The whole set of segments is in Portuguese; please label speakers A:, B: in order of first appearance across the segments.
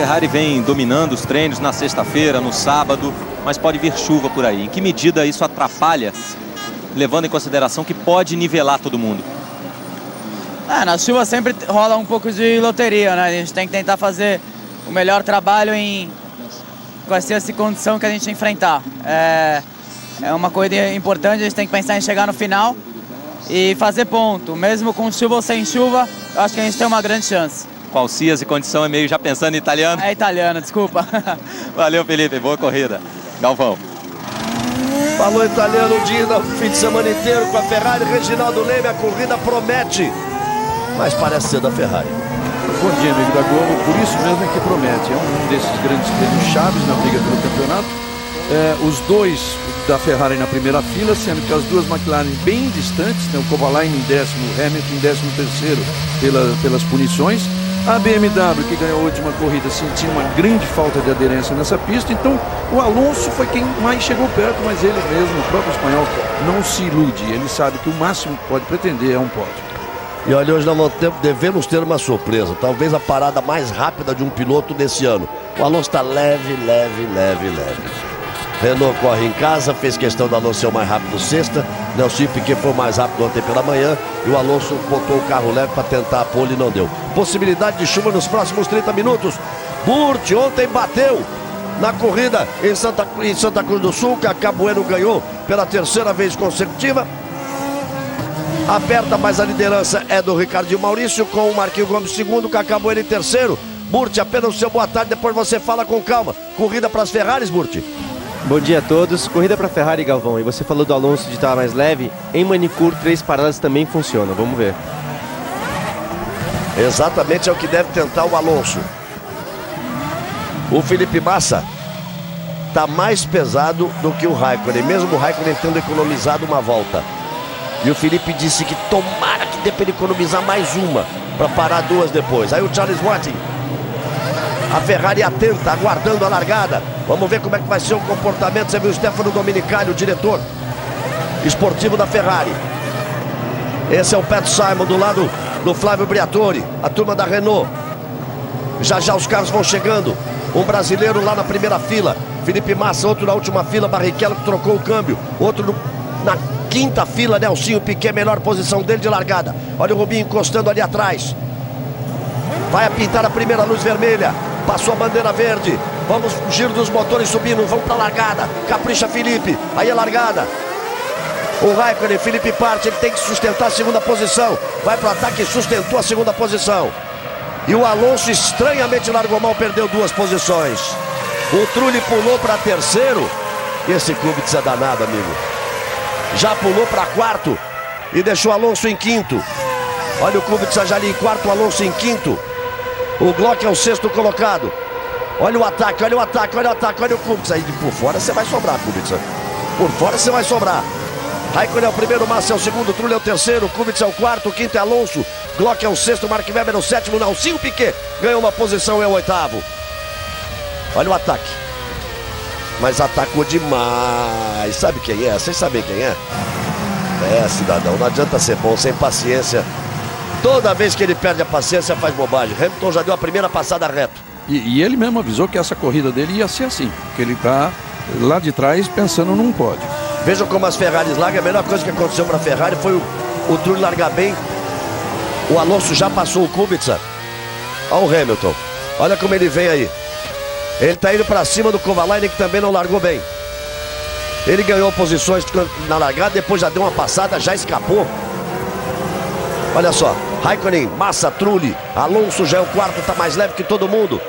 A: Ferrari vem dominando os treinos na sexta-feira, no sábado, mas pode vir chuva por aí. Em que medida isso atrapalha, levando em consideração que pode nivelar todo mundo?
B: Na chuva sempre rola um pouco de loteria, né? A gente tem que tentar fazer o melhor trabalho em qualquer condição que a gente enfrentar. É uma corrida importante, a gente tem que pensar em chegar no final e fazer ponto. Mesmo com chuva ou sem chuva, eu acho que a gente tem uma grande chance.
A: Qualquer condição é meio já pensando em italiano?
B: É italiano, desculpa.
A: Valeu, Felipe, boa corrida. Galvão.
C: Falou italiano, Dina, o fim de semana inteiro com a Ferrari. Reginaldo Leme, a corrida promete, mas parece ser da Ferrari.
D: Bom dia, amigo da Globo. Por isso mesmo é que promete. É um desses grandes prêmios chaves na briga pelo campeonato. Os dois da Ferrari na primeira fila, sendo que as duas McLaren bem distantes. Tem o Kovalainen em décimo, o Hamilton em 13º pelas punições. A BMW, que ganhou a última corrida, sentiu uma grande falta de aderência nessa pista. Então o Alonso foi quem mais chegou perto, mas ele mesmo, o próprio espanhol, não se ilude. Ele sabe que o máximo que pode pretender é um pódio.
C: E olha, hoje nós devemos ter uma surpresa. Talvez a parada mais rápida de um piloto desse ano. O Alonso está leve. Renault corre em casa, fez questão do Alonso ser o mais rápido sexta. Nelson Piquet foi o mais rápido ontem pela manhã. E o Alonso botou o carro leve para tentar a pole e não deu. Possibilidade de chuva nos próximos 30 minutos. Burt ontem bateu na corrida em Santa Cruz do Sul, que a Cabueno ganhou pela terceira vez consecutiva. Aperta, mas a liderança é do Ricardinho Maurício, com o Marquinhos Gomes segundo, o Cacá Bueno em terceiro. Burt, apenas o seu boa tarde, depois você fala com calma. Corrida para as Ferraris, Burt.
E: Bom dia a todos. Corrida para a Ferrari, Galvão. E você falou do Alonso de estar mais leve. Em Manicure, 3 paradas também funcionam. Vamos ver.
C: Exatamente é o que deve tentar o Alonso. O Felipe Massa está mais pesado do que o Raikkonen, mesmo o Raikkonen tendo economizado uma volta. E o Felipe disse que tomara que dê para ele economizar mais uma, para parar duas depois. Aí o Charles Watting, a Ferrari atenta, aguardando a largada. Vamos ver como é que vai ser o comportamento. Você viu o Stefano Domenicali, o diretor esportivo da Ferrari. Esse é o Pat Simon do lado do Flávio Briatore, a turma da Renault. Já os carros vão chegando. Um brasileiro lá na primeira fila, Felipe Massa, outro na última fila, Barrichello que trocou o câmbio, outro na quinta fila, Nelsinho Piquet, melhor posição dele de largada. Olha o Rubinho encostando ali atrás. Vai apitar a primeira luz vermelha. Passou a bandeira verde. Vamos, o giro dos motores subindo. Vamos para a largada. Capricha Felipe. Aí a largada. O Raikkonen, Felipe parte. Ele tem que sustentar a segunda posição. Vai para o ataque e sustentou a segunda posição. E o Alonso estranhamente largou mal, perdeu 2 posições. O Trulli pulou para terceiro. Esse Kubica é danado, amigo. Já pulou para quarto e deixou Alonso em quinto. Olha o Kubica já ali em quarto, o Alonso em quinto. O Glock é o 6º colocado. Olha o ataque, olha o ataque, olha o ataque, olha o Kubica. Aí por fora você vai sobrar, Kubica. Por fora você vai sobrar. Raikkonen é o primeiro, Massa é o segundo, Trulli é o terceiro, Kubica é o quarto, o quinto é Alonso, Glock é o 6º, Mark Webber é o 7º, Nelsinho Piquet ganhou uma posição, é o 8º. Olha o ataque. Mas atacou demais. Sabe quem é? Vocês sabem quem é? Cidadão, não adianta ser bom sem paciência. Toda vez que ele perde a paciência faz bobagem. Hamilton já deu a primeira passada reto.
D: E ele mesmo avisou que essa corrida dele ia ser assim, que ele tá lá de trás pensando num pódio.
C: Vejam como as Ferraris largam. A melhor coisa que aconteceu para a Ferrari foi o Trulli largar bem. O Alonso já passou o Kubica. Olha o Hamilton. Olha como ele vem aí. Ele está indo para cima do Kovalainen, que também não largou bem. Ele ganhou posições na largada, depois já deu uma passada, já escapou. Olha só, Raikkonen, Massa, Trulli, Alonso já é o quarto, está mais leve que todo mundo.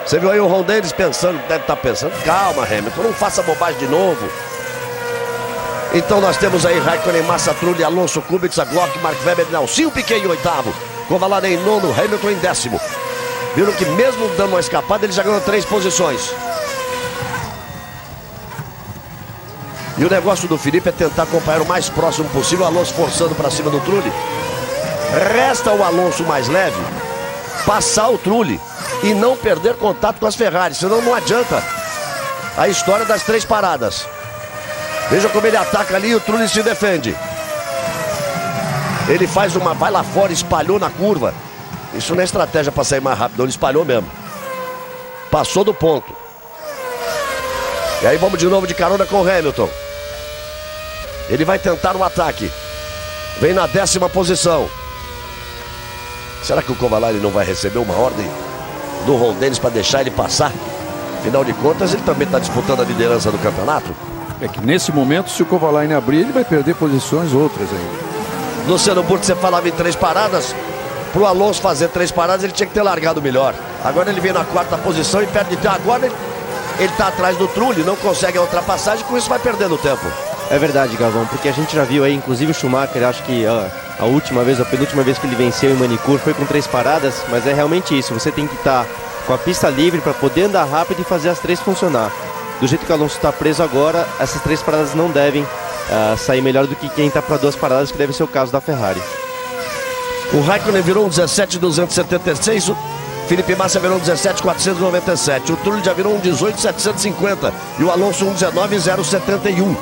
C: Você viu aí o Ron Dennis pensando, deve estar pensando, calma Hamilton, não faça bobagem de novo. Então nós temos aí Raikkonen, Massa, Trulli, Alonso, Kubica, Glock, Mark Webber, Nelsinho Piquet em 8º. Kovalainen em 9º, Hamilton em 10º. Viram que mesmo dando uma escapada, ele já ganhou 3 posições. E o negócio do Felipe é tentar acompanhar o mais próximo possível, o Alonso forçando para cima do Trulli. Resta o Alonso mais leve passar o Trulli e não perder contato com as Ferraris, senão não adianta a história das 3 paradas. Veja como ele ataca ali e o Trulli se defende. Ele faz uma, vai lá fora, espalhou na curva. Isso não é estratégia para sair mais rápido, ele espalhou mesmo. Passou do ponto. E aí vamos de novo de carona com o Hamilton. Ele vai tentar um ataque. Vem na 10ª posição. Será que o Kovalainen não vai receber uma ordem do Ron Dennis para deixar ele passar? Afinal de contas, ele também está disputando a liderança do campeonato.
D: É que nesse momento, se o Kovalainen abrir, ele vai perder posições outras ainda.
C: Luciano Burti, você falava em 3 paradas. Para o Alonso fazer 3 paradas, ele tinha que ter largado melhor. Agora ele vem na 4ª posição e perde tempo. Agora ele está atrás do Trulli, não consegue a ultrapassagem, com isso vai perdendo tempo.
E: É verdade, Galvão, porque a gente já viu aí, inclusive o Schumacher, acho que a última vez, a penúltima vez que ele venceu em Manicure foi com 3 paradas, mas é realmente isso, você tem que estar com a pista livre para poder andar rápido e fazer as 3 funcionar. Do jeito que o Alonso está preso agora, essas 3 paradas não devem sair melhor do que quem está para 2 paradas, que deve ser o caso da Ferrari.
C: O Raikkonen virou um 17.276, o Felipe Massa virou um 17.497, o Trulli já virou um 18.750 e o Alonso um 19.071.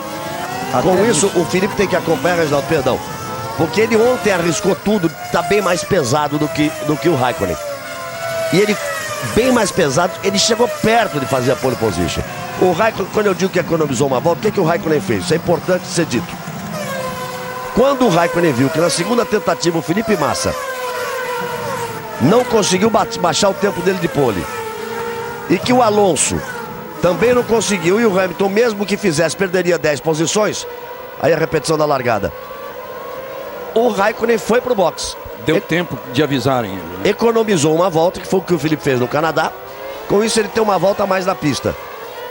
C: Com isso, o Felipe tem que acompanhar, Reginaldo, perdão. Porque ele ontem arriscou tudo, tá bem mais pesado do que o Raikkonen. E ele, bem mais pesado, ele chegou perto de fazer a pole position. O Raikkonen, quando eu digo que economizou uma volta, o que o Raikkonen fez? Isso é importante ser dito. Quando o Raikkonen viu que na segunda tentativa o Felipe Massa não conseguiu baixar o tempo dele de pole, e que o Alonso também não conseguiu, e o Hamilton, mesmo que fizesse, perderia 10 posições. Aí a repetição da largada. O Raikkonen foi pro box.
D: Deu tempo de avisarem ele, né?
C: Economizou uma volta, que foi o que o Felipe fez no Canadá. Com isso ele tem uma volta a mais na pista.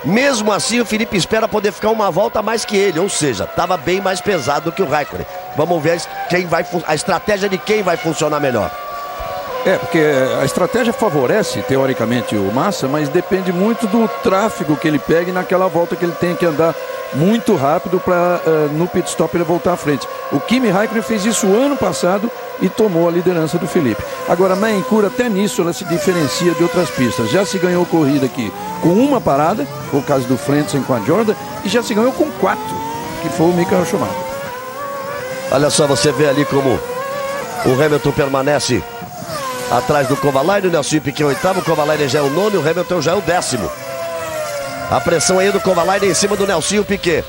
C: Mesmo assim, o Felipe espera poder ficar uma volta a mais que ele. Ou seja, estava bem mais pesado do que o Raikkonen. Vamos ver a estratégia de quem vai funcionar melhor.
D: Porque a estratégia favorece, teoricamente, o Massa, mas depende muito do tráfego que ele pegue naquela volta que ele tem que andar muito rápido para no pit stop ele voltar à frente. O Kimi Raikkonen fez isso ano passado e tomou a liderança do Felipe. Agora, Manicure, até nisso, ela se diferencia de outras pistas. Já se ganhou corrida aqui com 1 parada, foi o caso do Frentzen com a Jordan, e já se ganhou com 4, que foi o Michael Schumacher.
C: Olha só, você vê ali como o Hamilton permanece atrás do Kovalainen, o Nelson Piquet é o 8º, o Kovalainen já é o 9º, o Hamilton já é o 10º. A pressão aí do Kovalainen em cima do Nelson Piquet.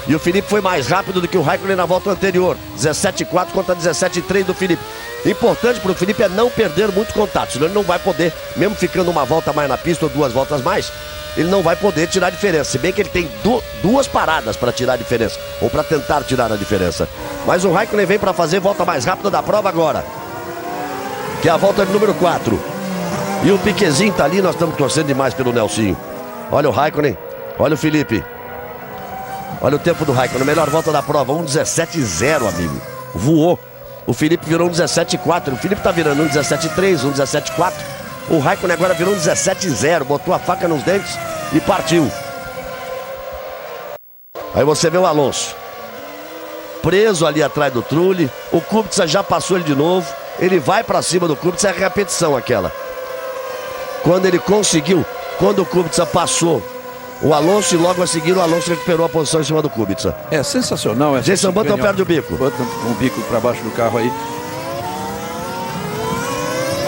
C: E o Felipe foi mais rápido do que o Raikkonen na volta anterior. 17.4 contra 17.3 do Felipe. Importante para o Felipe é não perder muito contato, senão ele não vai poder, mesmo ficando uma volta mais na pista ou 2 voltas mais, ele não vai poder tirar a diferença. Se bem que ele tem 2 paradas para tirar a diferença, ou para tentar tirar a diferença. Mas o Raikkonen vem para fazer volta mais rápida da prova agora, que é a volta de número 4. E o Piquezinho tá ali, nós estamos torcendo demais pelo Nelsinho. Olha o Raikkonen, olha o Felipe. Olha o tempo do Raikkonen, melhor volta da prova, 1.17.0, amigo. Voou. O Felipe virou 1.17.4, o Felipe tá virando 1.17.3, 1.17.4. O Raikkonen agora virou 1.17.0, botou a faca nos dentes e partiu. Aí você vê o Alonso preso ali atrás do Trulli. O Kubica já passou ele de novo. Ele vai pra cima do Kubica, é a repetição aquela. Quando ele conseguiu, quando o Kubica passou o Alonso, e logo a seguir o Alonso recuperou a posição em cima do Kubica.
D: É sensacional essa.
C: Jason Button perde o bico.
D: Button com o bico para baixo do carro aí.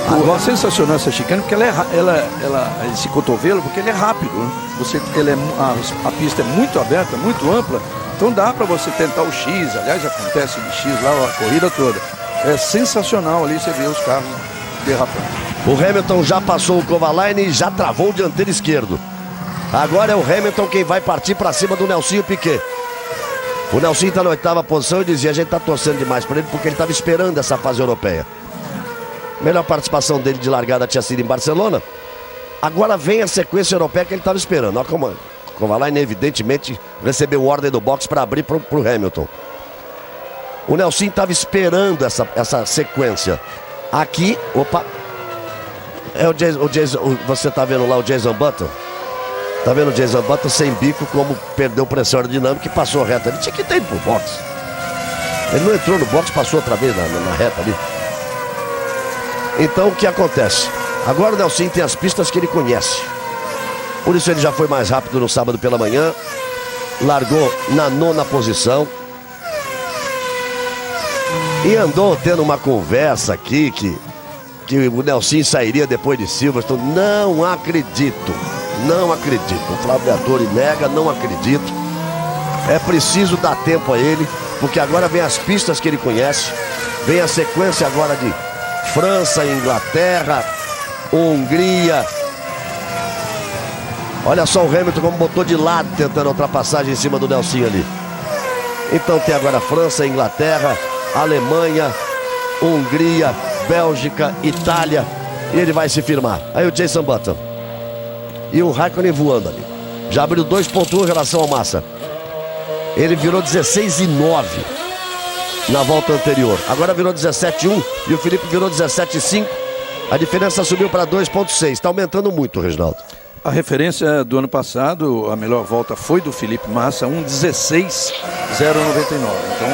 D: É sensacional essa chicane, porque esse cotovelo, porque ele é rápido, né? A pista é muito aberta, muito ampla, então dá para você tentar o X. Aliás, acontece de X lá a corrida toda. É sensacional ali, você vê os carros derrapando.
C: O Hamilton já passou o Kovalainen e já travou o dianteiro esquerdo. Agora é o Hamilton quem vai partir para cima do Nelson Piquet. O Nelson está na 8ª posição e dizia, a gente está torcendo demais por ele porque ele estava esperando essa fase europeia. Melhor participação dele de largada tinha sido em Barcelona. Agora vem a sequência europeia que ele estava esperando. Olha como o Kovalainen evidentemente recebeu ordem do box para abrir para o Hamilton. O Nelson estava esperando essa sequência. Aqui, opa. É o Jason, você está vendo lá o Jason Button? Tá vendo o Jason Button sem bico, como perdeu pressão aerodinâmica e passou reta. Ele tinha que ter ido pro box. Ele não entrou no box, passou outra vez na reta ali. Então o que acontece? Agora o Nelson tem as pistas que ele conhece. Por isso ele já foi mais rápido no sábado pela manhã. Largou na 9ª posição. E andou tendo uma conversa aqui que que o Nelson sairia depois de Silverstone. Não acredito. Não acredito. O Flávio Briatore nega, não acredito. É preciso dar tempo a ele, porque agora vem as pistas que ele conhece. Vem a sequência agora de França, Inglaterra, Hungria. Olha só o Hamilton como botou de lado, tentando a ultrapassagem em cima do Nelson ali. Então tem agora França, Inglaterra, Alemanha, Hungria, Bélgica, Itália. E ele vai se firmar. Aí o Jason Button. E o Raikkonen voando ali. Já abriu 2.1 em relação ao Massa. Ele virou 16,9 na volta anterior. Agora virou 17,1 e o Felipe virou 17,5. A diferença subiu para 2,6. Está aumentando muito, Reginaldo.
D: A referência do ano passado, a melhor volta foi do Felipe Massa, 1,16,099. Então,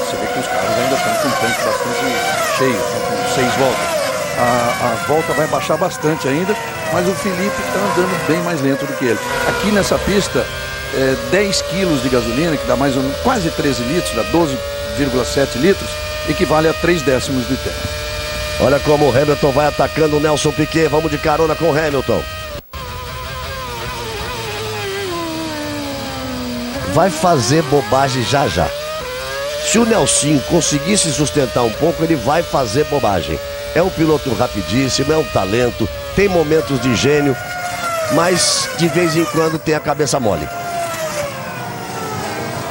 D: você vê que os carros ainda estão com um tanque bastante cheio, com 6 voltas. A volta vai baixar bastante ainda, mas o Felipe está andando bem mais lento do que ele. Aqui nessa pista, 10 quilos de gasolina, que dá mais ou menos quase 13 litros, dá 12,7 litros, equivale a 3 décimos de tempo.
C: Olha como o Hamilton vai atacando o Nelson Piquet. Vamos de carona com o Hamilton. Vai fazer bobagem já já. Se o Nelson conseguir se sustentar um pouco, ele vai fazer bobagem. É um piloto rapidíssimo, é um talento, tem momentos de gênio, mas de vez em quando tem a cabeça mole.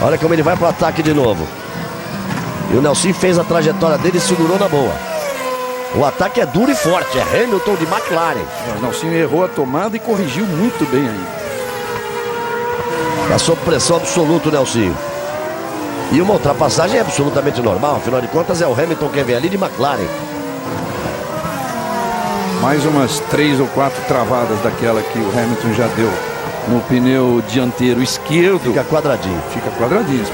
C: Olha como ele vai para o ataque de novo. E o Nelson fez a trajetória dele e segurou na boa. O ataque é duro e forte, é Hamilton de McLaren.
D: O Nelson errou a tomada e corrigiu muito bem ainda.
C: Está sob pressão absoluta o Nelson. E uma ultrapassagem é absolutamente normal. Afinal de contas é o Hamilton quem vem ali de McLaren.
D: Mais umas 3 ou 4 travadas daquela que o Hamilton já deu no pneu dianteiro esquerdo.
C: Fica quadradinho.
D: Fica quadradinho.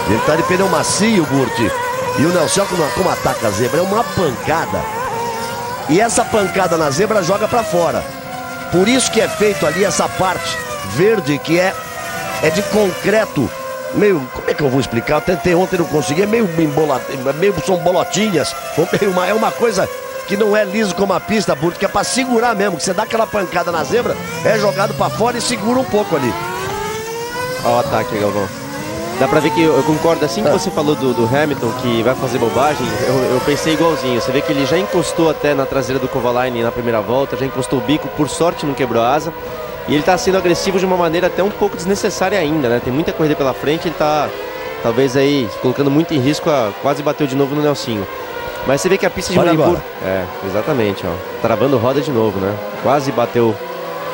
C: Ele está de pneu macio, Burti. E o Nelson, como ataca a zebra, é uma pancada. E essa pancada na zebra joga para fora. Por isso que é feito ali essa parte verde, que é de concreto, como é que eu vou explicar? Eu tentei ontem, não consegui, são bolotinhas, é uma coisa que não é liso como a pista, porque é para segurar mesmo, que você dá aquela pancada na zebra, é jogado para fora e segura um pouco ali.
E: Olha o ataque, Galvão. Dá pra ver que eu concordo, assim que você falou do Hamilton, que vai fazer bobagem, eu pensei igualzinho. Você vê que ele já encostou até na traseira do Kovalainen na primeira volta, já encostou o bico, por sorte não quebrou a asa. E ele tá sendo agressivo de uma maneira até um pouco desnecessária ainda, né? Tem muita corrida pela frente, ele tá talvez aí colocando muito em risco, quase bateu de novo no Nelsinho. Mas você vê que a pista de Manicur... exatamente, ó. Travando roda de novo, né? Quase bateu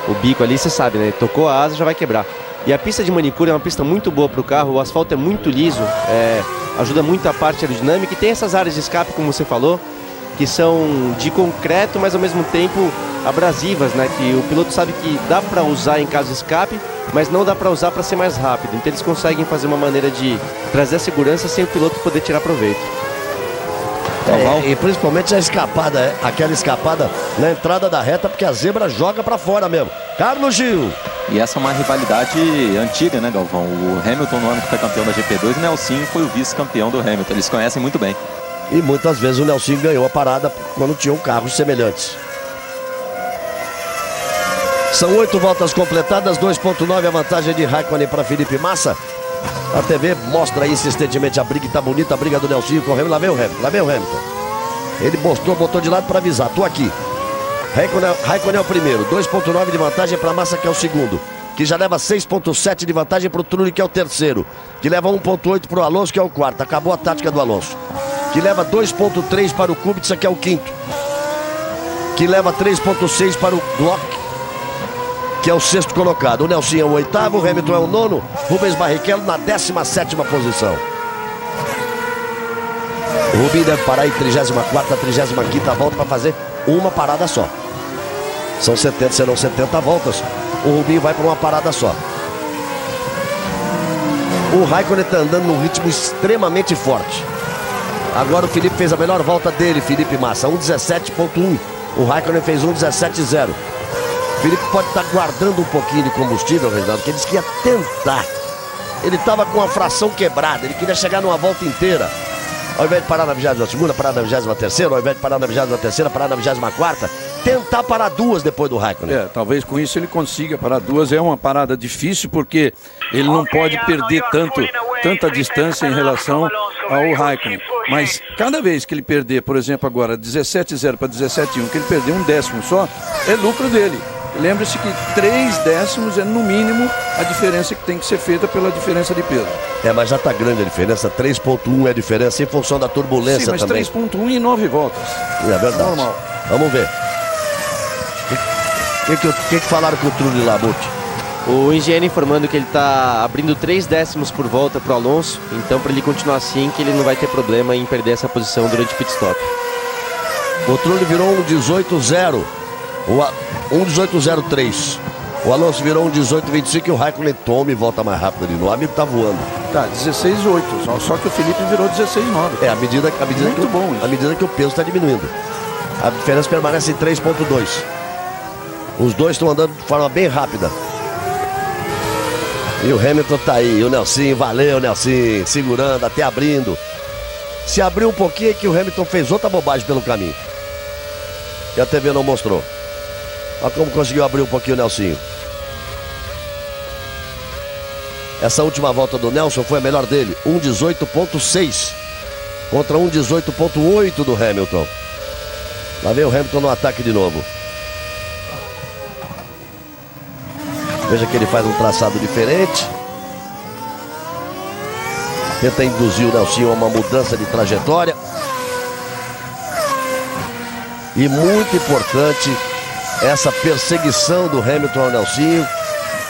E: o bico ali, você sabe, né? Tocou a asa, já vai quebrar. E a pista de Manicur é uma pista muito boa para o carro, o asfalto é muito liso, ajuda muito a parte aerodinâmica e tem essas áreas de escape, como você falou, que são de concreto, mas ao mesmo tempo abrasivas, né? Que o piloto sabe que dá para usar em caso de escape, mas não dá para usar para ser mais rápido. Então eles conseguem fazer uma maneira de trazer a segurança sem o piloto poder tirar proveito.
C: E principalmente a escapada, aquela escapada na entrada da reta, porque a zebra joga para fora mesmo. Carlos Gil.
A: E essa é uma rivalidade antiga, né, Galvão? O Hamilton, no ano que foi campeão da GP2, e o Nelson foi o vice-campeão do Hamilton. Eles conhecem muito bem.
C: E muitas vezes o Nelson ganhou a parada quando tinham carros semelhantes. São 8 voltas completadas, 2.9 a vantagem de Raikkonen para Felipe Massa. A TV mostra aí insistentemente a briga, tá bonita a briga do Nelson com o Hamilton. Lá vem o Hamilton. Ele botou de lado para avisar, tô aqui. Raikkonen é o primeiro, 2.9 de vantagem para Massa, que é o segundo, que já leva 6.7 de vantagem para o Trulli, que é o terceiro, que leva 1.8 para o Alonso, que é o quarto. Acabou a tática do Alonso. Que leva 2.3 para o Kubica, que é o quinto, que leva 3.6 para o Glock, que é o sexto colocado. O Nelson é o oitavo, o Hamilton é o nono, Rubens Barrichello na 17ª posição. O Rubinho deve parar em 34ª, 35ª volta para fazer uma parada só. Serão 70 voltas. O Rubinho vai para uma parada só. O Raikkonen está andando num ritmo extremamente forte. Agora o Felipe fez a melhor volta dele, Felipe Massa, 1.17.1. O Raikkonen fez 1.17.0. O Felipe pode estar guardando um pouquinho de combustível, Reginaldo, que ele disse que ia tentar. Ele estava com a fração quebrada, ele queria chegar numa volta inteira. ao invés de parar na 22ª, parar na 23ª, ao invés de parar na 23ª, parar na 24ª, tentar parar duas depois do Raikkonen.
D: Talvez com isso ele consiga parar duas. É uma parada difícil porque ele não pode perder tanta distância em relação ao Raikkonen. Mas cada vez que ele perder, por exemplo, agora 17,0 para 17,1, que ele perder um décimo só, é lucro dele. Lembre-se que 3 décimos é no mínimo a diferença que tem que ser feita pela diferença de peso.
C: Mas já está grande a diferença, 3,1 é a diferença em função da turbulência. Sim, mas também.
D: 3,1 em 9 voltas.
C: É verdade.
D: Normal.
C: Vamos ver. O que falaram com o Trulli lá, Butti?
E: O engenheiro informando que ele está abrindo 3 décimos por volta para o Alonso, então para ele continuar assim que ele não vai ter problema em perder essa posição durante o pit stop.
C: O Trulli virou um 18,0. 1,18,03. O Alonso virou um 18,25 e o Raikkonen toma e volta mais rápido ali. O amigo tá voando.
D: 16,8. Só que o Felipe virou 16,9.
C: À medida que o peso está diminuindo. A diferença permanece em 3,2. Os dois estão andando de forma bem rápida. E o Hamilton tá aí. E o Nelsinho, valeu, Nelsinho. Segurando, até abrindo. Se abriu um pouquinho é que o Hamilton fez outra bobagem pelo caminho. E a TV não mostrou. Olha como conseguiu abrir um pouquinho o Nelsinho. Essa última volta do Nelson foi a melhor dele. 1,18,6 contra 1,18,8 do Hamilton. Lá vem o Hamilton no ataque de novo. Veja que ele faz um traçado diferente. Tenta induzir o Nelsinho a uma mudança de trajetória. E muito importante essa perseguição do Hamilton ao Nelsinho,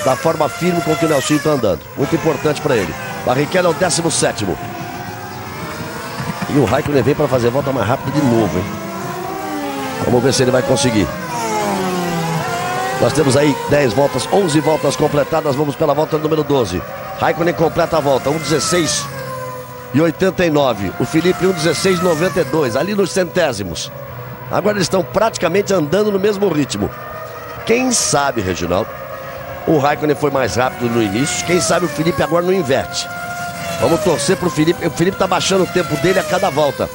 C: da forma firme com que o Nelsinho está andando. Muito importante para ele. Barrichello é o 17º. E o Raikkonen vem para fazer a volta mais rápida de novo, hein? Vamos ver se ele vai conseguir. Nós temos aí 10 voltas, 11 voltas completadas. Vamos pela volta número 12. Raikkonen completa a volta, 1,16,89. O Felipe 1,16,92, ali nos centésimos. Agora eles estão praticamente andando no mesmo ritmo. Quem sabe, Reginaldo, o Raikkonen foi mais rápido no início. Quem sabe o Felipe agora não inverte. Vamos torcer para o Felipe. O Felipe está baixando o tempo dele a cada volta.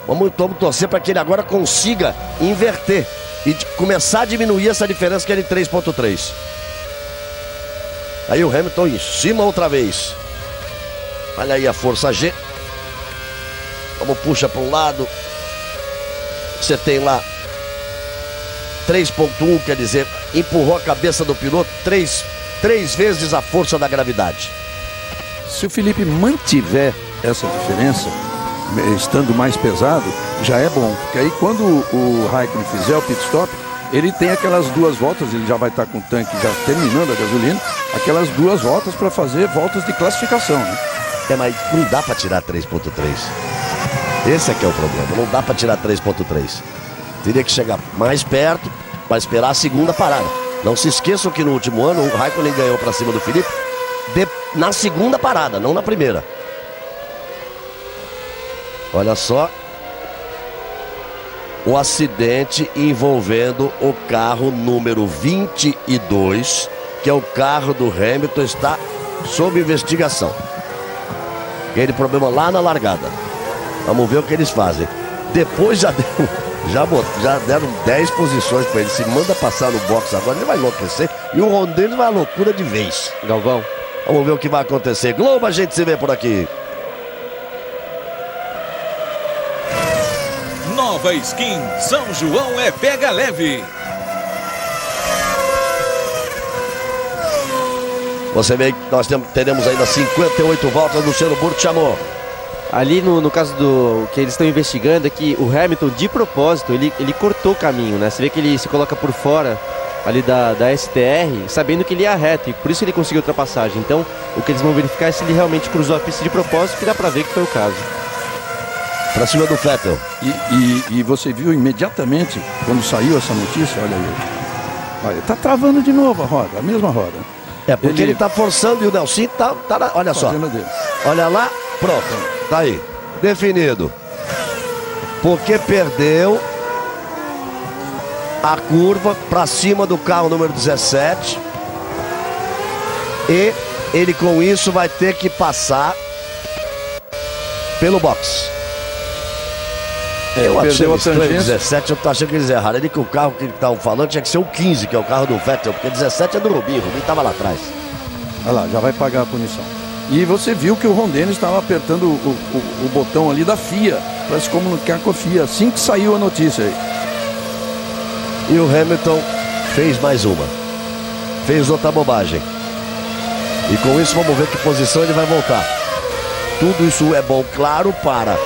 C: Vamos torcer para que ele agora consiga inverter e começar a diminuir essa diferença que é de 3,3. Aí o Hamilton em cima outra vez. Olha aí a força G. Vamos, puxa para um lado. Você tem lá 3,1, quer dizer, empurrou a cabeça do piloto três vezes a força da gravidade.
D: Se o Felipe mantiver essa diferença, estando mais pesado, já é bom. Porque aí quando o Raikkonen fizer o pit stop, ele tem aquelas 2 voltas, ele já vai estar com o tanque já terminando a gasolina, aquelas 2 voltas para fazer voltas de classificação, né?
C: Mas não dá para tirar 3,3. Esse é que é o problema, não dá para tirar 3,3. Teria que chegar mais perto para esperar a segunda parada. Não se esqueçam que no último ano o Raikkonen ganhou para cima do Felipe na segunda parada, não na primeira. Olha só o acidente envolvendo o carro número 22, que é o carro do Hamilton, está sob investigação. Aquele problema lá na largada. Vamos ver o que eles fazem. Depois já deram 10 posições para ele. Se manda passar no box agora, ele vai enlouquecer. E o Ron Dennis vai à loucura de vez.
E: Galvão.
C: Vamos ver o que vai acontecer. Globo, a gente se vê por aqui.
F: Nova Skin São João é pega leve.
C: Você vê que nós teremos ainda 58 voltas. Luciano Burti chamou.
E: Ali no caso do que eles estão investigando é que o Hamilton, de propósito, ele cortou o caminho, né? Você vê que ele se coloca por fora ali da STR, sabendo que ele ia reto, e por isso ele conseguiu ultrapassagem. Então, o que eles vão verificar é se ele realmente cruzou a pista de propósito, que dá pra ver que foi o caso.
C: Pra cima do Vettel.
D: E você viu imediatamente, quando saiu essa notícia, olha aí. Olha, tá travando de novo a roda, a mesma roda.
C: É, porque ele tá forçando e o Nelsinho tá olha só. Olha lá, pronto. Tá aí, definido. Porque perdeu a curva para cima do carro número 17. E ele com isso vai ter que passar pelo box. Eu achei
D: perdeu a
C: estranho
D: tangência.
C: 17, eu tô achando que eles erraram. Ali que o carro que estavam falando tinha que ser o 15, que é o carro do Vettel, porque 17 é do Rubinho, o Rubinho tava lá atrás.
D: Olha lá, já vai pagar a punição. E você viu que o Ron Dennis estava apertando o botão ali da FIA para se comunicar com a FIA, assim que saiu a notícia aí.
C: E o Hamilton fez mais uma. Fez outra bobagem. E com isso vamos ver que posição ele vai voltar. Tudo isso é bom, claro, para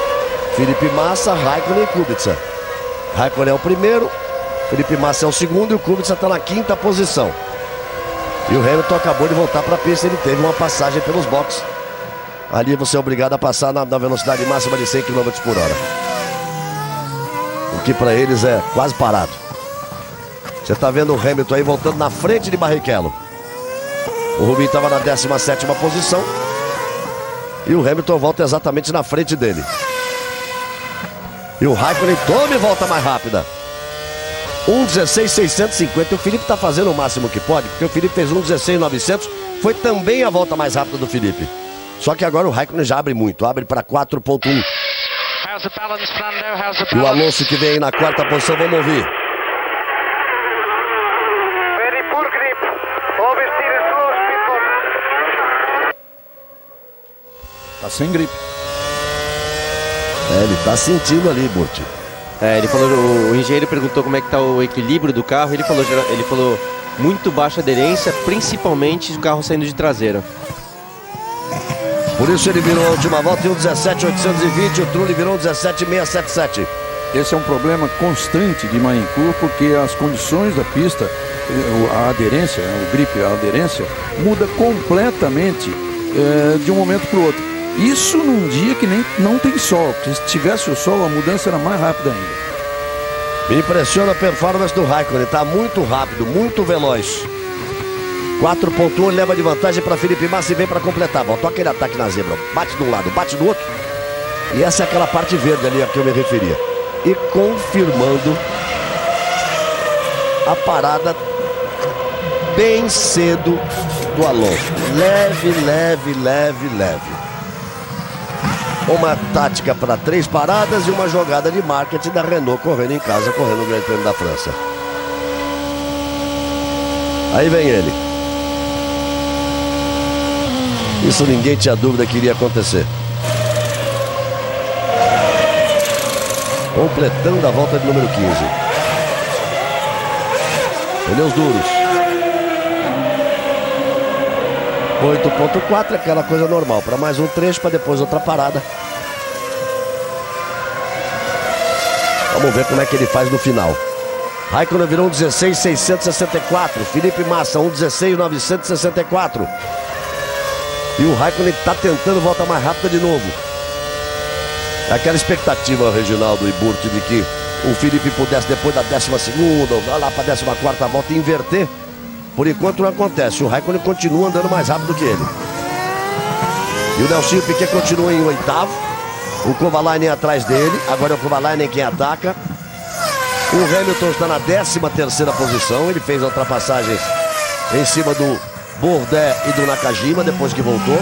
C: Felipe Massa, Raikkonen e Kubica. Raikkonen é o primeiro, Felipe Massa é o segundo e o Kubica está na 5ª posição. E o Hamilton acabou de voltar para a pista, ele teve uma passagem pelos boxes. Ali você é obrigado a passar na velocidade máxima de 100 km por hora. O que para eles é quase parado. Você está vendo o Hamilton aí voltando na frente de Barrichello. O Rubinho estava na 17ª posição. E o Hamilton volta exatamente na frente dele. E o Raikkonen toma e volta mais rápida. 1:16.650. O Felipe está fazendo o máximo que pode, porque o Felipe fez 1:16.900. Foi também a volta mais rápida do Felipe. Só que agora o Raikkonen já abre muito. Abre para 4.1. E o Alonso que vem aí na 4ª posição, vamos ouvir.
D: Tá sem gripe.
C: Ele tá sentindo ali, Burti.
E: Ele falou, o engenheiro perguntou como é que tá o equilíbrio do carro. Ele falou muito baixa aderência, principalmente o carro saindo de traseira.
C: Por isso ele virou a última volta em 1:17.820. O Trulli virou 1:17.677.
D: Esse é um problema constante de Manicur, porque as condições da pista, a aderência, o grip, a aderência, muda completamente de um momento para o outro. Isso num dia que não tem sol, porque se tivesse o sol a mudança era mais rápida ainda.
C: Me impressiona a performance do Raikkonen, tá muito rápido, muito veloz. 4.1 leva de vantagem para Felipe Massa e vem para completar. Botou aquele ataque na zebra, bate de um lado, bate do outro. E essa é aquela parte verde ali a que eu me referia. E confirmando a parada bem cedo do Alonso. Leve. Uma tática para 3 paradas e uma jogada de marketing da Renault correndo em casa, correndo o Grande Prêmio da França. Aí vem ele. Isso ninguém tinha dúvida que iria acontecer. Completando a volta de número 15. Pneus duros. 8.4, aquela coisa normal. Para mais um trecho, para depois outra parada. Vamos ver como é que ele faz no final. Raikkonen virou 1:16.664. Felipe Massa, 1:16.964. E o Raikkonen está tentando volta mais rápida de novo. Aquela expectativa, Reginaldo e Burti, de que o Felipe pudesse, depois da 12ª, ou lá para a 14ª volta, inverter. Por enquanto não acontece. O Raikkonen continua andando mais rápido que ele. E o Nelsinho Piquet continua em 8º. O Kovalainen atrás dele. Agora é o Kovalainen quem ataca. O Hamilton está na 13ª posição. Ele fez a ultrapassagem em cima do Bourdais e do Nakajima depois que voltou.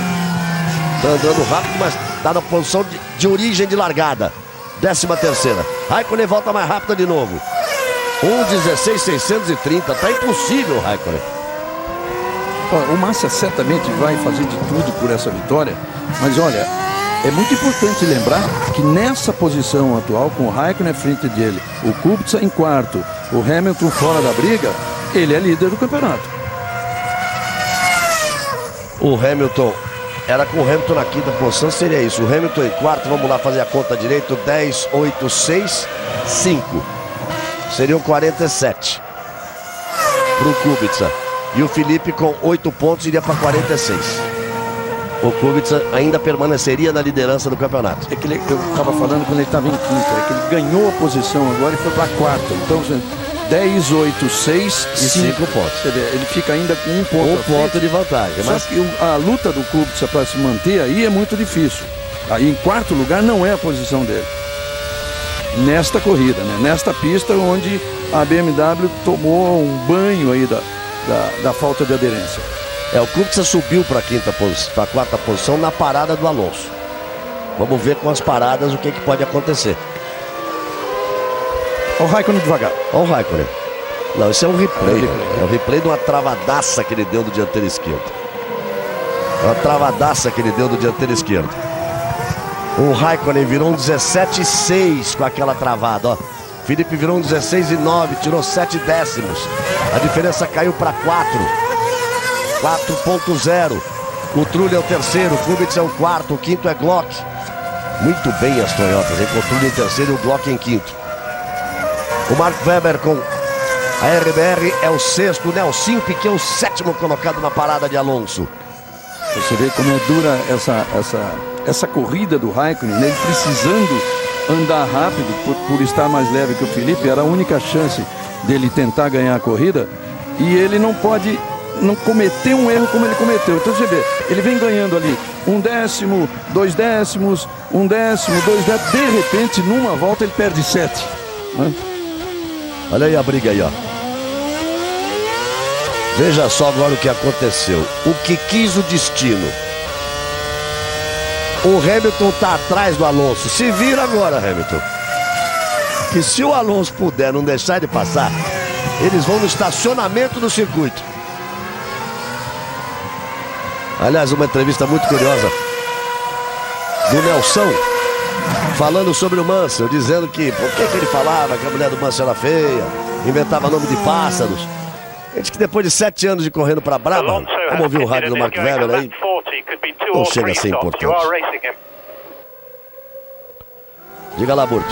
C: Está andando rápido, mas está na posição de origem de largada. 13ª. Raikkonen volta mais rápida de novo. 1:16.630. Tá impossível, Raikkonen.
D: O Massa certamente vai fazer de tudo por essa vitória, mas olha, é muito importante lembrar que nessa posição atual, com o Raikkonen à frente dele, o Kubica em 4º, o Hamilton fora da briga, ele é líder do campeonato.
C: O Hamilton, era com o Hamilton na 5ª posição, seria isso. O Hamilton em 4º, vamos lá fazer a conta direito, 10, 8, 6, 5. Seriam 47 para o Kubica. E o Felipe com 8 pontos iria para 46. O Kubica ainda permaneceria na liderança do campeonato.
D: É que eu estava falando quando ele estava em 5º, é que ele ganhou a posição agora e foi para 4º. Então, 10, 8, 6 e 5
C: pontos.
D: Ele fica ainda com 1 ponto.
C: 1 ponto de vantagem.
D: Só que a luta do Kubica para se manter aí é muito difícil. Aí em 4º lugar não é a posição dele. Nesta corrida, né? Nesta pista onde a BMW tomou um banho aí da falta de aderência.
C: O Kubica subiu para a 4ª posição na parada do Alonso. Vamos ver com as paradas o que pode acontecer.
D: Olha o Raikkonen devagar.
C: Olha o Raikkonen. Não, isso é um replay. É o replay de uma travadaça que ele deu do dianteiro esquerdo. Uma travadaça que ele deu do dianteiro esquerdo. O Raikkonen virou um 17,6 com aquela travada, ó. Felipe virou um 16,9, tirou 7 décimos. A diferença caiu para 4.0. O Trulli é o terceiro, o Kubica é o quarto, o quinto é Glock. Muito bem as Toyotas, hein? Com o Trulli em terceiro e o Glock em quinto. O Mark Webber com a RBR é o sexto, o Nelsinho Piquet é o sétimo colocado na parada de Alonso.
D: Você vê como é dura essa corrida do Raikkonen, né? Ele precisando andar rápido por estar mais leve que o Felipe, era a única chance dele tentar ganhar a corrida, e ele não pode não cometer um erro como ele cometeu. Então você vê, ele vem ganhando ali 1 décimo, 2 décimos, 1 décimo, 2 décimos, de repente numa volta ele perde 7, né?
C: Olha aí a briga aí, ó. Veja só agora o que aconteceu. O que quis o destino. O Hamilton tá atrás do Alonso. Se vira agora, Hamilton. Que se o Alonso puder não deixar ele passar, eles vão no estacionamento do circuito. Aliás, uma entrevista muito curiosa do Nelson, falando sobre o Mansell, dizendo que por que ele falava que a mulher do Mansell era feia, inventava nome de pássaros. Ele diz que depois de 7 anos de correndo para Brabham, vamos ouvir o rádio do Mark Webber aí, não chega a ser importante. Diga lá, Burt.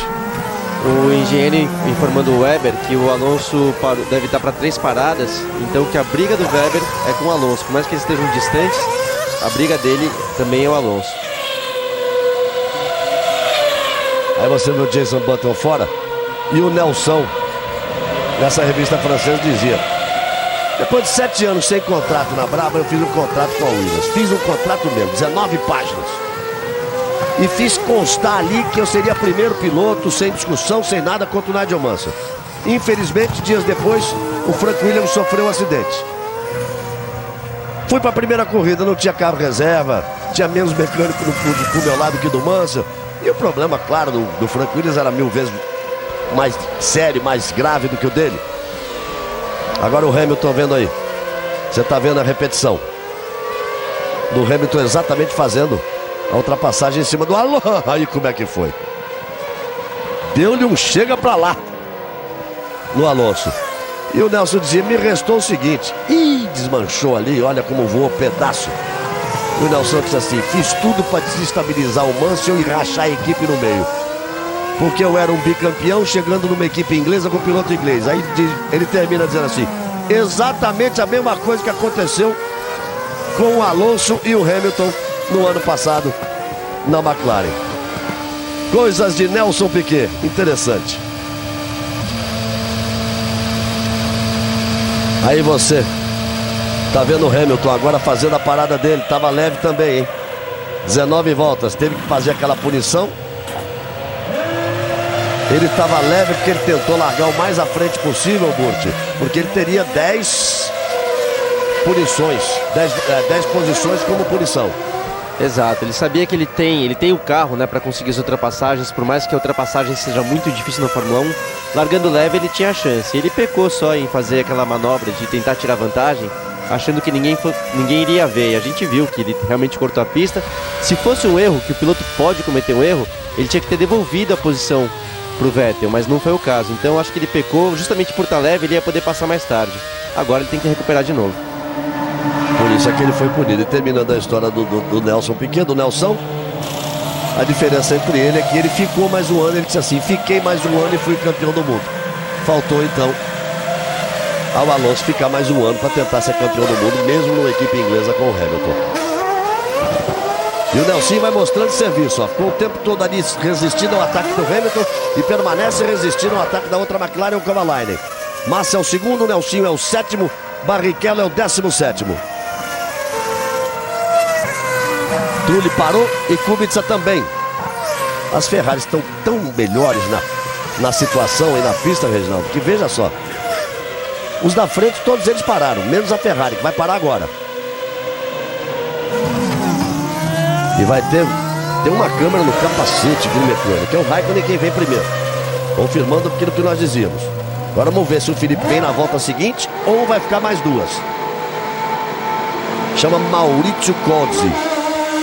E: O engenheiro informando o Webber que o Alonso deve estar para 3 paradas, então que a briga do Webber é com o Alonso. Por mais que eles estejam distantes, a briga dele também é o Alonso.
C: Aí você vê o Jason Button fora e o Nelson, nessa revista francesa, dizia: depois de 7 anos sem contrato na Brabham, eu fiz um contrato com a Williams. Fiz um contrato mesmo, 19 páginas. E fiz constar ali que eu seria primeiro piloto, sem discussão, sem nada, contra o Nigel Mansell. Infelizmente, dias depois, o Frank Williams sofreu um acidente. Fui para a primeira corrida, não tinha carro reserva, tinha menos mecânico do meu lado que do Mansell. E o problema, claro, do Frank Williams era 1000 vezes mais sério, mais grave do que o dele. Agora o Hamilton vendo aí. Você está vendo a repetição do Hamilton exatamente fazendo a ultrapassagem em cima do Alonso. Aí como é que foi? Deu-lhe um chega pra lá no Alonso. E o Nelson dizia: me restou o seguinte. Ih, desmanchou ali, olha como voou pedaço. E o Nelson disse assim: fiz tudo para desestabilizar o Mansell e rachar a equipe no meio. Porque eu era um bicampeão chegando numa equipe inglesa com piloto inglês. Aí ele termina dizendo assim: exatamente a mesma coisa que aconteceu com o Alonso e o Hamilton no ano passado na McLaren. Coisas de Nelson Piquet. Interessante. Aí você tá vendo o Hamilton agora fazendo a parada dele. Tava leve também, hein? 19 voltas. Teve que fazer aquela punição. Ele estava leve porque ele tentou largar o mais à frente possível, Burt, porque ele teria 10 punições, 10 posições como punição.
E: Exato, ele sabia que ele tem o carro, né, para conseguir as ultrapassagens, por mais que a ultrapassagem seja muito difícil na Fórmula 1, largando leve ele tinha a chance. Ele pecou só em fazer aquela manobra de tentar tirar vantagem, achando que ninguém iria ver, e a gente viu que ele realmente cortou a pista. Se fosse um erro, que o piloto pode cometer um erro, ele tinha que ter devolvido a posição pro Vettel, mas não foi o caso. Então acho que ele pecou, justamente por estar leve ele ia poder passar mais tarde. Agora ele tem que recuperar de novo.
C: Por isso é que ele foi punido. E terminando a história do Nelson Piquet, do Nelson, a diferença entre ele é que ele ficou mais um ano. Ele disse assim: fiquei mais um ano e fui campeão do mundo. Faltou então ao Alonso ficar mais um ano para tentar ser campeão do mundo, mesmo numa equipe inglesa com o Hamilton. E o Nelson vai mostrando serviço, ó. Ficou o tempo todo ali resistindo ao ataque do Hamilton e permanece resistindo ao ataque da outra McLaren, o Kovalainen. Massa é o segundo, o Nelson é o sétimo, Barrichello é o 17º. Trulli parou e Kubica também. As Ferraris estão tão melhores na situação e na pista, Reginaldo, que veja só. Os da frente, todos eles pararam, menos a Ferrari, que vai parar agora. E vai ter uma câmera no capacete do mecânico, que é o Raikkonen quem vem primeiro. confirmando aquilo que nós dizíamos. Agora vamos ver se o Felipe vem na volta seguinte ou vai ficar mais duas. Chama Maurício Cozzi,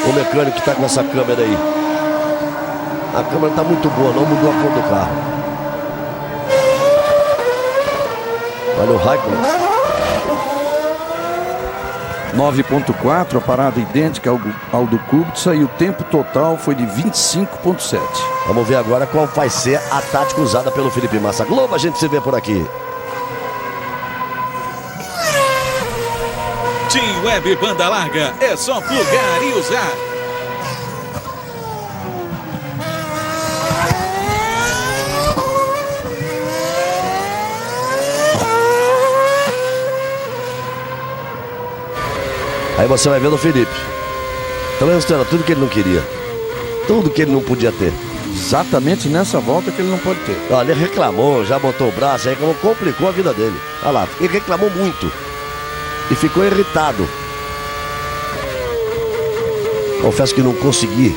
C: o mecânico que está com essa câmera aí. A câmera está muito boa, não mudou a cor do carro. Olha o Raikkonen.
D: 9.4, a parada idêntica ao do Kubica, e o tempo total foi de 25.7.
C: Vamos ver agora qual vai ser a tática usada pelo Felipe Massa. Globo, a gente se vê por aqui.
F: Team Web Banda Larga, é só plugar e usar.
C: Aí você vai vendo o Felipe transitando tudo que ele não queria, tudo que ele não podia ter.
D: Exatamente nessa volta que ele não pode ter.
C: Olha, ele reclamou, já botou o braço, aí complicou a vida dele. Olha lá, ele reclamou muito e ficou irritado. Confesso que não consegui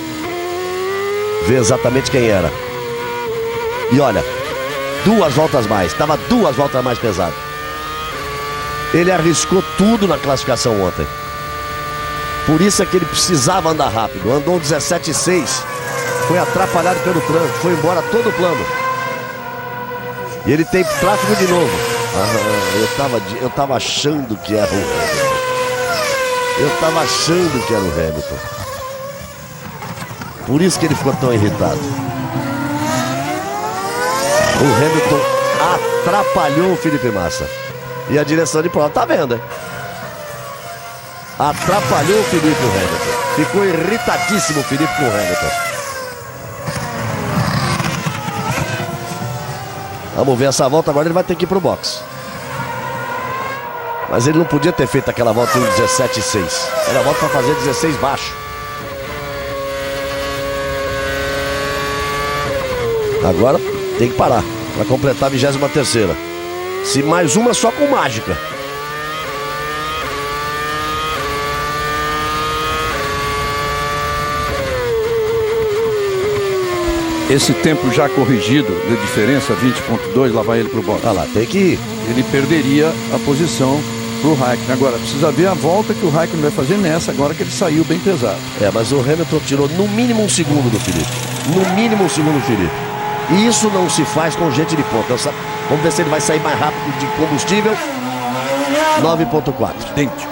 C: ver exatamente quem era. E olha, 2 voltas mais, estava 2 voltas mais pesado. Ele arriscou tudo na classificação ontem. Por isso é que ele precisava andar rápido. Andou 17,6. Foi atrapalhado pelo trânsito. Foi embora todo o plano. E ele tem tráfego de novo. Eu tava achando que era o Hamilton. Eu tava achando que era o Hamilton. Por isso que ele ficou tão irritado. O Hamilton atrapalhou o Felipe Massa. E a direção de prova, tá vendo, hein? Atrapalhou o Felipe e o Hamilton. Ficou irritadíssimo o Felipe com o Hamilton. Vamos ver essa volta agora, ele vai ter que ir pro box. Mas ele não podia ter feito aquela volta em 17,6. Era a volta para fazer 16 baixo. Agora tem que parar para completar a 23ª. Se mais uma só com mágica.
D: Esse tempo já corrigido de diferença, 20.2, lá vai ele pro box.
C: Olha lá, tem que ir.
D: Ele perderia a posição pro Raikkonen. Agora, precisa ver a volta que o Raikkonen vai fazer nessa, agora que ele saiu bem pesado.
C: Mas o Hamilton tirou no mínimo 1 segundo do Felipe. No mínimo 1 segundo do Felipe. E isso não se faz com gente de ponta. Vamos ver se ele vai sair mais rápido de combustível. 9.4.
D: Idêntico.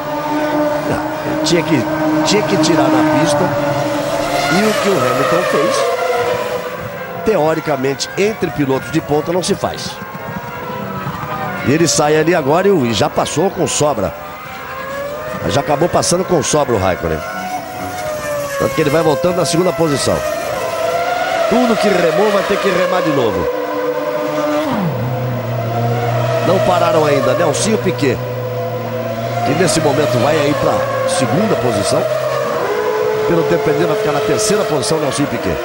C: Tinha que tirar na pista. E o que o Hamilton fez, teoricamente, entre pilotos de ponta não se faz. E ele sai ali agora e já passou com sobra. Já acabou passando com sobra o Raikkonen. Tanto que ele vai voltando na 2ª posição. Tudo que remou vai ter que remar de novo. Não pararam ainda, Nelsinho Piquet, que nesse momento vai aí para 2ª posição. Pelo tempo perdido vai ficar na 3ª posição, Nelsinho Piquet.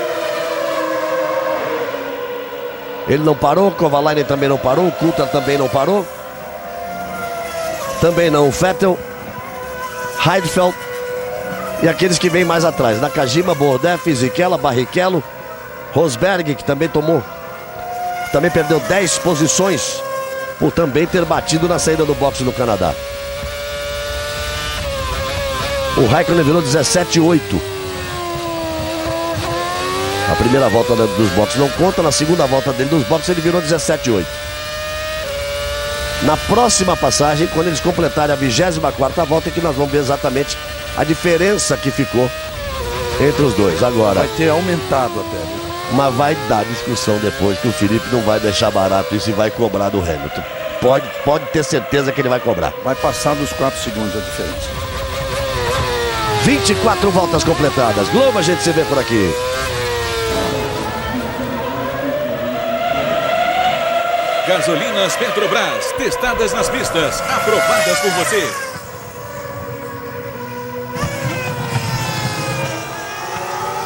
C: Ele não parou, Kovalainen também não parou, o Coulthard também não parou. Também não o Vettel, Heidfeld e aqueles que vêm mais atrás. Nakajima, Bourdais, Fisichella, Barrichello, Rosberg, que também também perdeu 10 posições por também ter batido na saída do boxe no Canadá. O Raikkonen virou 17,8. A primeira volta dos boxes não conta, na 2ª volta dele dos boxes ele virou 17,8. Na próxima passagem, quando eles completarem a 24ª volta, é que nós vamos ver exatamente a diferença que ficou entre os dois. Agora
D: vai ter aumentado até.
C: Mas vai dar discussão depois, que o Felipe não vai deixar barato isso e vai cobrar do Hamilton. Pode ter certeza que ele vai cobrar.
D: Vai passar dos 4 segundos a diferença.
C: 24 voltas completadas. Globo, a gente se vê por aqui.
F: Gasolinas Petrobras, testadas nas pistas, aprovadas por você.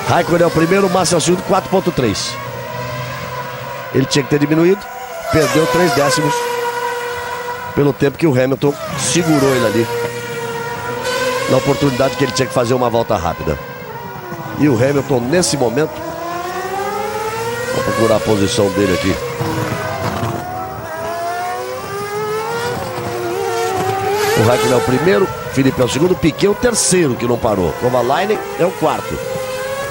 C: Raikkonen é o primeiro, Massa é o segundo, 4.3. Ele tinha que ter diminuído, perdeu 3 décimos pelo tempo que o Hamilton segurou ele ali, na oportunidade que ele tinha que fazer uma volta rápida. E o Hamilton, nesse momento, Vou procurar a posição dele aqui. O Raikkonen é o primeiro, Felipe é o segundo, Piquet o terceiro que não parou. Kovalainen é o quarto.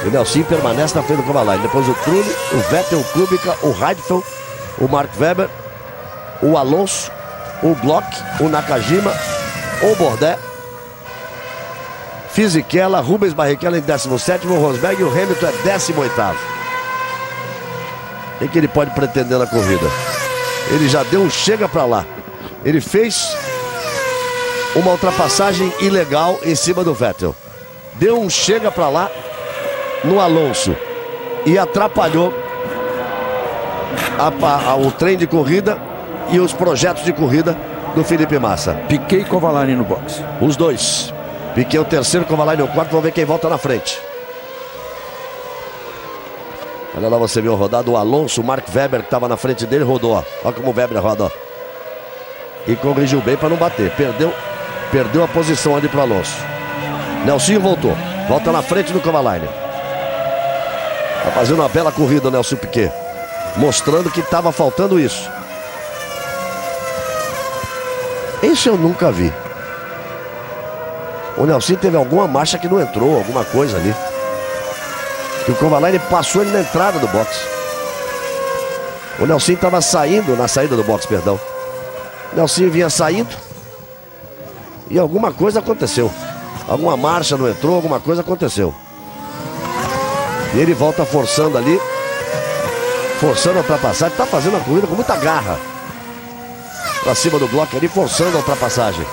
C: O Nelson permanece na frente do Kovalainen. Depois o Trulli, o Vettel, o Kubica, o Heidfeld, o Mark Webber, o Alonso, o Glock, o Nakajima, o Bourdais, Fisichella, Rubens Barrichello em 17º, o Rosberg e o Hamilton é 18º. O que ele pode pretender na corrida? Ele já deu um chega pra lá. Ele fez uma ultrapassagem ilegal em cima do Vettel. Deu um chega pra lá no Alonso e atrapalhou o trem de corrida e os projetos de corrida do Felipe Massa.
D: Piquet e Kovalainen no box.
C: Os dois. Piquet o terceiro, Kovalainen o quarto. Vamos ver quem volta na frente. Olha lá, você viu rodado o Alonso, o Mark Webber que estava na frente dele, rodou. Ó. Olha como o Webber roda. Ó. E corrigiu bem para não bater. Perdeu a posição ali para o Alonso. Nelsinho voltou. Volta na frente do Kovalainen. Tá fazendo uma bela corrida o Nelson Piquet. Mostrando que estava faltando isso. Isso eu nunca vi. O Nelson teve alguma marcha que não entrou, alguma coisa ali. E o Kovalainen passou ele na entrada do box. O Nelson estava saindo, na saída do box, perdão. O Nelson vinha saindo e alguma coisa aconteceu. Alguma marcha não entrou, alguma coisa aconteceu. E ele volta forçando ali. Forçando a ultrapassagem. Tá fazendo a corrida com muita garra. Pra cima do bloco ali, forçando a ultrapassagem.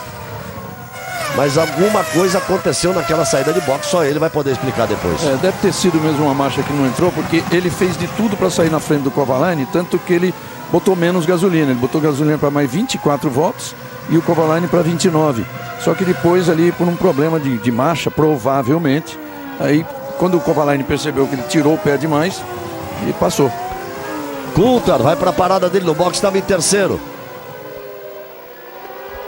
C: Mas alguma coisa aconteceu naquela saída de boxe, só ele vai poder explicar depois.
D: Deve ter sido mesmo uma marcha que não entrou, porque ele fez de tudo para sair na frente do Kovalainen, tanto que ele botou menos gasolina. Ele botou gasolina para mais 24 volts e o Kovalainen para 29. Só que depois ali, por um problema de marcha, provavelmente, aí quando o Kovalainen percebeu que ele tirou o pé demais, ele passou.
C: Coulthard vai para a parada dele no boxe, estava em terceiro.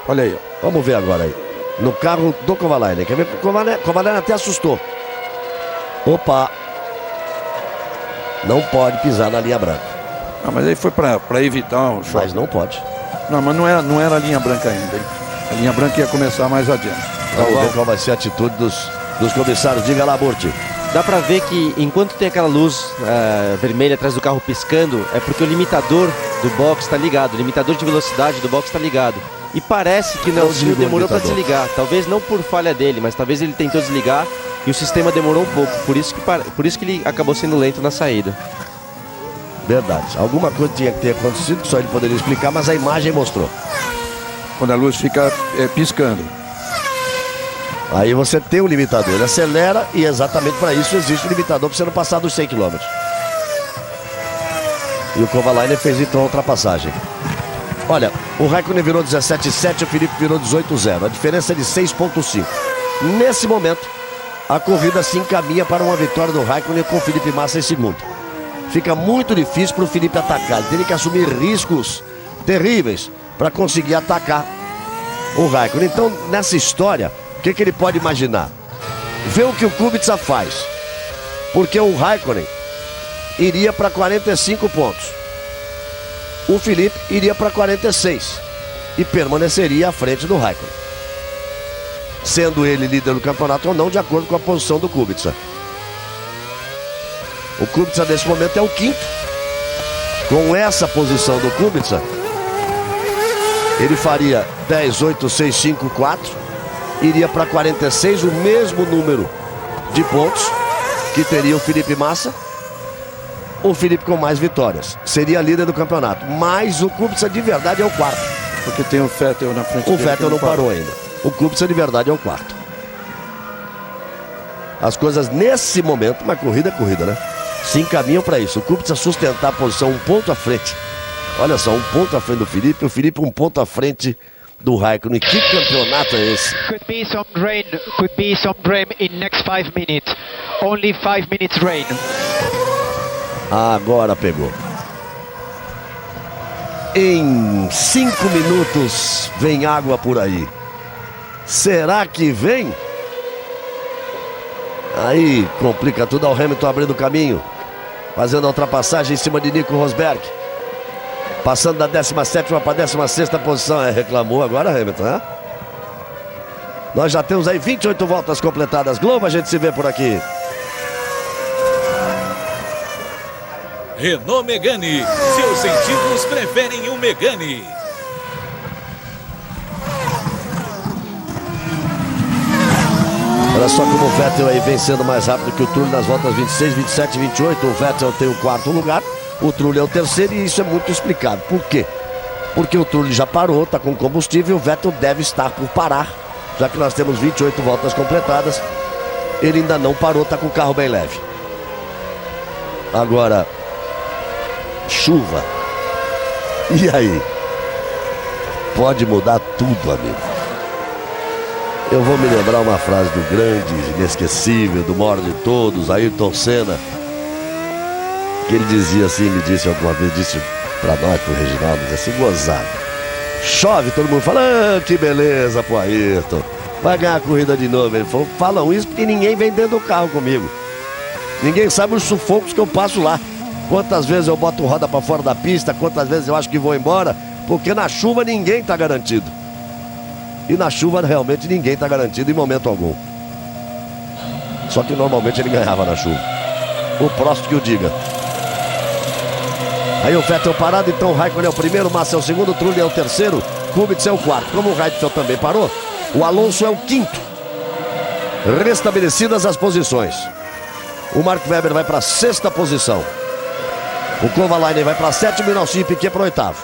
D: Olha aí, ó.
C: Vamos ver agora aí. No carro do Kovalainen. Quer ver? O Kovalainen até assustou. Opa! Não pode pisar na linha branca.
D: Ah, mas aí foi para evitar o choque.
C: Mas não pode.
D: Não, mas não era a linha branca ainda, hein? A linha branca ia começar mais adiante.
C: Vamos ver qual vai ser a atitude dos comissários. Diga lá, Burti.
E: Dá pra ver que enquanto tem aquela luz vermelha atrás do carro piscando, é porque o limitador do box está ligado. O limitador de velocidade do box está ligado. E parece que o Nelson demorou para desligar. Talvez não por falha dele, mas talvez ele tentou desligar e o sistema demorou um pouco. Por isso que ele acabou sendo lento na saída.
C: Verdade. Alguma coisa tinha que ter acontecido que só ele poderia explicar, mas a imagem mostrou.
D: Quando a luz fica piscando.
C: Aí você tem o limitador, ele acelera e exatamente para isso existe o limitador para você não passar dos 100 km. E o Kovalainen fez então a ultrapassagem. Olha, o Raikkonen virou 17,7, o Felipe virou 18,0. A diferença é de 6,5. Nesse momento, a corrida se encaminha para uma vitória do Raikkonen com o Felipe Massa em segundo. Fica muito difícil para o Felipe atacar. Ele teria que assumir riscos terríveis para conseguir atacar o Raikkonen. Então, nessa história, o que ele pode imaginar? Ver o que o Kubica faz. Porque o Raikkonen iria para 45 pontos. O Felipe iria para 46 e permaneceria à frente do Raikkonen, sendo ele líder do campeonato ou não, de acordo com a posição do Kubica. O Kubica nesse momento é o quinto. Com essa posição do Kubica, ele faria 10, 8, 6, 5, 4, iria para 46, o mesmo número de pontos que teria o Felipe Massa. O Felipe com mais vitórias seria líder do campeonato, mas o Kubica de verdade é o quarto.
D: Porque tem o Vettel na frente.
C: O Vettel não parou ainda. O Kubica de verdade é o quarto. As coisas nesse momento, mas corrida é corrida, né? Se encaminham para isso. O Kubica sustentar a posição um ponto à frente. Olha só, um ponto à frente do Felipe, o Felipe um ponto à frente do Raikkonen. Que campeonato é esse?
G: Could be some rain in next 5 minutes. Only 5 minutes rain.
C: Agora pegou. Em 5 minutos vem água por aí. Será que vem? Aí complica tudo. Ao Hamilton abrindo o caminho. fazendo a ultrapassagem em cima de Nico Rosberg. Passando da 17ª para a 16ª posição. Reclamou agora, Hamilton, né? Nós já temos aí 28 voltas completadas. Globo, a gente se vê por aqui.
F: Renault Megane. Seus sentidos preferem o Megane.
C: Olha só como o Vettel aí vem sendo mais rápido que o Trulli nas voltas 26, 27 e 28. O Vettel tem o 4º lugar, o Trulli é o 3º e isso é muito explicado. Por quê? Porque o Trulli já parou, está com combustível e o Vettel deve estar por parar. Já que nós temos 28 voltas completadas, ele ainda não parou, está com o carro bem leve. Agora, chuva. E aí? Pode mudar tudo, amigo. Eu vou me lembrar uma frase do grande, inesquecível, do maior de todos, Ayrton Senna, que ele dizia assim, me disse alguma vez, disse pra nós, pro Reginaldo, disse assim, gozado. Chove, todo mundo fala, que beleza pro Ayrton, vai ganhar a corrida de novo. Ele falou, falam isso porque ninguém vem dentro do carro comigo. Ninguém sabe os sufocos que eu passo lá. Quantas vezes eu boto roda pra fora da pista, quantas vezes eu acho que vou embora, porque na chuva ninguém tá garantido. E na chuva realmente ninguém está garantido em momento algum. Só que normalmente ele ganhava na chuva. O Prost que o diga. Aí o Vettel parado, então o Raikkonen é o primeiro, Massa é o segundo, o Trulli é o terceiro, Kubica é o quarto. Como o Raikkonen também parou, o Alonso é o quinto. Restabelecidas as posições. O Mark Webber vai para a 6ª posição. O Kovalainen vai para a 7ª e o Nelson Piquet para o 8º.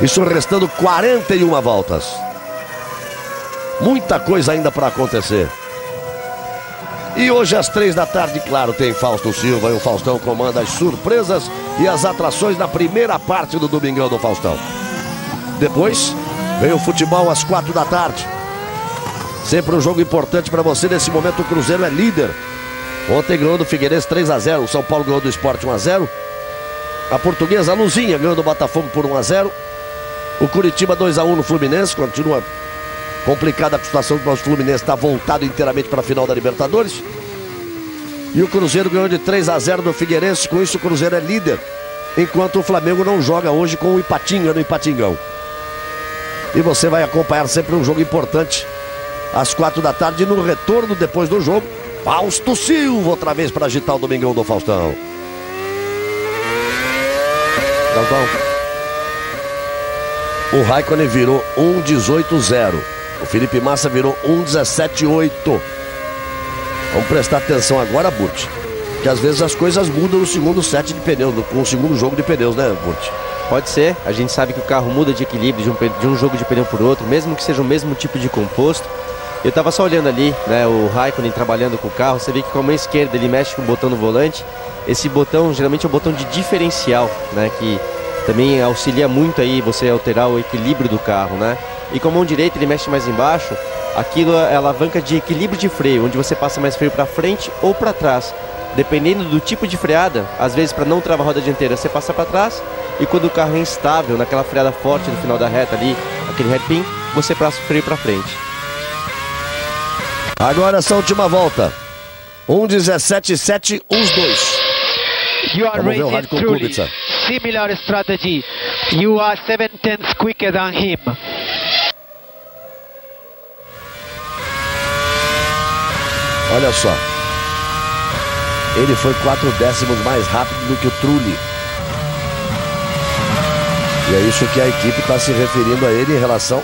C: Isso restando 41 voltas. Muita coisa ainda para acontecer. E hoje às 3 da tarde, claro, tem Fausto Silva e o Faustão comanda as surpresas e as atrações na primeira parte do Domingão do Faustão. Depois vem o futebol às 4 da tarde. Sempre um jogo importante para você. Nesse momento o Cruzeiro é líder. Ontem ganhou do Figueirense 3-0. O São Paulo ganhou do Sport 1-0. A Portuguesa Luzinha ganhou do Botafogo por 1-0. O Curitiba 2-1 no Fluminense. Continua complicada a situação que o nosso Fluminense está voltado inteiramente para a final da Libertadores. E o Cruzeiro ganhou de 3-0 do Figueirense. Com isso o Cruzeiro é líder, enquanto o Flamengo não joga hoje com o Ipatinga no Ipatingão. E você vai acompanhar sempre um jogo importante às 4 da tarde. E no retorno depois do jogo, Fausto Silva outra vez para agitar o Domingão do Faustão. O Raikkonen virou 1:18.0. O Felipe Massa virou 1:17.8. Vamos prestar atenção agora, Burt, que às vezes as coisas mudam no segundo set de pneus, com o segundo jogo de pneus, né, Burt?
E: Pode ser, a gente sabe que o carro muda de equilíbrio de um jogo de pneu por outro, mesmo que seja o mesmo tipo de composto. Eu tava só olhando ali, né, o Raikkonen trabalhando com o carro, você vê que com a mão esquerda ele mexe com o botão no volante. Esse botão geralmente é o botão de diferencial, né, que também auxilia muito aí você alterar o equilíbrio do carro, né? E com a mão direita ele mexe mais embaixo, aquilo é a alavanca de equilíbrio de freio, onde você passa mais freio para frente ou para trás. Dependendo do tipo de freada, às vezes para não travar a roda dianteira você passa para trás, e quando o carro é instável, naquela freada forte no final da reta ali, aquele hairpin, você passa o freio para frente.
C: Agora essa última volta, 1:17.7, os dois.
G: You are
C: Vamos ver o
G: racing
C: rádio com o
G: truly.
C: Kubica.
G: Similar strategy. You are 7/10 quicker than him.
C: Olha só. Ele foi 4 décimos mais rápido do que o Trulli. E é isso que a equipe está se referindo a ele em relação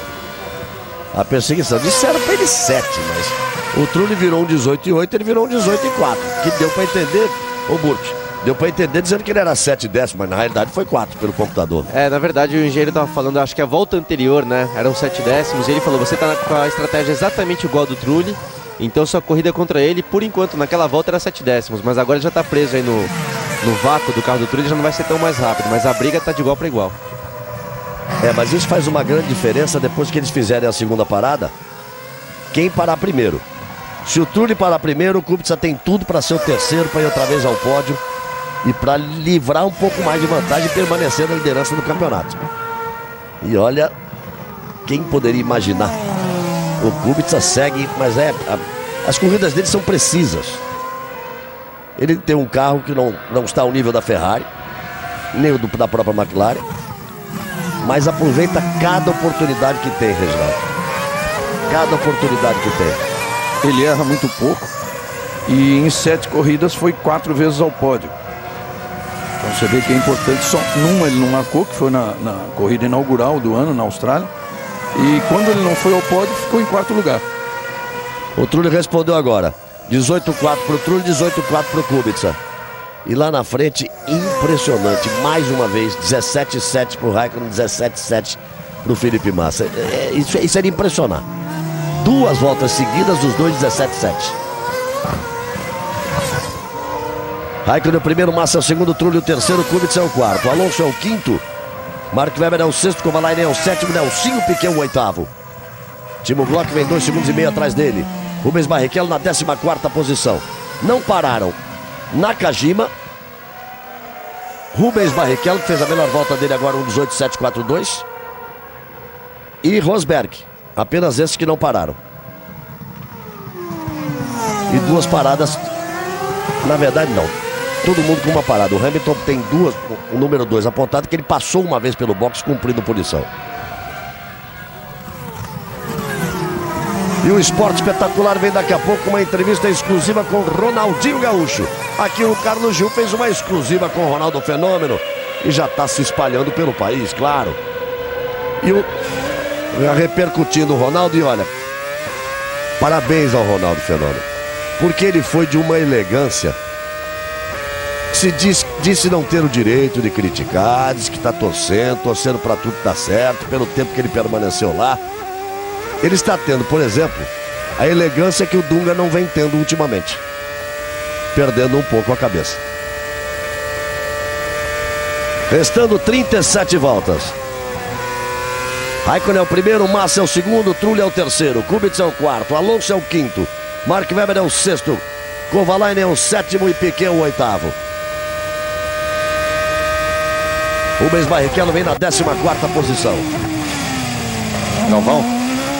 C: à perseguição. Disseram para ele 7, mas o Trulli virou 1:18.8, ele virou 1:18.4. Que deu para entender, ô Burt, deu para entender dizendo que ele era 7 décimos, mas na realidade foi 4 pelo computador.
E: É, na verdade o engenheiro tava falando, acho que a volta anterior, né, eram 7 décimos, e ele falou, você tá com a estratégia exatamente igual do Trulli, então sua corrida contra ele, por enquanto, naquela volta era 7 décimos, mas agora já tá preso aí no vácuo do carro do Trulli, já não vai ser tão mais rápido, mas a briga tá de igual para igual.
C: É, mas isso faz uma grande diferença depois que eles fizerem a segunda parada. Quem parar primeiro? Se o Trulli parar primeiro, o Kubica tem tudo para ser o terceiro, para ir outra vez ao pódio e para livrar um pouco mais de vantagem e permanecer na liderança do campeonato. E olha, quem poderia imaginar? O Kubica segue, mas as corridas dele são precisas. Ele tem um carro que não está ao nível da Ferrari, nem o da própria McLaren, mas aproveita cada oportunidade que tem, Reginaldo. Cada oportunidade que tem.
D: Ele erra muito pouco e em 7 corridas foi 4 vezes ao pódio. Então você vê que é importante. Só numa ele não marcou, que foi na corrida inaugural do ano na Austrália. E quando ele não foi ao pódio, ficou em 4º lugar.
C: O Trulli respondeu agora. 18-4 pro Trulli, 18-4 pro Kubica. E lá na frente, impressionante. Mais uma vez, 17-7 pro Raikkonen, 17-7 pro Felipe Massa. Isso era impressionar. 2 voltas seguidas, os dois 17-7. Raikkonen é o primeiro, Massa é o segundo, Trulli o terceiro, Kubica é o quarto. Alonso é o quinto, Mark Webber é o sexto, Kovalainen é o sétimo, Nelsinho Piquet o oitavo. Timo Glock vem 2 segundos e meio atrás dele. Rubens Barrichello na 14ª posição. Não pararam Nakajima, Rubens Barrichello, que fez a melhor volta dele agora, um 18.742, e Rosberg. Apenas esses que não pararam. E 2 paradas. Na verdade não, todo mundo com uma parada. O Hamilton tem 2, o número 2 apontado, que ele passou uma vez pelo box cumprindo punição. E o Esporte Espetacular vem daqui a pouco com uma entrevista exclusiva com Ronaldinho Gaúcho. Aqui o Carlos Gil fez uma exclusiva com o Ronaldo Fenômeno e já está se espalhando pelo país, claro. E repercutindo o Ronaldo, e olha, parabéns ao Ronaldo Fenômeno, porque ele foi de uma elegância. Se disse não ter o direito de criticar, disse que está torcendo para tudo dar certo, pelo tempo que ele permaneceu lá. Ele está tendo, por exemplo, a elegância que o Dunga não vem tendo ultimamente, perdendo um pouco a cabeça. Restando 37 voltas. Raikkonen é o primeiro, Massa é o segundo, Trulli é o terceiro, Kubica é o quarto, Alonso é o quinto, Mark Webber é o sexto, Kovalainen é o sétimo e Piquet é o oitavo. Rubens Barrichello vem na 14ª posição.
A: Galvão,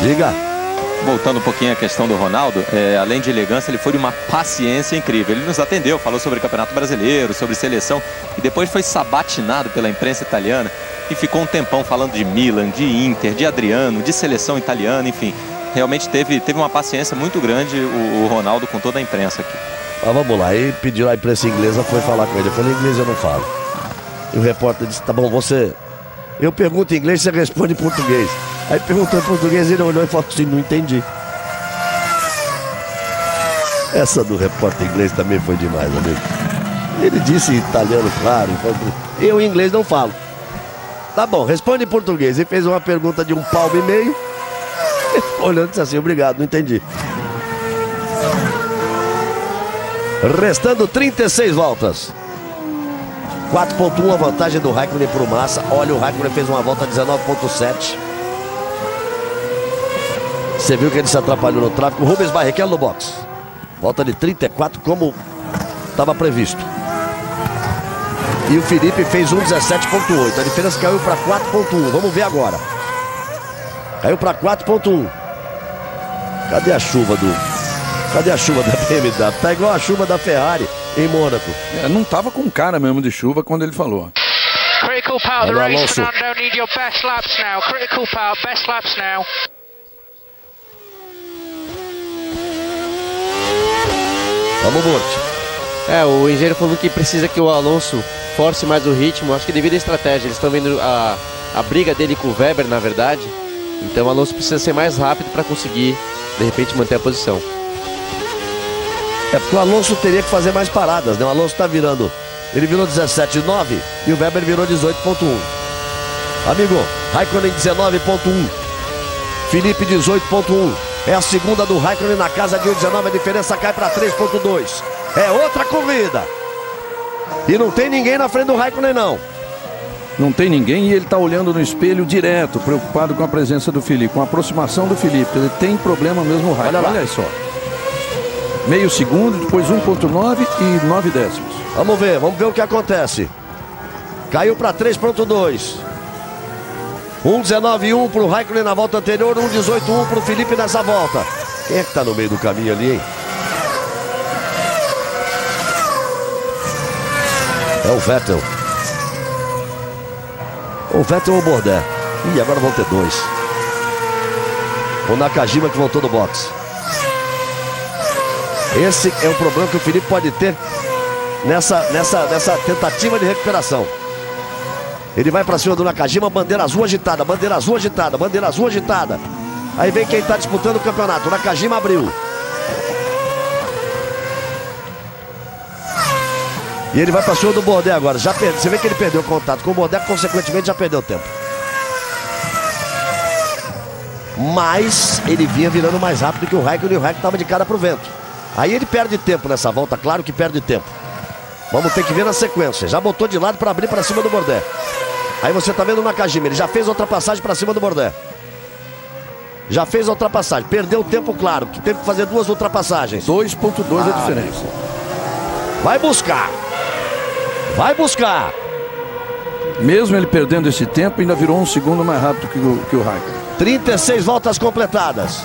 C: diga.
A: Voltando um pouquinho à questão do Ronaldo, além de elegância, ele foi de uma paciência incrível. Ele nos atendeu, falou sobre o Campeonato Brasileiro, sobre seleção, e depois foi sabatinado pela imprensa italiana e ficou um tempão falando de Milan, de Inter, de Adriano, de seleção italiana, enfim. Realmente teve uma paciência muito grande o Ronaldo com toda a imprensa aqui.
C: Mas vamos lá, aí pediu a imprensa inglesa, foi falar com ele. Eu falei, inglês eu não falo. E o repórter disse, tá bom, você... Eu pergunto em inglês, você responde em português. Aí perguntou em português, ele olhou e falou assim, não entendi. Essa do repórter inglês também foi demais, amigo. Ele disse em italiano, claro. Eu em inglês não falo. Tá bom, responde em português. Ele fez uma pergunta de 1,5 palmo. Olhando e disse assim, obrigado, não entendi. Restando 36 voltas. 4.1 a vantagem do Raikkonen para o Massa. Olha, o Raikkonen fez uma volta 19.7. Você viu que ele se atrapalhou no tráfego. Rubens Barrichello no box. Volta de 34 como estava previsto. E o Felipe fez 1.17.8. A diferença caiu para 4.1. Vamos ver agora. Caiu para 4.1. Cadê a chuva da BMW? Tá igual a chuva da Ferrari em Mônaco.
D: Não tava com cara mesmo de chuva quando ele falou.
G: Critical part of the race, Fernando. Need your best laps now. Critical part, best laps now.
C: Vamos, Morte.
E: O engenheiro falou que precisa que o Alonso force mais o ritmo. Acho que devido à estratégia. Eles estão vendo a briga dele com o Webber, na verdade. Então o Alonso precisa ser mais rápido para conseguir, de repente, manter a posição.
C: É porque o Alonso teria que fazer mais paradas, né? O Alonso tá virando. Ele virou 17.9 e o Webber virou 18.1. Amigo, Raikkonen 19.1. Felipe 18.1. É a segunda do Raikkonen na casa de 1.19. A diferença cai para 3.2. É outra corrida. E não tem ninguém na frente do Raikkonen, não.
D: Não tem ninguém e ele tá olhando no espelho direto, preocupado com a presença do Felipe, com a aproximação do Felipe. Ele tem problema mesmo o Raikkonen. Olha só. Meio segundo, depois 1.9 e 9 décimos.
C: Vamos ver o que acontece. Caiu para 3.2. 1.19.1 pro Raikkonen na volta anterior, 1.18.1 pro Felipe nessa volta. Quem é que tá no meio do caminho ali, hein? É o Vettel. O Vettel ou o Bourdais. Ih, agora vão ter dois. O Nakajima que voltou do boxe. Esse é o problema que o Felipe pode ter nessa tentativa de recuperação. Ele vai pra cima do Nakajima, bandeira azul agitada, bandeira azul agitada, bandeira azul agitada. Aí vem quem tá disputando o campeonato. O Nakajima abriu. E ele vai pra cima do Bourdais agora. Já perde. Você vê que ele perdeu o contato com o Bourdais, consequentemente já perdeu tempo. Mas ele vinha virando mais rápido que o Raikkonen, e o Raikkonen estava de cara pro vento. Aí ele perde tempo nessa volta, claro que perde tempo. Vamos ter que ver na sequência. Já botou de lado para abrir para cima do Bourdais. Aí você tá vendo o Nakajima, ele já fez a ultrapassagem para cima do Bourdais. Já fez a ultrapassagem, perdeu tempo, claro, que teve que fazer duas ultrapassagens.
D: 2.2 a diferença.
C: Vai buscar. Vai buscar.
D: Mesmo ele perdendo esse tempo, ainda virou um segundo mais rápido que o Raikkonen.
C: 36 voltas completadas.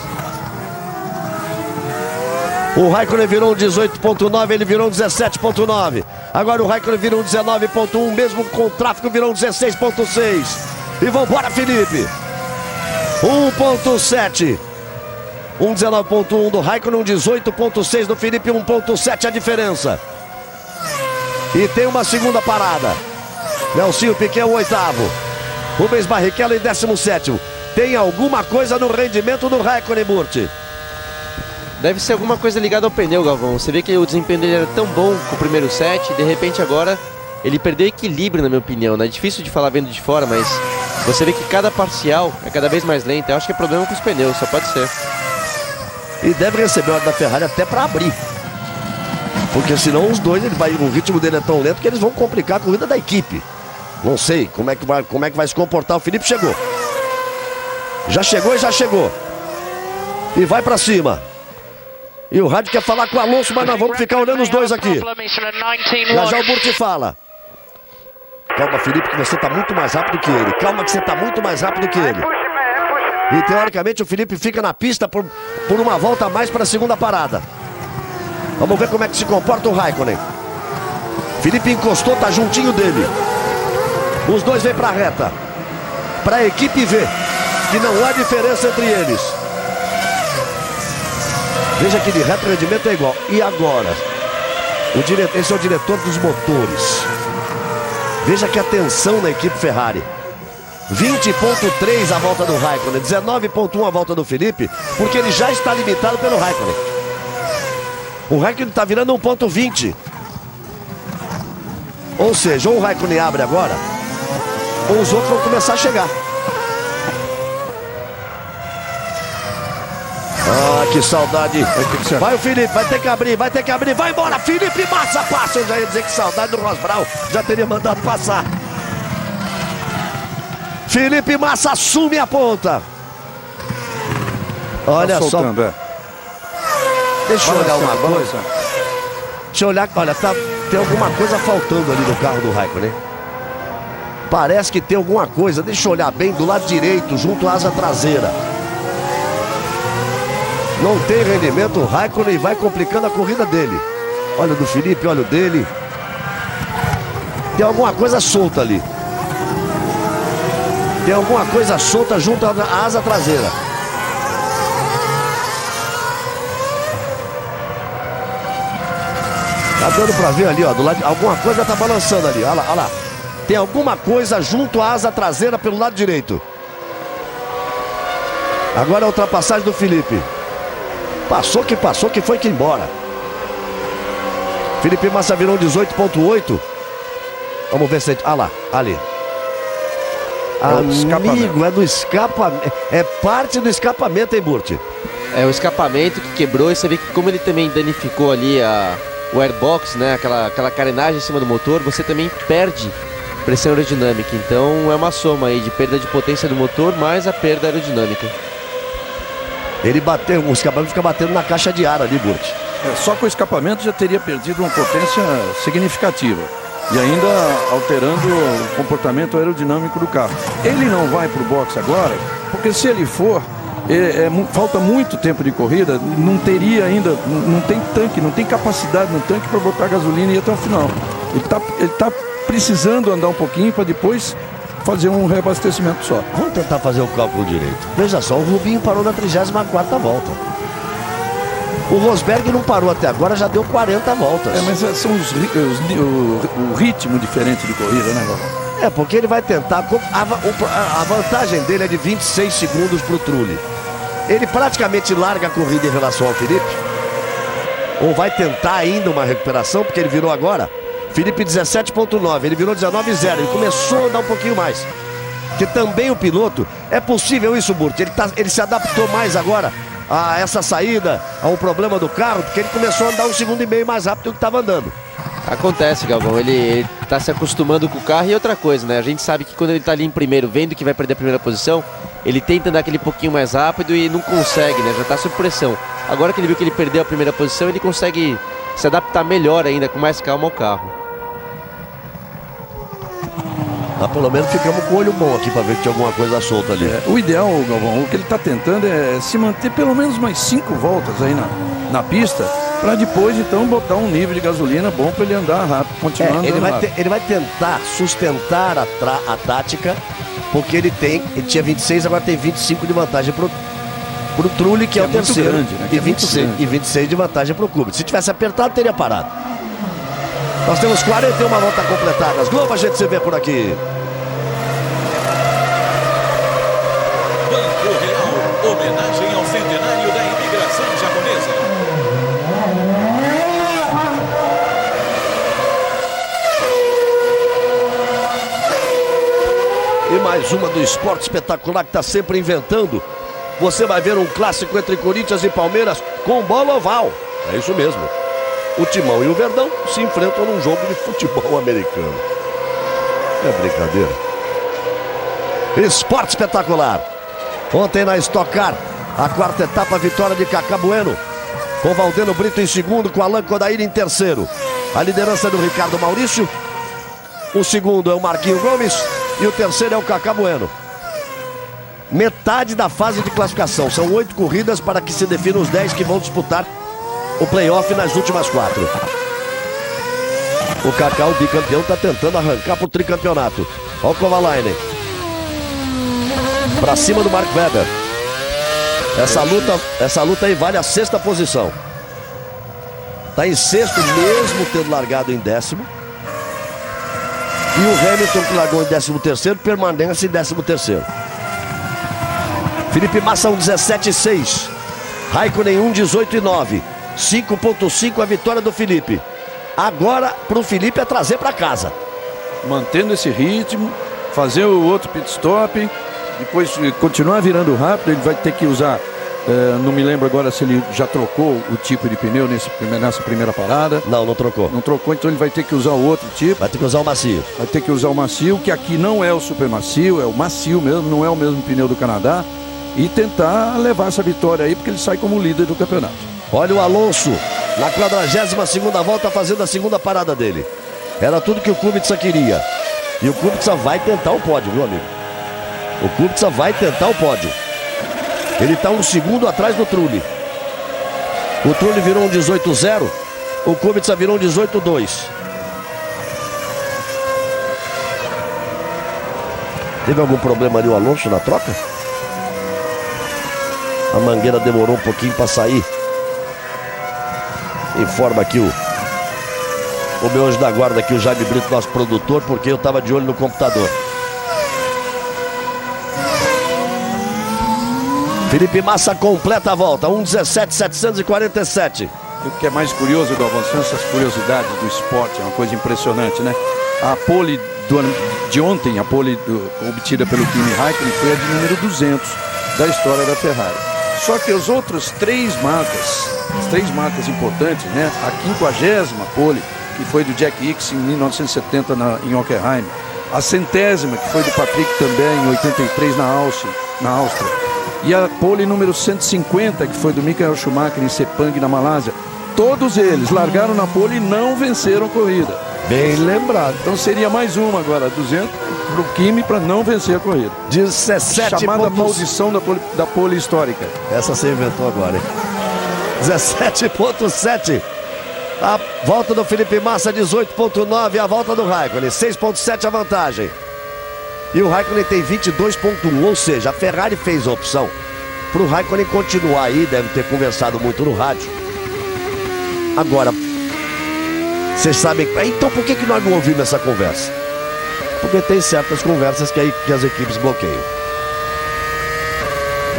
C: O Raikkonen virou um 18.9, ele virou um 17.9. Agora o Raikkonen virou um 19.1, mesmo com o tráfego virou um 16.6. E vambora, Felipe. 1.7. Um 19.1 do Raikkonen, um 18.6 do Felipe, 1.7 a diferença. E tem uma segunda parada. Nelsinho Piquet, o oitavo. Rubens Barrichello em 17º. Tem alguma coisa no rendimento do Raikkonen, Burti?
E: Deve ser alguma coisa ligada ao pneu, Galvão. Você vê que o desempenho dele era tão bom com o primeiro set, e de repente agora ele perdeu equilíbrio, na minha opinião, né? É difícil de falar vendo de fora, mas você vê que cada parcial é cada vez mais lenta. Eu acho que é problema com os pneus, só pode ser.
C: E deve receber a ordem da Ferrari até para abrir. Porque senão os dois, o ritmo dele é tão lento que eles vão complicar a corrida da equipe. Não sei como é que vai se comportar. O Felipe chegou. Já chegou e já chegou. E vai para cima. E o rádio quer falar com o Alonso, mas nós vamos ficar olhando os dois aqui. Já o Burti fala. Calma, Felipe, que você está muito mais rápido que ele. Calma que você está muito mais rápido que ele. E teoricamente o Felipe fica na pista por uma volta a mais para a segunda parada. Vamos ver como é que se comporta o Raikkonen. Felipe encostou, tá juntinho dele. Os dois vêm para a reta. Para a equipe ver que não há diferença entre eles. Veja que de reto rendimento é igual. E agora? Esse é o diretor dos motores. Veja que atenção na equipe Ferrari. 20.3 a volta do Raikkonen, 19.1 a volta do Felipe, porque ele já está limitado pelo Raikkonen. O Raikkonen está virando 1.20. Ou seja, ou o Raikkonen abre agora, ou os outros vão começar a chegar. Ah, que saudade. Vai o Felipe, vai ter que abrir, vai embora. Felipe Massa passa. Eu já ia dizer que saudade do Ross Brown, já teria mandado passar. Felipe Massa assume a ponta. Olha
D: tá soltando,
C: só. Deixa eu olhar uma coisa. Deixa eu olhar, olha, tem alguma coisa faltando ali no carro do Raikkonen. Parece que tem alguma coisa. Deixa eu olhar bem do lado direito, junto à asa traseira. Não tem rendimento, o Raikkonen vai complicando a corrida dele. Olha o do Felipe, olha o dele. Tem alguma coisa solta ali. Tem alguma coisa solta junto à asa traseira. Tá dando pra ver ali, ó, do lado. Alguma coisa tá balançando ali, olha lá, olha lá. Tem alguma coisa junto à asa traseira pelo lado direito. Agora a ultrapassagem do Felipe. Passou que foi que embora. Felipe Massa virou 18.8. Vamos ver se... Ah lá, ali. Amigo, é do escapamento. É parte do escapamento, hein, Burti?
E: É o escapamento que quebrou, e você vê que como ele também danificou ali o airbox, né? Aquela carenagem em cima do motor, você também perde pressão aerodinâmica. Então é uma soma aí de perda de potência do motor mais a perda aerodinâmica.
C: Ele bateu, o escapamento fica batendo na caixa de ar ali, Burti.
D: Só com o escapamento já teria perdido uma potência significativa. E ainda alterando o comportamento aerodinâmico do carro. Ele não vai para o box agora, porque se ele for, falta muito tempo de corrida, não teria ainda, não tem tanque, não tem capacidade no tanque para botar gasolina e ir até o final. Ele tá precisando andar um pouquinho para depois fazer um reabastecimento só.
C: Vamos tentar fazer o cálculo direito. Veja só, o Rubinho parou na 34ª volta. O Rosberg não parou até agora, já deu 40 voltas.
D: Mas são o ritmo diferente de corrida, né, Galvão?
C: Porque ele vai tentar... A vantagem dele é de 26 segundos para o Trulli. Ele praticamente larga a corrida em relação ao Felipe. Ou vai tentar ainda uma recuperação, porque ele virou agora. Felipe 17.9, ele virou 19.0. Ele começou a dar um pouquinho mais. Que também o piloto... É possível isso, Burt. Ele se adaptou mais agora a essa saída, a um problema do carro, porque ele começou a andar 1,5 segundos mais rápido do que estava andando.
E: Acontece, Galvão, ele tá se acostumando com o carro. E outra coisa, né, a gente sabe que quando ele tá ali em primeiro, vendo que vai perder a primeira posição, ele tenta andar aquele pouquinho mais rápido e não consegue, né, já tá sob pressão. Agora que ele viu que ele perdeu a primeira posição, ele consegue se adaptar melhor ainda, com mais calma ao carro.
C: Mas pelo menos ficamos com o olho bom aqui para ver que tinha alguma coisa solta ali.
D: O ideal, Galvão, o que ele tá tentando é se manter pelo menos mais 5 voltas aí na pista, para depois então botar um nível de gasolina bom para ele andar rápido, continuando andando rápido.
C: Ele vai tentar sustentar a tática, porque ele tinha 26, agora tem 25 de vantagem pro Trulli, que é o terceiro, grande, né? E 26 de vantagem pro Kubica. Se tivesse apertado, teria parado. Nós temos 41 voltas completadas. Globo, a gente se vê por aqui.
F: Banco Real, homenagem ao centenário da imigração japonesa.
C: E mais uma do esporte espetacular que está sempre inventando. Você vai ver um clássico entre Corinthians e Palmeiras com bola oval. É isso mesmo. O Timão e o Verdão se enfrentam num jogo de futebol americano. É brincadeira. Esporte espetacular. Ontem na Stock Car, a quarta etapa, vitória de Cacá Bueno, com Valdeno Brito em segundo, com Alan Kodair em terceiro. A liderança do Ricardo Maurício. O segundo é o Marquinho Gomes e o terceiro é o Cacá Bueno. Metade da fase de classificação. São 8 corridas para que se defina os 10 que vão disputar o playoff nas últimas 4. O Cacá, o bicampeão, está tentando arrancar para o tricampeonato. Olha o Kovalainen. Para cima do Mark Webber. Essa luta aí vale a 6ª posição. Está em 6º, mesmo tendo largado em 10º. E o Hamilton, que largou em 13º, permanece em 13º. Felipe Massa 1,17,6. Raikkonen 1,18,9. 5,5 a vitória do Felipe. Agora para o Felipe é trazer para casa.
D: Mantendo esse ritmo, fazer o outro pit stop, depois continuar virando rápido. Ele vai ter que usar, não me lembro agora se ele já trocou o tipo de pneu nessa primeira parada.
C: Não trocou.
D: Não trocou, então ele vai ter que usar o outro tipo.
C: Vai ter que usar o macio.
D: Vai ter que usar o macio, que aqui não é o super macio, é o macio mesmo, não é o mesmo pneu do Canadá. E tentar levar essa vitória aí, porque ele sai como líder do campeonato.
C: Olha o Alonso, na 42ª volta, fazendo a segunda parada dele. Era tudo que o Kubica queria. E o Kubica vai tentar o pódio, viu, amigo? O Kubica vai tentar o pódio. Ele está 1 segundo atrás do Trulli. O Trulli virou um 18-0. O Kubica virou um 18-2. Teve algum problema ali o Alonso na troca? A mangueira demorou um pouquinho para sair. Informa aqui o meu anjo da guarda aqui, o Jaime Brito, nosso produtor, porque eu estava de olho no computador. Felipe Massa completa a volta, 1,17,747.
D: O que é mais curioso, Galvão, são essas curiosidades do esporte, é uma coisa impressionante, né? A pole de ontem, a pole obtida pelo Kimi Raikkonen, foi a de número 200 da história da Ferrari. Só que as outras 3 marcas, as 3 marcas importantes, né? A 50ª pole, que foi do Jack Hicks em 1970 em Hockenheim. A 100ª, que foi do Patrick também em 83 na Áustria. E a pole número 150, que foi do Michael Schumacher em Sepang, na Malásia. Todos eles largaram na pole e não venceram a corrida.
C: Bem lembrado.
D: Então seria mais uma agora, 200 para o Kimi para não vencer a corrida.
C: 17
D: chamada
C: pontos.
D: maldição da pole histórica.
C: Essa você inventou agora, hein? 17,7 A volta do Felipe Massa, 18.9, a volta do Raikkonen, 6.7 a vantagem. E o Raikkonen tem 22.1, ou seja, a Ferrari fez a opção para o Raikkonen continuar aí, deve ter conversado muito no rádio. Agora, vocês sabem, então por que nós não ouvimos essa conversa? Porque tem certas conversas que as equipes bloqueiam.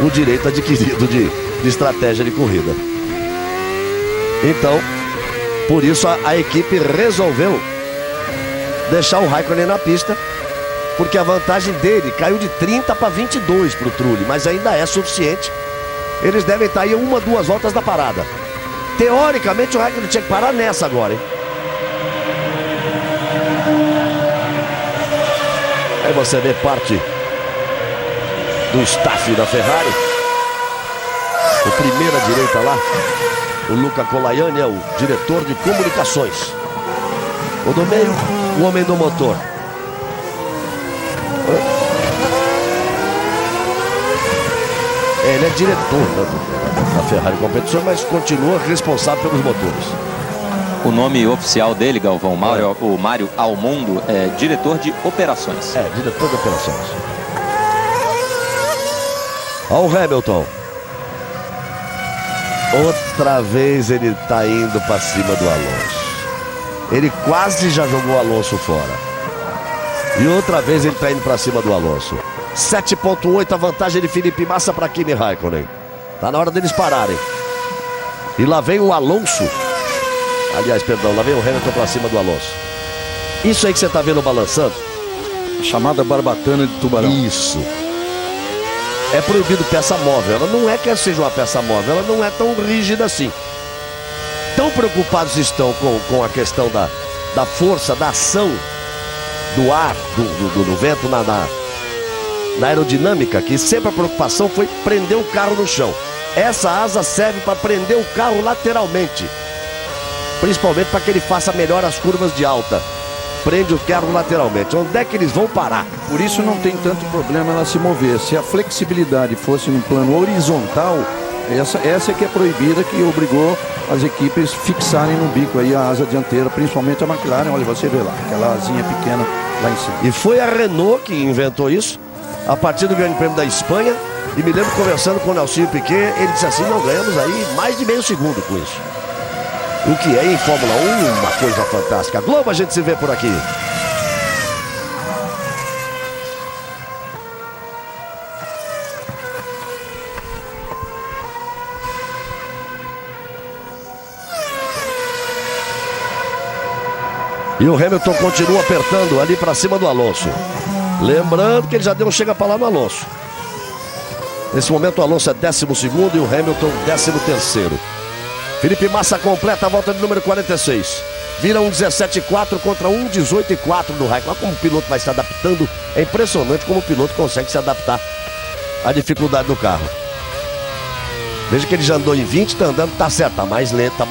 C: O direito adquirido de estratégia de corrida. Então, por isso a equipe resolveu deixar o Raikkonen na pista, porque a vantagem dele caiu de 30 para 22 para o Trulli, mas ainda é suficiente. Eles devem estar aí 1 ou 2 voltas da parada. Teoricamente o Raikkonen tinha que parar nessa agora, hein? Aí você vê parte do staff da Ferrari. O primeiro à direita lá, o Luca Colaiani é o diretor de comunicações. O do meio, o homem do motor. Ele é diretor da Ferrari Competições, mas continua responsável pelos motores.
A: O nome oficial dele, Galvão, o Mário Almondo, é diretor de operações.
C: É, diretor de operações. Olha o Hamilton. Outra vez ele tá indo para cima do Alonso. Ele quase já jogou o Alonso fora. E outra vez ele tá indo para cima do Alonso. 7.8 a vantagem de Felipe Massa para Kimi Raikkonen. Tá na hora deles pararem. E lá vem o Alonso. Aliás, perdão, lá vem o Hamilton para cima do Alonso. Isso aí que você tá vendo balançando?
D: Chamada barbatana de tubarão.
C: Isso. É proibido peça móvel. Ela não é que seja uma peça móvel, ela não é tão rígida assim. Tão preocupados estão com a questão da força, da ação do ar, do vento na aerodinâmica, que sempre a preocupação foi prender o carro no chão. Essa asa serve para prender o carro lateralmente, principalmente para que ele faça melhor as curvas de alta. Prende o carro lateralmente. Onde é que eles vão parar?
D: Por isso não tem tanto problema ela se mover. Se a flexibilidade fosse no plano horizontal, essa é que é proibida, que obrigou as equipes fixarem no bico aí a asa dianteira, principalmente a McLaren. Olha, você vê lá, aquela asinha pequena lá em cima.
C: E foi a Renault que inventou isso a partir do Grande Prêmio da Espanha. E me lembro conversando com o Nelsinho Piquet, ele disse assim: não, ganhamos aí mais de meio segundo com isso. O que é em Fórmula 1 uma coisa fantástica. Globo, a gente se vê por aqui. E o Hamilton continua apertando ali para cima do Alonso. Lembrando que ele já deu um chega para lá no Alonso. Nesse momento o Alonso é 12º e o Hamilton 13º. Felipe Massa completa a volta de número 46. Vira um 17.4 contra um 18.4 do Raikkonen. Olha como o piloto vai se adaptando. É impressionante como o piloto consegue se adaptar à dificuldade do carro. Veja que ele já andou em 20, tá andando, tá certo, tá mais lento, tá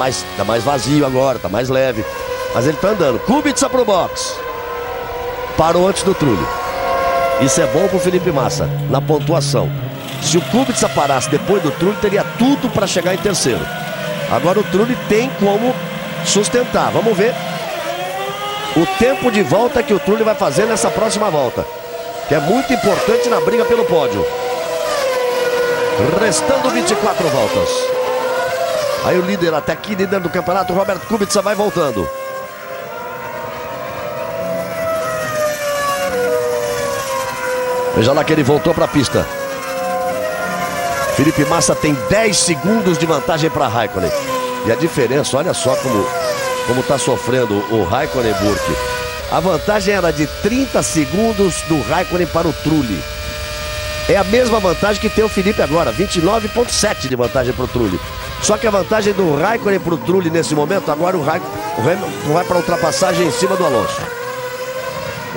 C: mais vazio agora, tá mais leve. Mas ele tá andando. Kubica pro box. Parou antes do Trulli. Isso é bom pro Felipe Massa na pontuação. Se o Kubica parasse depois do Trulli, teria tudo para chegar em terceiro. Agora o Trulli tem como sustentar. Vamos ver o tempo de volta que o Trulli vai fazer nessa próxima volta, que é muito importante na briga pelo pódio. Restando 24 voltas. Aí o líder até aqui, líder do campeonato, Robert Kubica, vai voltando. Veja lá que ele voltou para a pista. Felipe Massa tem 10 segundos de vantagem para Raikkonen. E a diferença, olha só como está sofrendo o Raikkonen Burke. A vantagem era de 30 segundos do Raikkonen para o Trulli. É a mesma vantagem que tem o Felipe agora, 29.7 de vantagem para o Trulli. Só que a vantagem do Raikkonen para o Trulli nesse momento, agora o Hamilton vai para a ultrapassagem em cima do Alonso.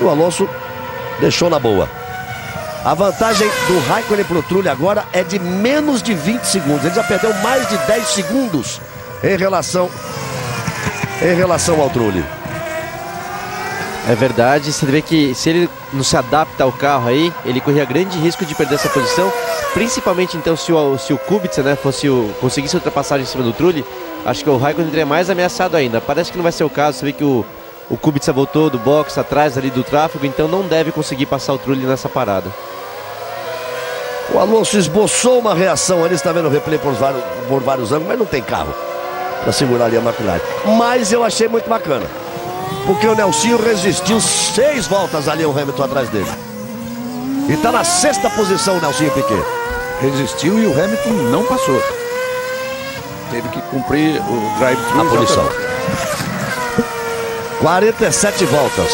C: O Alonso deixou na boa. A vantagem do Raikkonen para o Trulli agora é de menos de 20 segundos. Ele já perdeu mais de 10 segundos em relação ao Trulli.
E: É verdade, você vê que se ele não se adapta ao carro aí, ele corria grande risco de perder essa posição. Principalmente então se o Kubica, né, conseguisse ultrapassagem em cima do Trulli, acho que o Raikkonen é mais ameaçado ainda. Parece que não vai ser o caso, você vê que o Kubica voltou do box atrás ali do tráfego, então não deve conseguir passar o Trulli nessa parada.
C: O Alonso esboçou uma reação ali, está vendo o replay por vários ângulos, mas não tem carro para segurar ali a McLaren. Mas eu achei muito bacana, porque o Nelsinho resistiu 6 voltas ali, o Hamilton atrás dele. E está na 6ª posição o Nelsinho Piquet.
D: Resistiu e o Hamilton não passou. Teve que cumprir o drive-thru.
C: A punição. 47 voltas.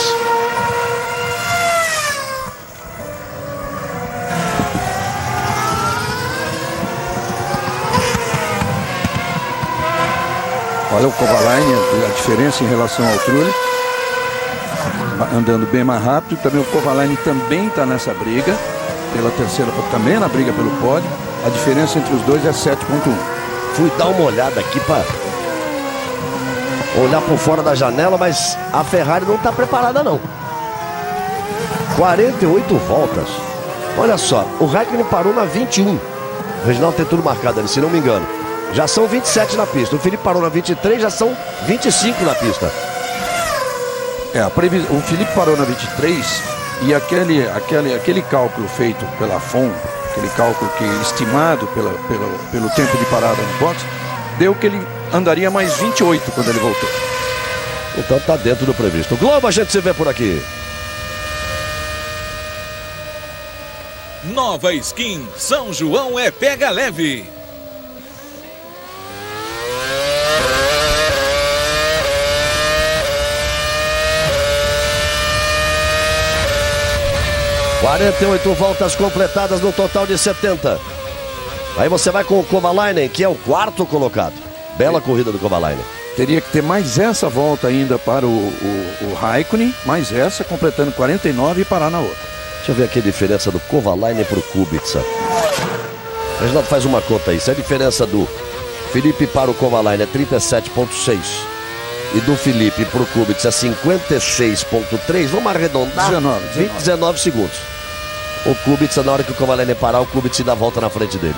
D: Olha o Kovalainen, a diferença em relação ao Trulli. Andando bem mais rápido. Também o Kovalainen também está nessa briga. Pela terceira, também na briga pelo pódio. A diferença entre os dois é 7,1.
C: Fui dar uma olhada aqui para olhar por fora da janela, mas a Ferrari não está preparada não. 48 voltas. Olha só, o Raikkonen parou na 21. O Reginaldo tem tudo marcado ali, se não me engano. Já são 27 na pista. O Felipe parou na 23, já são 25 na pista.
D: O Felipe parou na 23 e aquele cálculo feito pela FOM, aquele cálculo que estimado pelo tempo de parada no box, deu que ele andaria mais 28 quando ele voltou.
C: Então tá dentro do previsto. Globo, a gente se vê por aqui.
F: Nova skin São João é pega leve.
C: – 48 voltas completadas no total de 70. Aí você vai com o Kovalainen, que é o 4º colocado. Bela corrida do Kovalainen.
D: Teria que ter mais essa volta ainda para o Raikkonen, mais essa, completando 49 e parar na outra.
C: Deixa eu ver aqui a diferença do Kovalainen para o Kubica. O Reginaldo faz uma conta aí. Se a diferença do Felipe para o Kovalainen é 37,6 e do Felipe para o Kubica é 56,3, vamos arredondar, 19 segundos. O Kubica, na hora que o Kovalainen parar, o Kubica dá a volta na frente dele.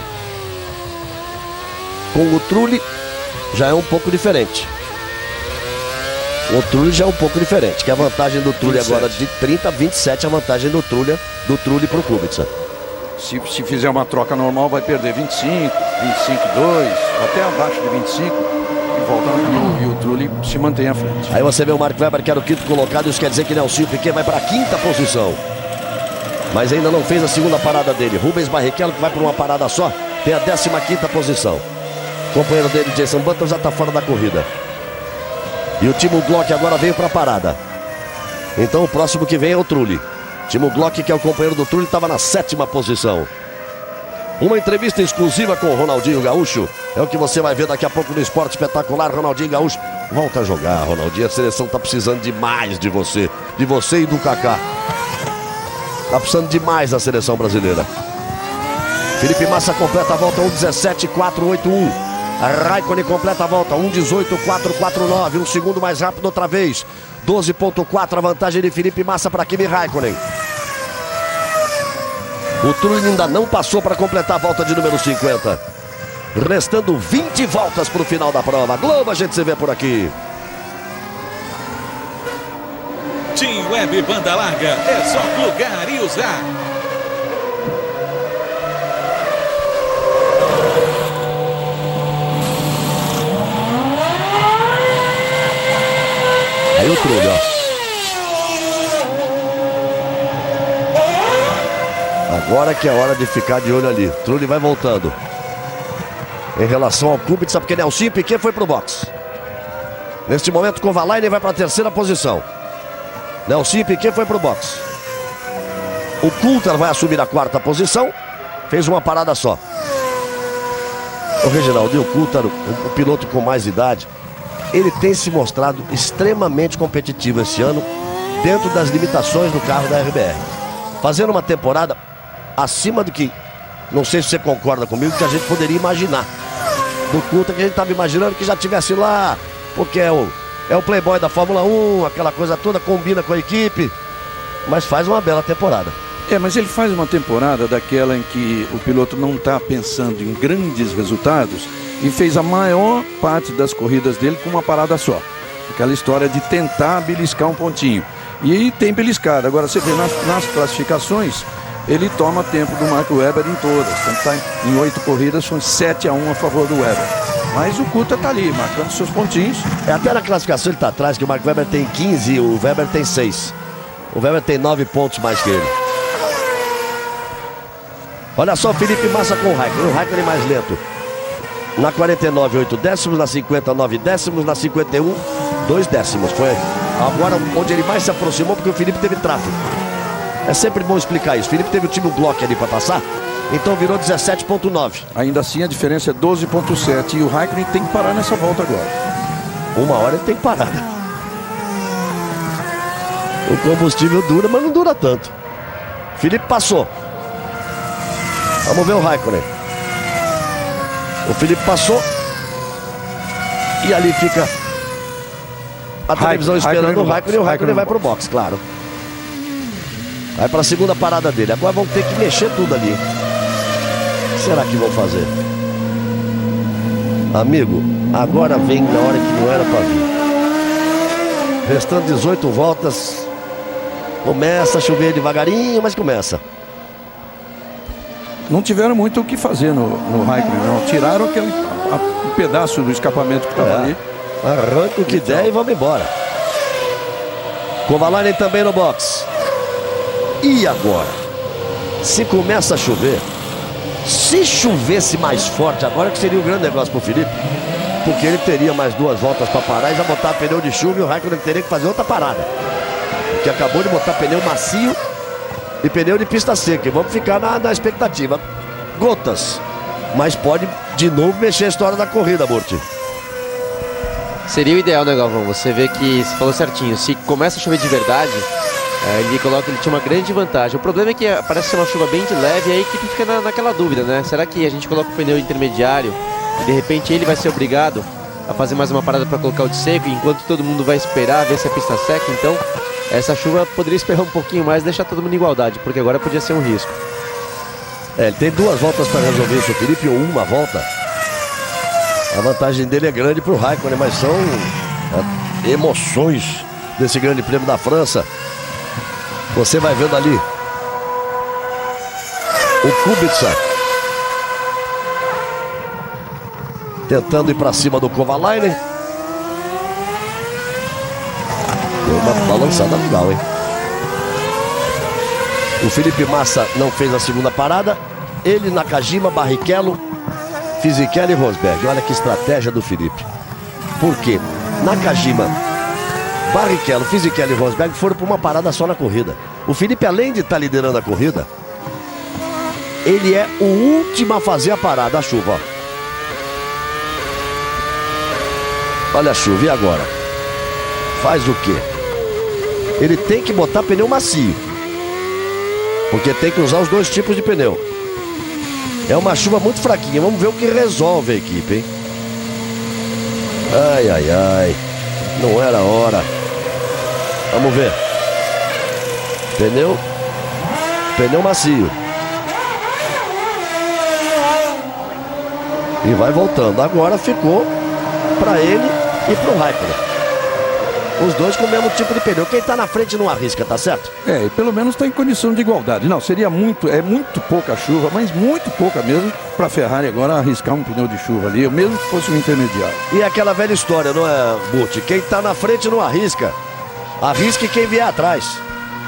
C: Com o Trulli já é um pouco diferente. O Trulli já é um pouco diferente, que a vantagem do Trulli 27. Agora de 30 a 27, a vantagem do Trulli para o Kubica.
D: Se fizer uma troca normal, vai perder 25, 25,2, até abaixo de 25, e volta e o Trulli se mantém à frente.
C: Aí você vê o Mark Webber, que era o 5º colocado, isso quer dizer que Nelsinho Piquet vai para a 5ª posição. Mas ainda não fez a segunda parada dele. Rubens Barrichello, que vai por uma parada só, tem a 15ª posição. O companheiro dele, Jason Button, já está fora da corrida. E o Timo Glock agora veio para a parada. Então o próximo que vem é o Trulli. Timo Glock, que é o companheiro do Trulli, estava na 7ª posição. Uma entrevista exclusiva com o Ronaldinho Gaúcho. É o que você vai ver daqui a pouco no Esporte Espetacular. Ronaldinho Gaúcho, volta a jogar, Ronaldinho. A seleção está precisando demais de você e do Kaká. Está precisando demais da seleção brasileira. Felipe Massa completa a volta 1:17.481. Raikkonen completa a volta 1:18.449. Um segundo mais rápido outra vez. 12,4 a vantagem de Felipe Massa para Kimi Raikkonen. O Trulli ainda não passou para completar a volta de número 50. Restando 20 voltas para o final da prova. Globo, a gente se vê por aqui.
F: Team Web Banda Larga é só plugar e usar.
C: Aí o Trulli, ó. Agora que é hora de ficar de olho ali. Trulli vai voltando. Em relação ao Kubica, porque Nelsinho Piquet foi pro box. Neste momento, Kovalainen vai para a 3ª posição. Nelsinho Piquet foi pro box. O Coulthard vai assumir a 4ª posição. Fez uma parada só. O Reginaldo, o Coulthard, o piloto com mais idade, ele tem se mostrado extremamente competitivo esse ano, dentro das limitações do carro da RBR. Fazendo uma temporada acima do que, não sei se você concorda comigo, que a gente poderia imaginar. Do Coulthard, que a gente estava imaginando que já tivesse lá, porque é o playboy da Fórmula 1, aquela coisa toda, combina com a equipe, mas faz uma bela temporada.
D: Mas ele faz uma temporada daquela em que o piloto não está pensando em grandes resultados e fez a maior parte das corridas dele com uma parada só. Aquela história de tentar beliscar um pontinho. E tem beliscado. Agora você vê nas classificações, ele toma tempo do Mark Webber em todas. Então tá em 8 corridas, são 7-1 a favor do Webber. Mas o Kuta tá ali, marcando seus pontinhos.
C: Até na classificação ele tá atrás, que o Mark Webber tem 15 e o Webber tem 6. O Webber tem 9 pontos mais que ele. Olha só o Felipe Massa com o Raikkonen. O Raikkonen mais lento. Na 49, 8 décimos. Na 50, 9 décimos. Na 51, 2 décimos. Foi agora onde ele mais se aproximou, porque o Felipe teve tráfego. É sempre bom explicar isso. O Felipe teve o time Glock ali para passar, então virou 17,9.
D: Ainda assim a diferença é 12,7. E o Raikkonen tem que parar nessa volta agora.
C: Uma hora ele tem que parar. O combustível dura, mas não dura tanto. Felipe passou. Vamos ver o Raikkonen. O Felipe passou. E ali fica a televisão esperando o Raikkonen. E o Raikkonen vai pro box, claro. Vai para a segunda parada dele. Agora vão ter que mexer tudo ali. O que será que vão fazer? Amigo, agora vem na hora que não era para vir. Restando 18 voltas. Começa a chover devagarinho, mas começa.
D: Não tiveram muito o que fazer no Raikkonen, não. Tiraram um pedaço do escapamento que estava ali.
C: Arranca o que der e vamos embora. Kovalainen também no box. E agora? Se começa a chover, se chovesse mais forte agora, que seria um grande negócio pro Felipe, porque ele teria mais 2 voltas para parar e já botar pneu de chuva, e o Raikkonen teria que fazer outra parada, porque acabou de botar pneu macio e pneu de pista seca. E vamos ficar na expectativa. Gotas, mas pode de novo mexer a história da corrida, Burti.
E: Seria o ideal, né, Galvão? Você vê que você falou certinho. Se começa a chover de verdade, ele tinha uma grande vantagem. O problema é que parece ser uma chuva bem de leve, e a equipe fica naquela dúvida, né? Será que a gente coloca o pneu intermediário e de repente ele vai ser obrigado a fazer mais uma parada para colocar o de seco, enquanto todo mundo vai esperar ver se a pista seca? Então essa chuva poderia esperar um pouquinho mais e deixar todo mundo em igualdade, porque agora podia ser um risco.
C: Ele tem 2 voltas para resolver isso, o Felipe, ou uma volta. A vantagem dele é grande para o Raikkonen, mas são emoções desse grande prêmio da França. Você vai vendo ali o Kubica tentando ir para cima do Kovalainen. Deu uma balançada legal, hein? O Felipe Massa não fez a segunda parada. Ele, Nakajima, Barrichello, Fisichella e Rosberg. Olha que estratégia do Felipe. Por quê? Nakajima, Barrichello, Fisichella e Rosberg foram para uma parada só na corrida. O Felipe, além de estar liderando a corrida, ele é o último a fazer a parada, a chuva. Olha a chuva, e agora? Faz o quê? Ele tem que botar pneu macio, porque tem que usar os 2 tipos de pneu. É uma chuva muito fraquinha. Vamos ver o que resolve a equipe, hein? Ai, ai, ai. Não era hora. Vamos ver. Pneu macio. E vai voltando. Agora ficou para ele e para o Raikkonen. Os dois com o mesmo tipo de pneu. Quem tá na frente não arrisca, tá certo?
D: E pelo menos está em condição de igualdade. Não, seria muito pouca chuva, mas muito pouca mesmo, para a Ferrari agora arriscar um pneu de chuva ali, mesmo que fosse um intermediário.
C: E aquela velha história, não é, Burt? Quem tá na frente não arrisca. Arrisque quem vier atrás.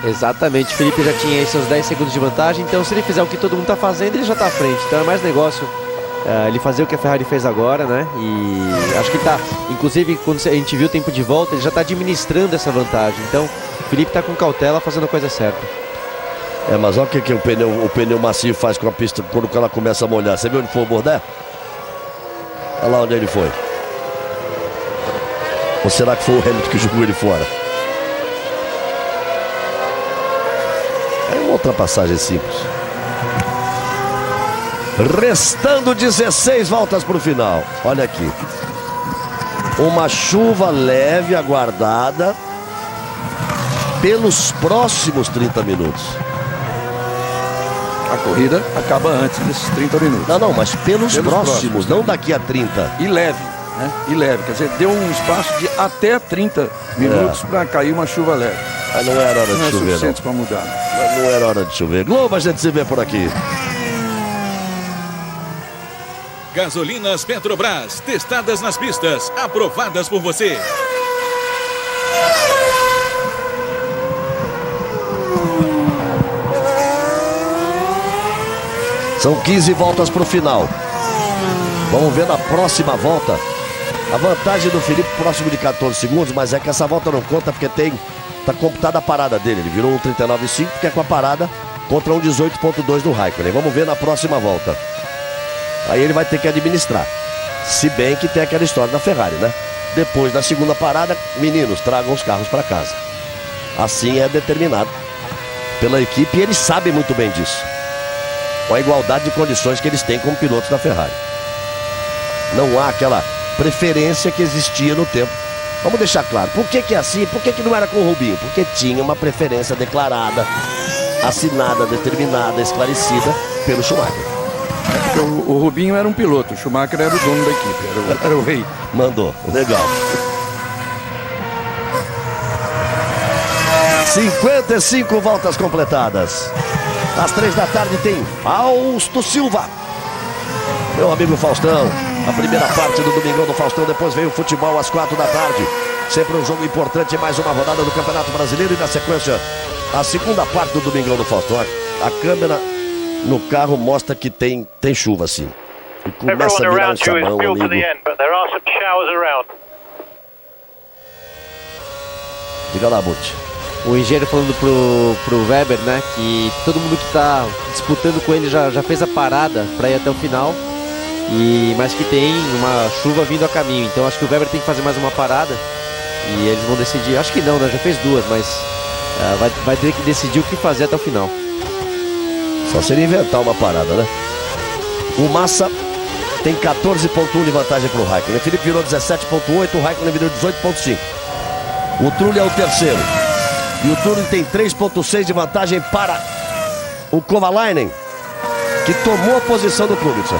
E: Exatamente, o Felipe já tinha aí seus 10 segundos de vantagem, então se ele fizer o que todo mundo tá fazendo, ele já tá à frente. Então é mais negócio ele fazer o que a Ferrari fez agora, né? E acho que tá, inclusive quando a gente viu o tempo de volta, ele já tá administrando essa vantagem. Então o Felipe tá com cautela, fazendo a coisa certa.
C: Mas olha o que o pneu macio faz com a pista quando ela começa a molhar. Você viu onde foi o Bourdais? Olha lá onde ele foi. Ou será que foi o Hamilton que jogou ele fora? É uma ultrapassagem simples. Restando 16 voltas para o final. Olha aqui. Uma chuva leve aguardada pelos próximos 30 minutos.
D: a corrida acaba antes desses 30 minutos.
C: Não, mas pelos próximos, não daqui a 30.
D: E leve, né? E leve, quer dizer, deu um espaço de até 30 minutos para cair uma chuva leve.
C: Mas não era hora de
D: Não é
C: chover,
D: suficiente para mudar.
C: Mas não era hora de chover. Globo, a gente se vê por aqui.
F: Gasolinas Petrobras, testadas nas pistas, aprovadas por você.
C: São 15 voltas para o final. Vamos ver na próxima volta. A vantagem do Felipe próximo de 14 segundos, mas é que essa volta não conta porque tá computada a parada dele. Ele virou um 39,5 porque é com a parada contra um 18,2 do Raikkonen. Vamos ver na próxima volta. Aí ele vai ter que administrar. Se bem que tem aquela história da Ferrari, né? Depois da segunda parada, meninos, tragam os carros para casa. Assim é determinado pela equipe e eles sabem muito bem disso. Com a igualdade de condições que eles têm como pilotos da Ferrari. Não há aquela preferência que existia no tempo. Vamos deixar claro. Por que é assim? Por que não era com o Rubinho? Porque tinha uma preferência declarada, assinada, determinada, esclarecida pelo Schumacher.
D: Porque o Rubinho era um piloto, o Schumacher era o dono da equipe, era o rei.
C: Mandou, legal. 55 voltas completadas. Às 3 da tarde tem Fausto Silva. Meu amigo Faustão, a primeira parte do Domingão do Faustão, depois veio o futebol às 4 da tarde. Sempre um jogo importante, mais uma rodada do Campeonato Brasileiro e na sequência a segunda parte do Domingão do Faustão. A câmera no carro mostra que tem chuva sim. E começa a virar um sabão, amigo. Diga lá, Butti.
E: O engenheiro falando pro Weber, né, que todo mundo que tá disputando com ele já fez a parada para ir até o final, mas que tem uma chuva vindo a caminho. Então acho que o Weber tem que fazer mais uma parada e eles vão decidir. Acho que não, né, já fez duas, mas vai ter que decidir o que fazer até o final.
C: Só seria inventar uma parada, né? O Massa tem 14,1 de vantagem pro Raikkonen. O Felipe virou 17,8, o Raikkonen virou 18,5. O Trulli é o terceiro. E o Trulli tem 3,6 de vantagem para o Kovalainen, que tomou a posição do Kubica.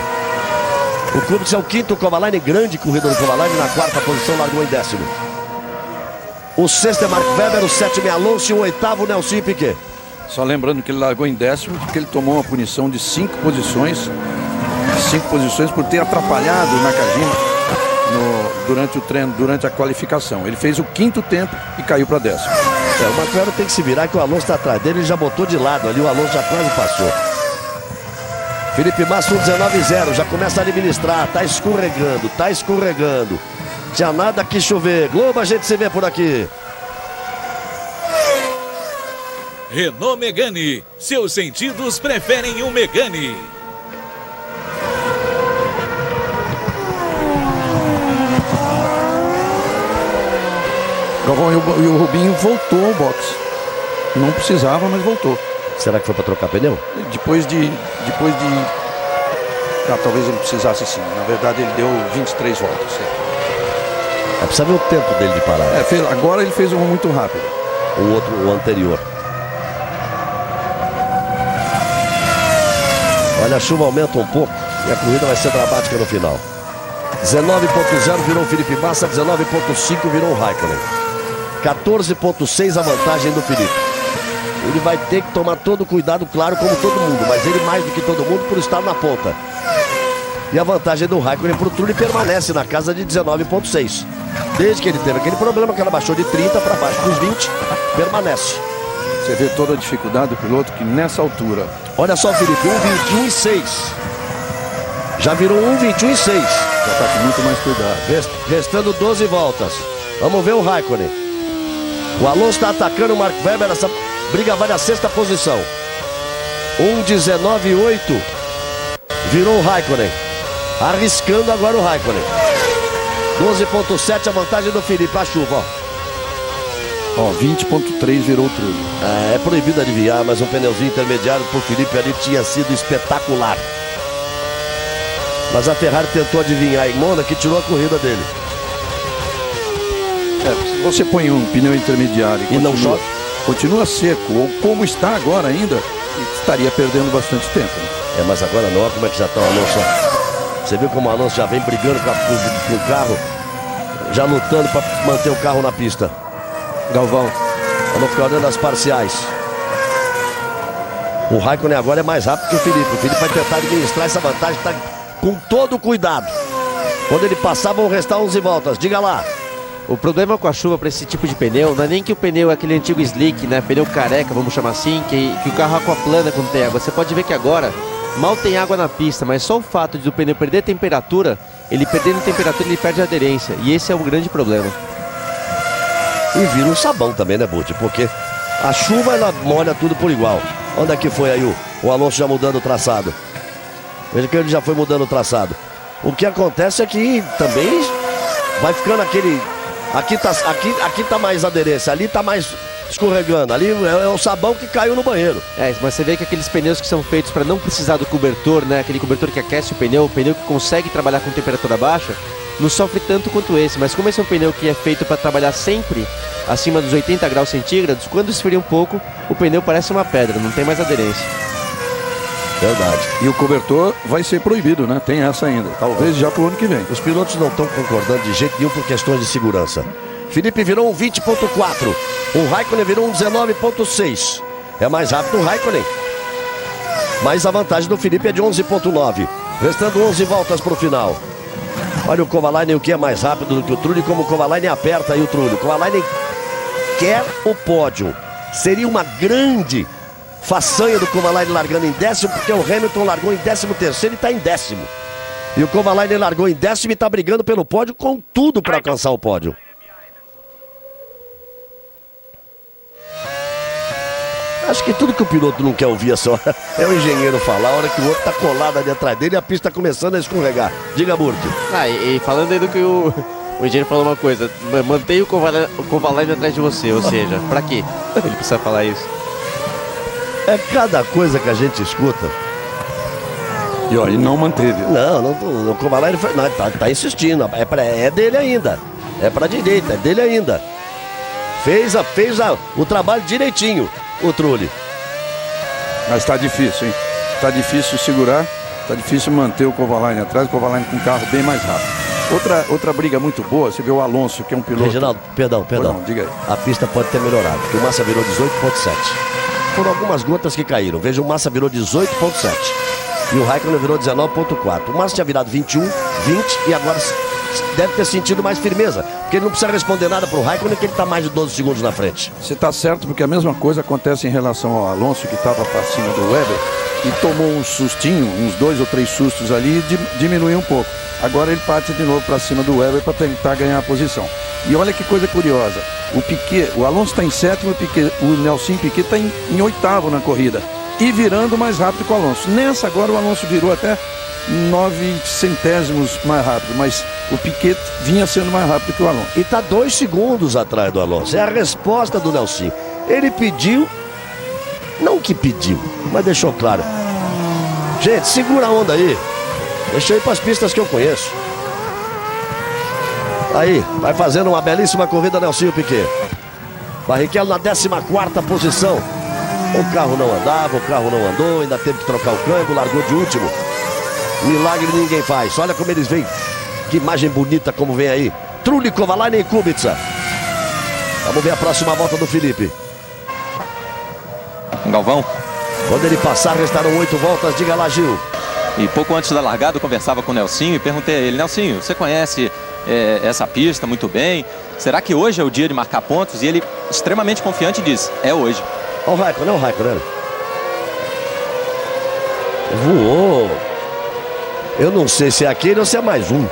C: O Kubica é o quinto, o Kovalainen, grande corrida do Kovalainen, na quarta posição, largou em 10º. O sexto é Mark Webber, o sétimo é Alonso e o oitavo Nelson Piquet.
D: Só lembrando que ele largou em 10º porque ele tomou uma punição de 5 posições. 5 posições por ter atrapalhado o Nakajima durante o treino, durante a qualificação. Ele fez o quinto tempo e caiu para 10º.
C: O McLaren tem que se virar que o Alonso está atrás dele, ele já botou de lado ali, o Alonso já quase passou. Felipe Massa 19-0, já começa a administrar, tá escorregando. Tinha nada que chover. Globo, a gente se vê por aqui.
F: Renault Megane, seus sentidos preferem um Megane.
D: Galvão, e o Rubinho voltou ao boxe. Não precisava, mas voltou.
C: Será que foi para trocar pneu?
D: Depois de... talvez ele precisasse sim. Na verdade, ele deu 23 voltas.
C: Precisa ver o tempo dele de parar.
D: Agora ele fez um muito rápido.
C: O anterior. Olha, a chuva aumenta um pouco e a corrida vai ser dramática no final. 19,0 virou o Felipe Massa, 19,5 virou o Raikkonen. 14,6 a vantagem do Felipe. Ele vai ter que tomar todo o cuidado, claro, como todo mundo, mas ele mais do que todo mundo por estar na ponta. E a vantagem do Raikkonen para o Trulli permanece na casa de 19,6. Desde que ele teve aquele problema que ela baixou de 30 para baixo dos 20, permanece.
D: Você vê toda a dificuldade do piloto que nessa altura...
C: Olha só, Felipe, 1,21,6. Já virou 1,21,6.
D: Já está com muito mais cuidado.
C: Restando 12 voltas. Vamos ver o Raikkonen. O Alonso está atacando o Mark Webber. Essa briga vai na sexta posição. 1,19,8. Virou o Raikkonen. Arriscando agora o Raikkonen. 12,7 a vantagem do Felipe. A chuva,
D: ó. 20,3 virou o Trulli.
C: É proibido adivinhar, mas um pneuzinho intermediário pro Felipe ali tinha sido espetacular. Mas a Ferrari tentou adivinhar em Mônaco, que tirou a corrida dele.
D: Se você põe um pneu intermediário
C: e não chove,
D: continua seco, ou como está agora ainda, e estaria perdendo bastante tempo.
C: É, mas agora não, olha como é que já está o Alonso. Você viu como o Alonso já vem brigando com o carro, já lutando para manter o carro na pista.
E: Galvão.
C: Vamos ficar olhando as parciais. O Raikkonen agora é mais rápido que o Felipe. O Felipe vai tentar administrar essa vantagem, tá com todo o cuidado. Quando ele passar, vão restar 11 voltas. Diga lá.
E: O problema com a chuva para esse tipo de pneu não é nem que o pneu é aquele antigo slick, né? Pneu careca, vamos chamar assim, que o carro aquaplana quando tem água. Você pode ver que agora mal tem água na pista, mas só o fato de o pneu perder temperatura, ele perdendo temperatura, ele perde a aderência. E esse é o grande problema.
C: E vira um sabão também, né, Butch? Porque a chuva, ela molha tudo por igual. Onde é que foi aí o Alonso já mudando o traçado? Veja que ele já foi mudando o traçado. O que acontece é que também vai ficando aquele... Aqui tá mais aderência, ali tá mais escorregando. Ali é o sabão que caiu no banheiro.
E: É, mas você vê que aqueles pneus que são feitos para não precisar do cobertor, né? Aquele cobertor que aquece o pneu que consegue trabalhar com temperatura baixa, não sofre tanto quanto esse. Mas como esse é um pneu que é feito para trabalhar sempre acima dos 80 graus centígrados, quando esfria um pouco, o pneu parece uma pedra, não tem mais aderência.
C: Verdade.
D: E o cobertor vai ser proibido, né? Tem essa ainda. Talvez já pro ano que vem.
C: Os pilotos não estão concordando de jeito nenhum por questões de segurança. Felipe virou um 20.4. O Raikkonen virou um 19.6. É mais rápido o Raikkonen. Mas a vantagem do Felipe é de 11.9. Restando 11 voltas para o final. Olha o Kovalainen, o que é mais rápido do que o Trulli, como o Kovalainen aperta aí o Trulli. O Kovalainen quer o pódio. Seria uma grande façanha do Kovalainen largando em 10º, porque o Hamilton largou em 13º e está em 10º. E o Kovalainen largou em 10º e está brigando pelo pódio com tudo para alcançar o pódio. Acho que tudo que o piloto não quer ouvir essa hora é o engenheiro falar, a hora que o outro está colado ali atrás dele e a pista está começando a escorregar. Diga, Burke.
E: E falando aí do que o engenheiro falou uma coisa, mantenha o Kovalainen atrás de você, ou seja, pra quê? Ele precisa falar isso.
C: É cada coisa que a gente escuta.
D: E ó, ele não manteve.
C: Não, o Kovalainen tá insistindo, é dele ainda. É pra direita, é dele ainda. Fez o trabalho direitinho, o Trulli.
D: Mas tá difícil, hein? Tá difícil segurar, tá difícil manter o Kovalainen atrás, o Kovalainen com um carro bem mais rápido. Outra briga muito boa, você vê o Alonso, que é um piloto...
C: Reginaldo, perdão.
D: Não, diga aí.
C: A pista pode ter melhorado, porque o Massa virou 18.7. Foram algumas gotas que caíram. Veja, o Massa virou 18.7 e o Raikkonen virou 19.4. O Massa tinha virado 21, 20 e agora deve ter sentido mais firmeza, porque ele não precisa responder nada pro Raikkonen, que ele tá mais de 12 segundos na frente.
D: Você tá certo, porque a mesma coisa acontece em relação ao Alonso, que estava para cima do Weber e tomou um sustinho, uns 2 ou 3 sustos ali e diminuiu um pouco. Agora ele parte de novo para cima do Weber para tentar ganhar a posição. E olha que coisa curiosa, o Alonso está em 7º, o Nelson Piquet está em 8º na corrida e virando mais rápido que o Alonso. Nessa agora o Alonso virou até 9 centésimos mais rápido, mas o Piquet vinha sendo mais rápido que o Alonso.
C: E está 2 segundos atrás do Alonso. É a resposta do Nelson. Ele pediu, não que pediu, mas deixou claro. Gente, segura a onda aí. Deixa eu ir para as pistas que eu conheço. Aí, vai fazendo uma belíssima corrida Nelson Piquet. Barrichello na 14ª posição. O carro não andava, o carro não andou, ainda teve que trocar o câmbio, largou de último. Milagre ninguém faz. Olha como eles vêm. Que imagem bonita como vem aí. Trulli, Kovalainen e Kubica. Vamos ver a próxima volta do Felipe.
A: Galvão.
C: Quando ele passar, restarão 8 voltas. Diga lá, Gil.
A: E pouco antes da largada eu conversava com o Nelsinho e perguntei a ele: Nelsinho, você conhece essa pista muito bem? Será que hoje é o dia de marcar pontos? E ele, extremamente confiante, disse: é hoje.
C: Olha o Raikkonen, não é o Raikkonen. Voou. Eu não sei se é aquele ou se é mais um.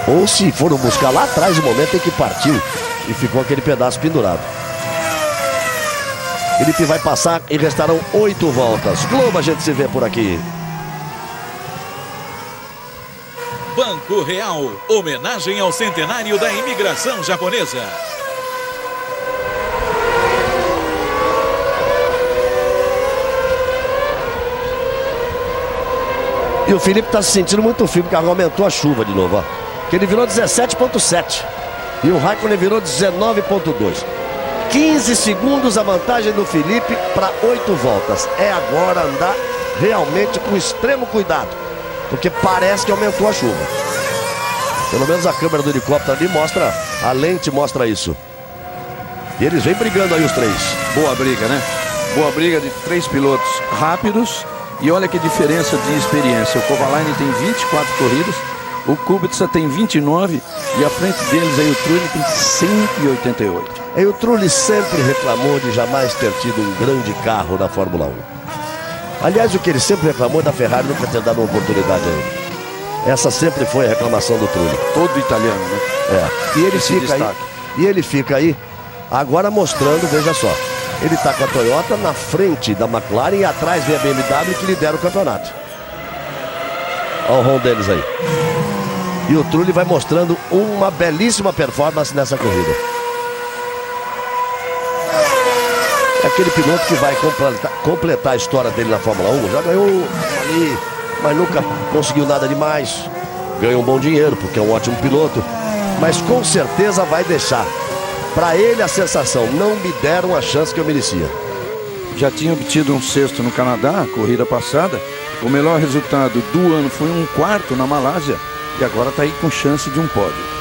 C: Ou se foram buscar lá atrás o momento em que partiu e ficou aquele pedaço pendurado. Felipe vai passar e restarão 8 voltas. Globo, a gente se vê por aqui.
F: Banco Real, homenagem ao centenário da imigração japonesa.
C: E o Felipe está se sentindo muito frio, porque aumentou a chuva de novo, ó. Que ele virou 17.7 e o Raikkonen virou 19.2. 15 segundos a vantagem do Felipe para 8 voltas. É agora andar realmente com extremo cuidado, porque parece que aumentou a chuva. Pelo menos a câmera do helicóptero ali mostra, a lente mostra isso. E eles vêm brigando aí os três.
D: Boa briga, né? Boa briga de 3 pilotos rápidos. E olha que diferença de experiência. O Kovalainen tem 24 corridas, o Kubica tem 29 e à frente deles aí o Trulli tem 188.
C: E o Trulli sempre reclamou de jamais ter tido um grande carro na Fórmula 1. Aliás, o que ele sempre reclamou é da Ferrari nunca ter dado uma oportunidade a ele. Essa sempre foi a reclamação do Trulli.
D: Todo italiano, né?
C: É. E ele fica aí, agora mostrando, veja só. Ele está com a Toyota na frente da McLaren e atrás vem a BMW que lidera o campeonato. Olha o rom deles aí. E o Trulli vai mostrando uma belíssima performance nessa corrida. É aquele piloto que vai completar a história dele na Fórmula 1. Já ganhou ali, mas nunca conseguiu nada demais. Ganhou um bom dinheiro porque é um ótimo piloto. Mas com certeza vai deixar para ele a sensação, não me deram a chance que eu merecia.
D: Já tinha obtido um sexto no Canadá, corrida passada. O melhor resultado do ano foi um quarto na Malásia. E agora está aí com chance de um pódio.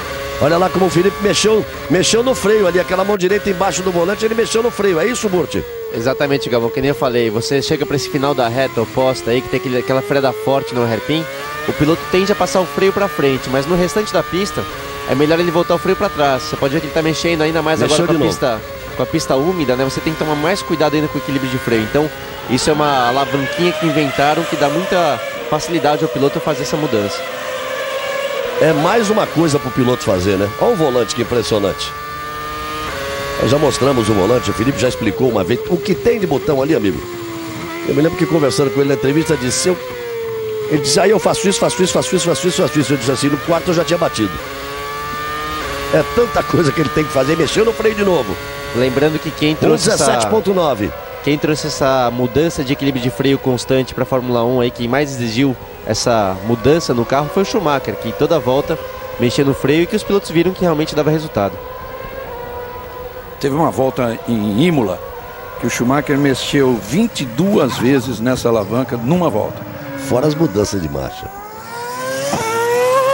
C: Olha lá como o Felipe mexeu no freio ali, aquela mão direita embaixo do volante, ele mexeu no freio, é isso, Burti?
E: Exatamente, Galvão, que nem eu falei, você chega para esse final da reta oposta aí, que tem aquela freada forte no hairpin, o piloto tende a passar o freio para frente, mas no restante da pista, é melhor ele voltar o freio para trás. Você pode ver que ele está mexendo ainda mais agora com a pista úmida, né? Você tem que tomar mais cuidado ainda com o equilíbrio de freio. Então, isso é uma alavanquinha que inventaram que dá muita facilidade ao piloto fazer essa mudança.
C: É mais uma coisa para o piloto fazer, né? Olha o volante, que impressionante. Nós já mostramos o volante, o Felipe já explicou uma vez o que tem de botão ali, amigo. Eu me lembro que conversando com ele na entrevista, ele disse, aí eu faço isso. Eu disse assim, no quarto eu já tinha batido. É tanta coisa que ele tem que fazer, mexeu no freio de novo.
E: Lembrando que quem trouxe
C: 17.9.
E: Quem trouxe essa mudança de equilíbrio de freio constante para a Fórmula 1 aí, quem mais exigiu essa mudança no carro foi o Schumacher, que toda volta mexia no freio e que os pilotos viram que realmente dava resultado.
D: Teve uma volta em Imola que o Schumacher mexeu 22 vezes nessa alavanca numa volta.
C: Fora as mudanças de marcha.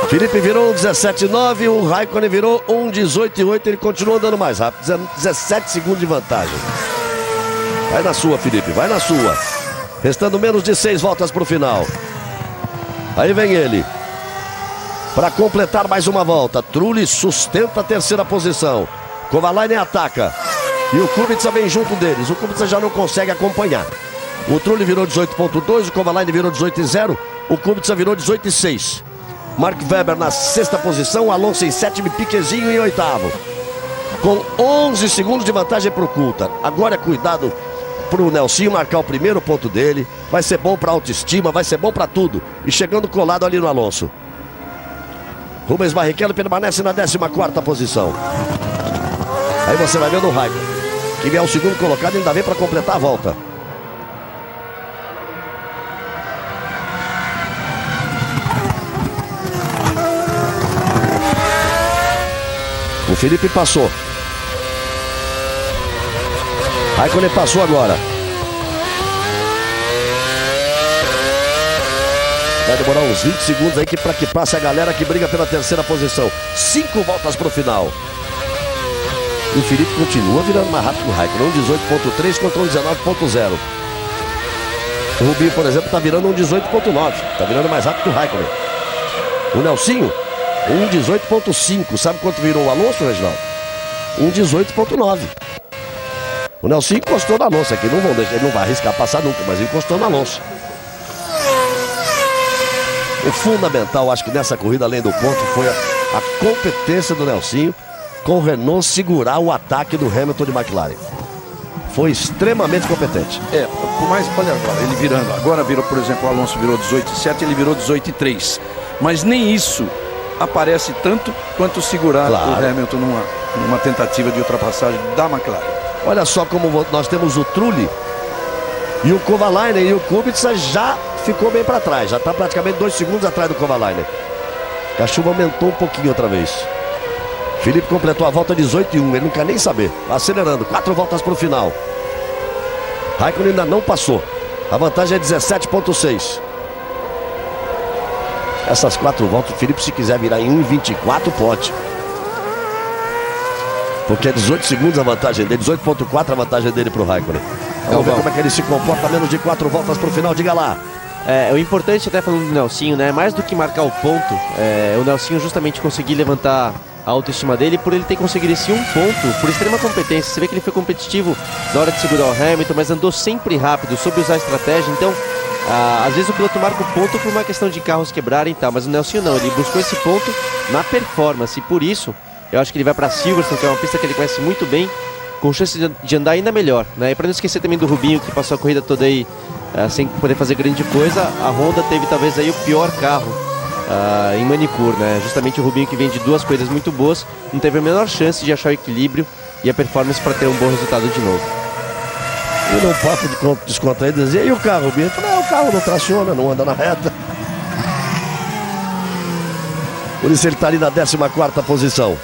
C: Felipe virou um 17.9, o Raikkonen virou um 18.8, ele continua andando mais rápido, 17 segundos de vantagem. Vai na sua, Felipe, vai na sua. Restando menos de 6 voltas para o final. Aí vem ele. Para completar mais uma volta, Trulli sustenta a terceira posição. Kovalainen ataca. E o Kubica vem junto deles. O Kubica já não consegue acompanhar. O Trulli virou 18.2, o Kovalainen virou 18.0, o Kubica virou 18.6. Mark Webber na sexta posição, Alonso em sétimo, Piquezinho em oitavo. Com 11 segundos de vantagem para o Coulthard. Agora é cuidado para o Nelsinho marcar o primeiro ponto dele. Vai ser bom para a autoestima, vai ser bom para tudo. E chegando colado ali no Alonso. Rubens Barrichello permanece na 14ª posição. Aí você vai vendo o Raikkonen, que é o segundo colocado e ainda vem para completar a volta. O Felipe passou. Raikkonen passou agora. Vai demorar uns 20 segundos aí para que passe a galera que briga pela terceira posição. 5 voltas para o final. E o Felipe continua virando mais rápido que o Raikkonen. Um 18.3 contra um 19.0. O Rubinho, por exemplo, está virando um 18.9. Está virando mais rápido que o Raikkonen. O Nelsinho, um 18.5. Sabe quanto virou o Alonso, Reginaldo? Um 18.9. O Nelsinho encostou no Alonso aqui. Não vão deixar, ele não vai arriscar passar nunca, mas encostou no Alonso. O fundamental, acho que nessa corrida, além do ponto, foi a competência do Nelsinho com o Renault segurar o ataque do Hamilton de McLaren. Foi extremamente competente.
D: Por mais, olha agora, ele virando. Agora virou, por exemplo, o Alonso virou 18.7, ele virou 18.3. Mas nem isso aparece tanto quanto segurar o Hamilton numa tentativa de ultrapassagem da McLaren.
C: Olha só como nós temos o Trulli e o Kovalainen, e o Kubica já ficou bem para trás. Já está praticamente 2 segundos atrás do Kovalainen. A chuva aumentou um pouquinho outra vez. Felipe completou a volta 18:1, ele não quer nem saber. Acelerando, 4 voltas para o final. Raikkonen ainda não passou. A vantagem é 17,6. Essas 4 voltas, o Felipe, se quiser virar em 1,24, pode. Porque é 18 segundos a vantagem dele, 18,4 a vantagem dele para o Raikkonen. Vamos ver como é que ele se comporta, menos de 4 voltas para o final, diga lá.
E: O importante, até falando do Nelsinho, né? Mais do que marcar o ponto, o Nelsinho justamente conseguir levantar a autoestima dele por ele ter conseguido esse 1 ponto por extrema competência. Você vê que ele foi competitivo na hora de segurar o Hamilton, mas andou sempre rápido, soube usar a estratégia. Então, às vezes o piloto marca o ponto por uma questão de carros quebrarem e tal, mas o Nelsinho não, ele buscou esse ponto na performance. E por isso, eu acho que ele vai para Silverstone, que é uma pista que ele conhece muito bem, com chance de andar ainda melhor, né? E para não esquecer também do Rubinho, que passou a corrida toda aí sem poder fazer grande coisa, a Honda teve talvez aí o pior carro em manicure, né? Justamente o Rubinho, que vem de 2 corridas muito boas, não teve a menor chance de achar o equilíbrio e a performance para ter um bom resultado de novo.
C: E no papo de descontraído dizia, e o carro, Rubinho? Eu falei, o carro não traciona, não anda na reta. Por isso ele está ali na 14ª posição.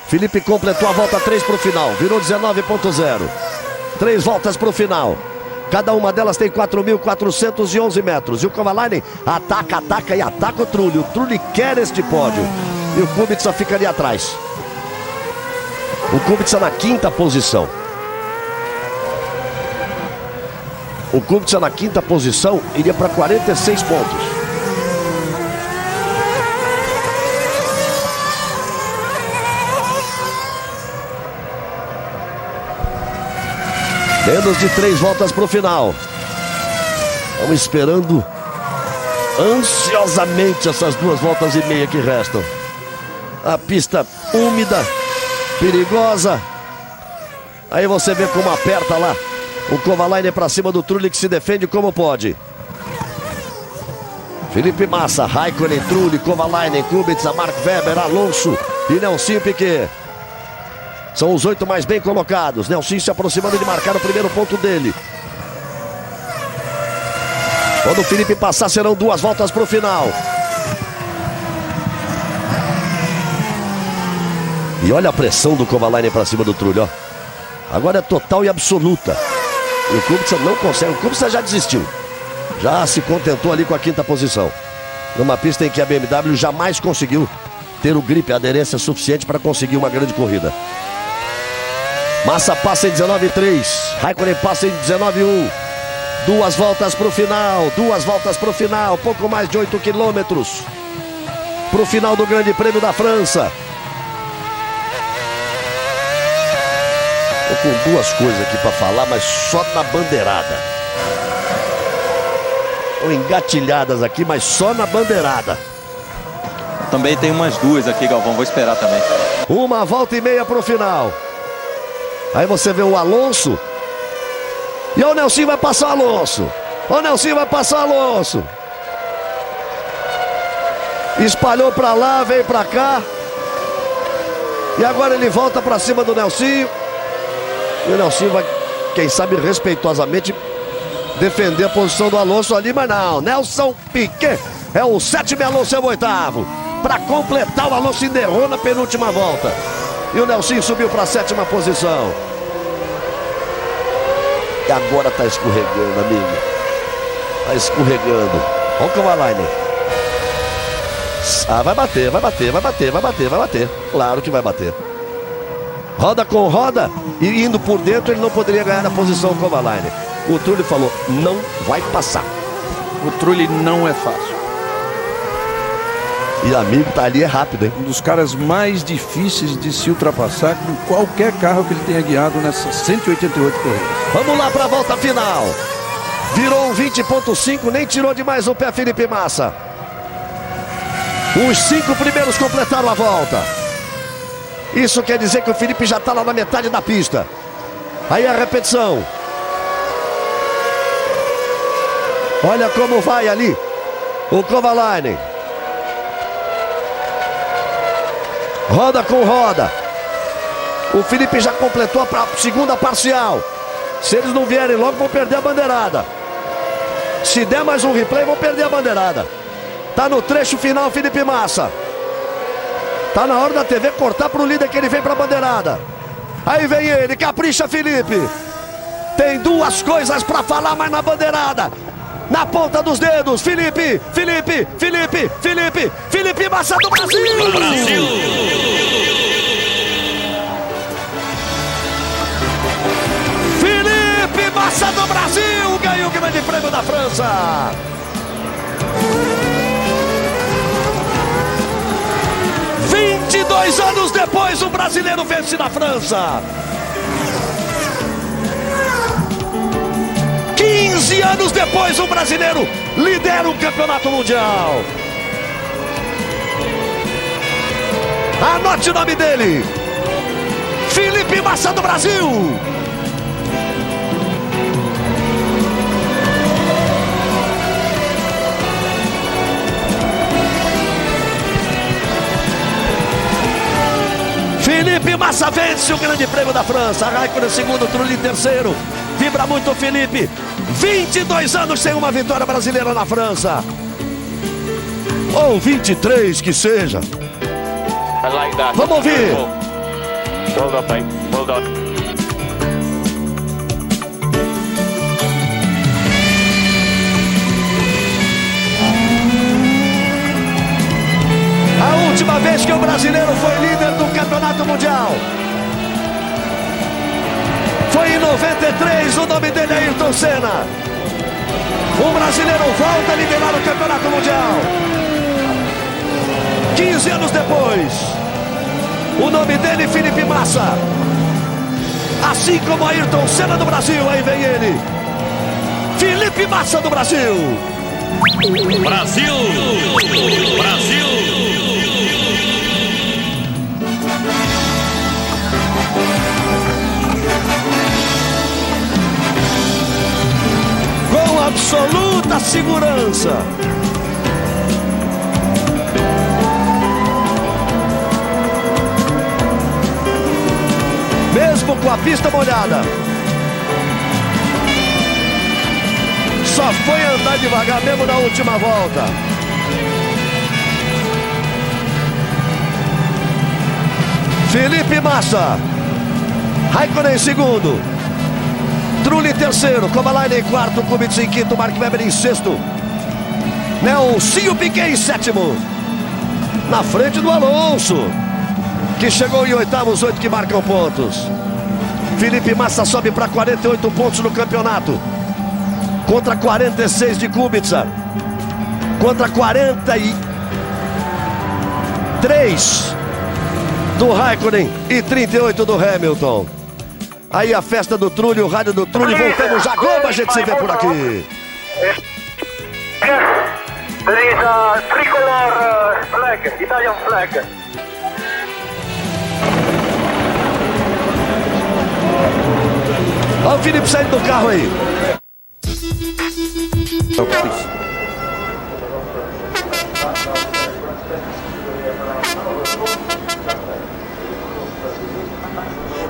C: Felipe completou a volta 3 para o final, virou 19,0. 3 voltas para o final. Cada uma delas tem 4.411 metros. E o Kovalainen ataca e ataca o Trulli. O Trulli quer este pódio. E o Kubica fica ali atrás. O Kubica na 5ª posição. O Kubica na 5ª posição iria para 46 pontos. Menos de 3 voltas para o final. Estamos esperando ansiosamente essas 2 voltas e meia que restam. A pista úmida, perigosa. Aí você vê como aperta lá. O Kovalainen para cima do Trulli, que se defende como pode. Felipe Massa, Raikkonen, Trulli, Kovalainen, Kubica, Mark Webber, Alonso e Nelsinho Piquet. São os 8 mais bem colocados. Nelsinho se aproximando de marcar o primeiro ponto dele. Quando o Felipe passar, serão 2 voltas para o final. E olha a pressão do Kovalainen para cima do Trulli, ó. Agora é total e absoluta. E o Kubica não consegue. O Kubica já desistiu. Já se contentou ali com a 5ª posição. Numa pista em que a BMW jamais conseguiu ter o grip, a aderência suficiente para conseguir uma grande corrida. Massa passa em 19,3. Raikkonen passa em 19,1. 2 voltas para o final. 2 voltas para o final. Pouco mais de 8 quilômetros para o final do Grande Prêmio da França. Estou com 2 coisas aqui para falar, mas só na bandeirada. Estão engatilhadas aqui, mas só na bandeirada.
A: Também tem umas 2 aqui, Galvão. Vou esperar também.
C: 1 volta e meia para o final. Aí você vê o Alonso. E o Nelsinho vai passar o Alonso. O Nelsinho vai passar o Alonso. Espalhou para lá, veio para cá. E agora ele volta para cima do Nelsinho. E o Nelsinho vai, quem sabe, respeitosamente defender a posição do Alonso ali. Mas não, Nelson Piquet é o 7º, Alonso é o 8º. Para completar, o Alonso enterrou na penúltima volta. E o Nelsinho subiu para a 7ª posição. E agora está escorregando, amigo. Está escorregando. Olha o Kovalainen. Vai bater, vai bater, vai bater, vai bater, vai bater. Claro que vai bater. Roda com roda. E indo por dentro, ele não poderia ganhar na posição com o Kovalainen. O Trulli falou, não vai passar.
D: O Trulli não é fácil.
C: E amigo, tá ali, é rápido, hein?
D: Um dos caras mais difíceis de se ultrapassar com qualquer carro que ele tenha guiado nessas 188 corridas.
C: Vamos lá para a volta final. Virou um 20,5, nem tirou demais o pé Felipe Massa. Os 5 primeiros completaram a volta. Isso quer dizer que o Felipe já está lá na metade da pista. Aí a repetição. Olha como vai ali o Kovalainen. Roda com roda. O Felipe já completou a segunda parcial. Se eles não vierem logo, vão perder a bandeirada. Se der mais um replay, vão perder a bandeirada. Tá no trecho final, Felipe Massa. Tá na hora da TV cortar pro líder que ele vem pra bandeirada. Aí vem ele, capricha Felipe. Tem duas coisas pra falar, mas na bandeirada. Na ponta dos dedos, Felipe Massa do Brasil! Felipe Massa do Brasil ganhou o grande prêmio da França. Dois anos depois, o brasileiro vence na França. 15 anos depois, o brasileiro lidera o campeonato mundial. Anote o nome dele: Felipe Massa do Brasil. Felipe Massa vence o grande prêmio da França. Raikkonen segundo, Trulli terceiro. Vibra muito o Felipe. 22 anos sem uma vitória brasileira na França. Ou 23 que seja. Vamos ouvir.
H: Well done, mate. Well done.
C: A última vez que o brasileiro foi líder do campeonato mundial foi em 93, o nome dele é Ayrton Senna. O brasileiro volta a liderar o campeonato mundial. 15 anos depois, o nome dele é Felipe Massa. Assim como Ayrton Senna do Brasil, aí vem ele, Felipe Massa do Brasil.
F: Brasil! Brasil!
C: Com absoluta segurança. Mesmo com a pista molhada. Só foi andar devagar mesmo na última volta. Felipe Massa. Raikkonen em segundo. Trulli em terceiro. Kovalainen em quarto. Kubica em quinto. Mark Webber em sexto. Nelsinho Piquet em sétimo. Na frente do Alonso, que chegou em oitavos, 8 que marcam pontos. Felipe Massa sobe para 48 pontos no campeonato. Contra 46 de Kubica. Contra 43 do Raikkonen e 38 do Hamilton. Aí a festa do Trulli, o rádio do Trulli. Voltamos já, Globo, a gente se vê por aqui.
H: There is a tricolor flag, Italian flag.
C: Olha o Felipe saindo do carro aí.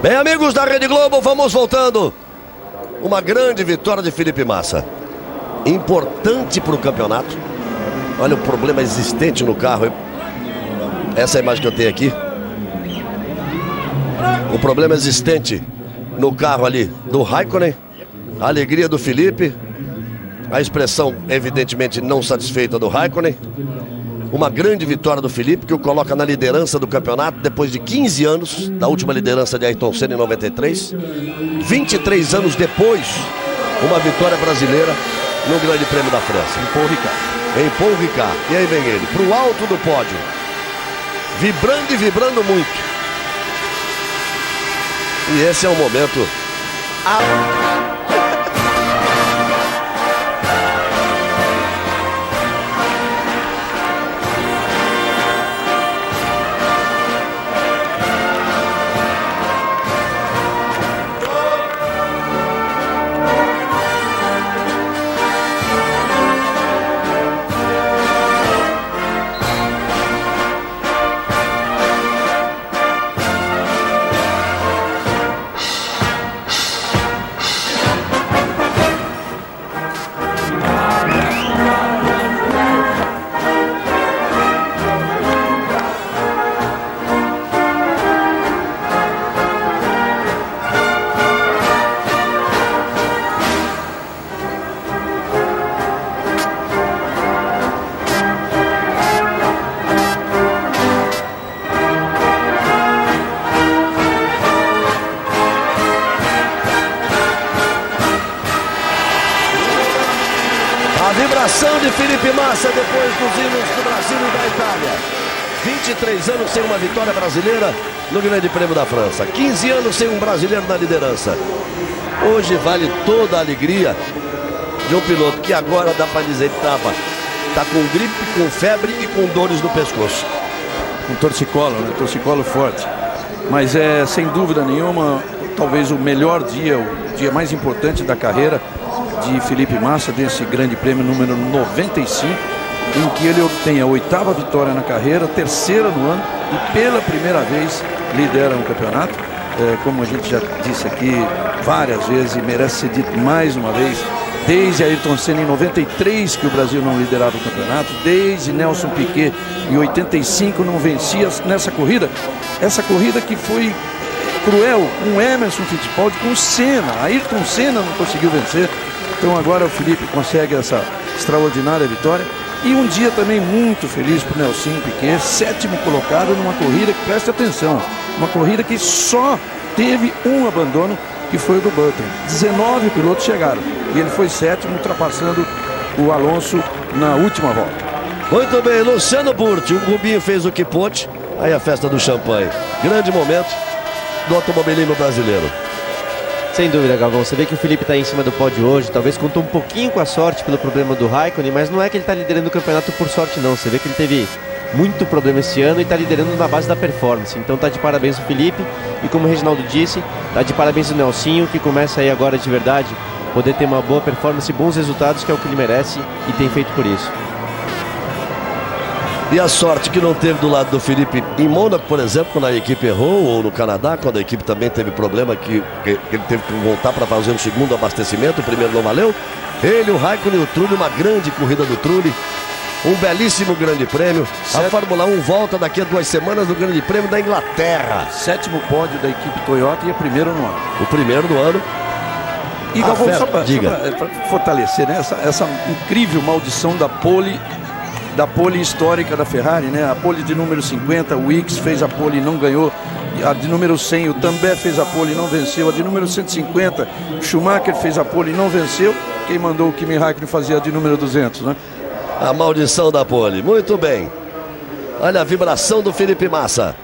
C: Bem, amigos da Rede Globo, vamos voltando. Uma grande vitória de Felipe Massa. Importante para o campeonato. Olha o problema existente no carro. Essa é a imagem que eu tenho aqui. O problema existente no carro ali do Raikkonen. A alegria do Felipe. A expressão evidentemente não satisfeita do Raikkonen. Uma grande vitória do Felipe, que o coloca na liderança do campeonato depois de 15 anos, da última liderança de Ayrton Senna em 93. 23 anos depois, uma vitória brasileira no Grande Prêmio da França.
D: Em Paul Ricard.
C: Em Paul Ricard. E aí vem ele, pro alto do pódio. Vibrando e vibrando muito. E esse é um momento... vibração de Felipe Massa depois dos hinos do Brasil e da Itália. 23 anos sem uma vitória brasileira no Grande Prêmio da França. 15 anos sem um brasileiro na liderança. Hoje vale toda a alegria de um piloto que agora dá para dizer que tá com gripe, com febre e com dores no pescoço.
D: Com torcicolo, né? Torcicolo forte. Mas é, sem dúvida nenhuma, talvez o melhor dia, o dia mais importante da carreira de Felipe Massa, desse Grande Prêmio número 95, em que ele obtém a 8ª vitória na carreira, 3ª no ano e pela primeira vez lidera um campeonato. Como a gente já disse aqui várias vezes e merece ser dito mais uma vez, desde Ayrton Senna em 93 que o Brasil não liderava o campeonato, desde Nelson Piquet em 85 não vencia nessa corrida. Essa corrida que foi cruel com Emerson Fittipaldi, com Senna. Ayrton Senna não conseguiu vencer. Então agora o Felipe consegue essa extraordinária vitória. E um dia também muito feliz para o Nelson Piquet, 7º colocado numa corrida que, preste atenção, uma corrida que só teve um abandono, que foi o do Button. 19 pilotos chegaram e ele foi 7º, ultrapassando o Alonso na última volta.
C: Muito bem, Luciano Burti, o Rubinho fez o que pôde, aí a festa do champanhe. Grande momento do automobilismo brasileiro.
E: Sem dúvida, Galvão. Você vê que o Felipe está em cima do pódio hoje, talvez contou um pouquinho com a sorte pelo problema do Raikkonen, mas não é que ele está liderando o campeonato por sorte, não. Você vê que ele teve muito problema esse ano e está liderando na base da performance. Então tá de parabéns o Felipe e, como o Reginaldo disse, tá de parabéns o Nelsinho, que começa aí agora de verdade poder ter uma boa performance e bons resultados, que é o que ele merece e tem feito por isso.
C: E a sorte que não teve do lado do Felipe em Mônaco, por exemplo, quando a equipe errou, ou no Canadá, quando a equipe também teve problema, que ele teve que voltar para fazer um segundo abastecimento, o primeiro não valeu. Ele, o Raikkonen e o Trulli, uma grande corrida do Trulli, um belíssimo grande prêmio. A Fórmula 1 volta daqui a 2 semanas no Grande Prêmio da Inglaterra.
D: 7º pódio da equipe Toyota e é primeiro no ano.
C: O primeiro no ano.
D: E Galvão, só para fortalecer, né, essa incrível maldição da pole histórica da Ferrari, né? A pole de número 50, o Ickx fez a pole e não ganhou. A de número 100, o També fez a pole e não venceu. A de número 150, o Schumacher fez a pole e não venceu. Quem mandou o Kimi Raikkonen fazer a de número 200, né?
C: A maldição da pole. Muito bem. Olha a vibração do Felipe Massa.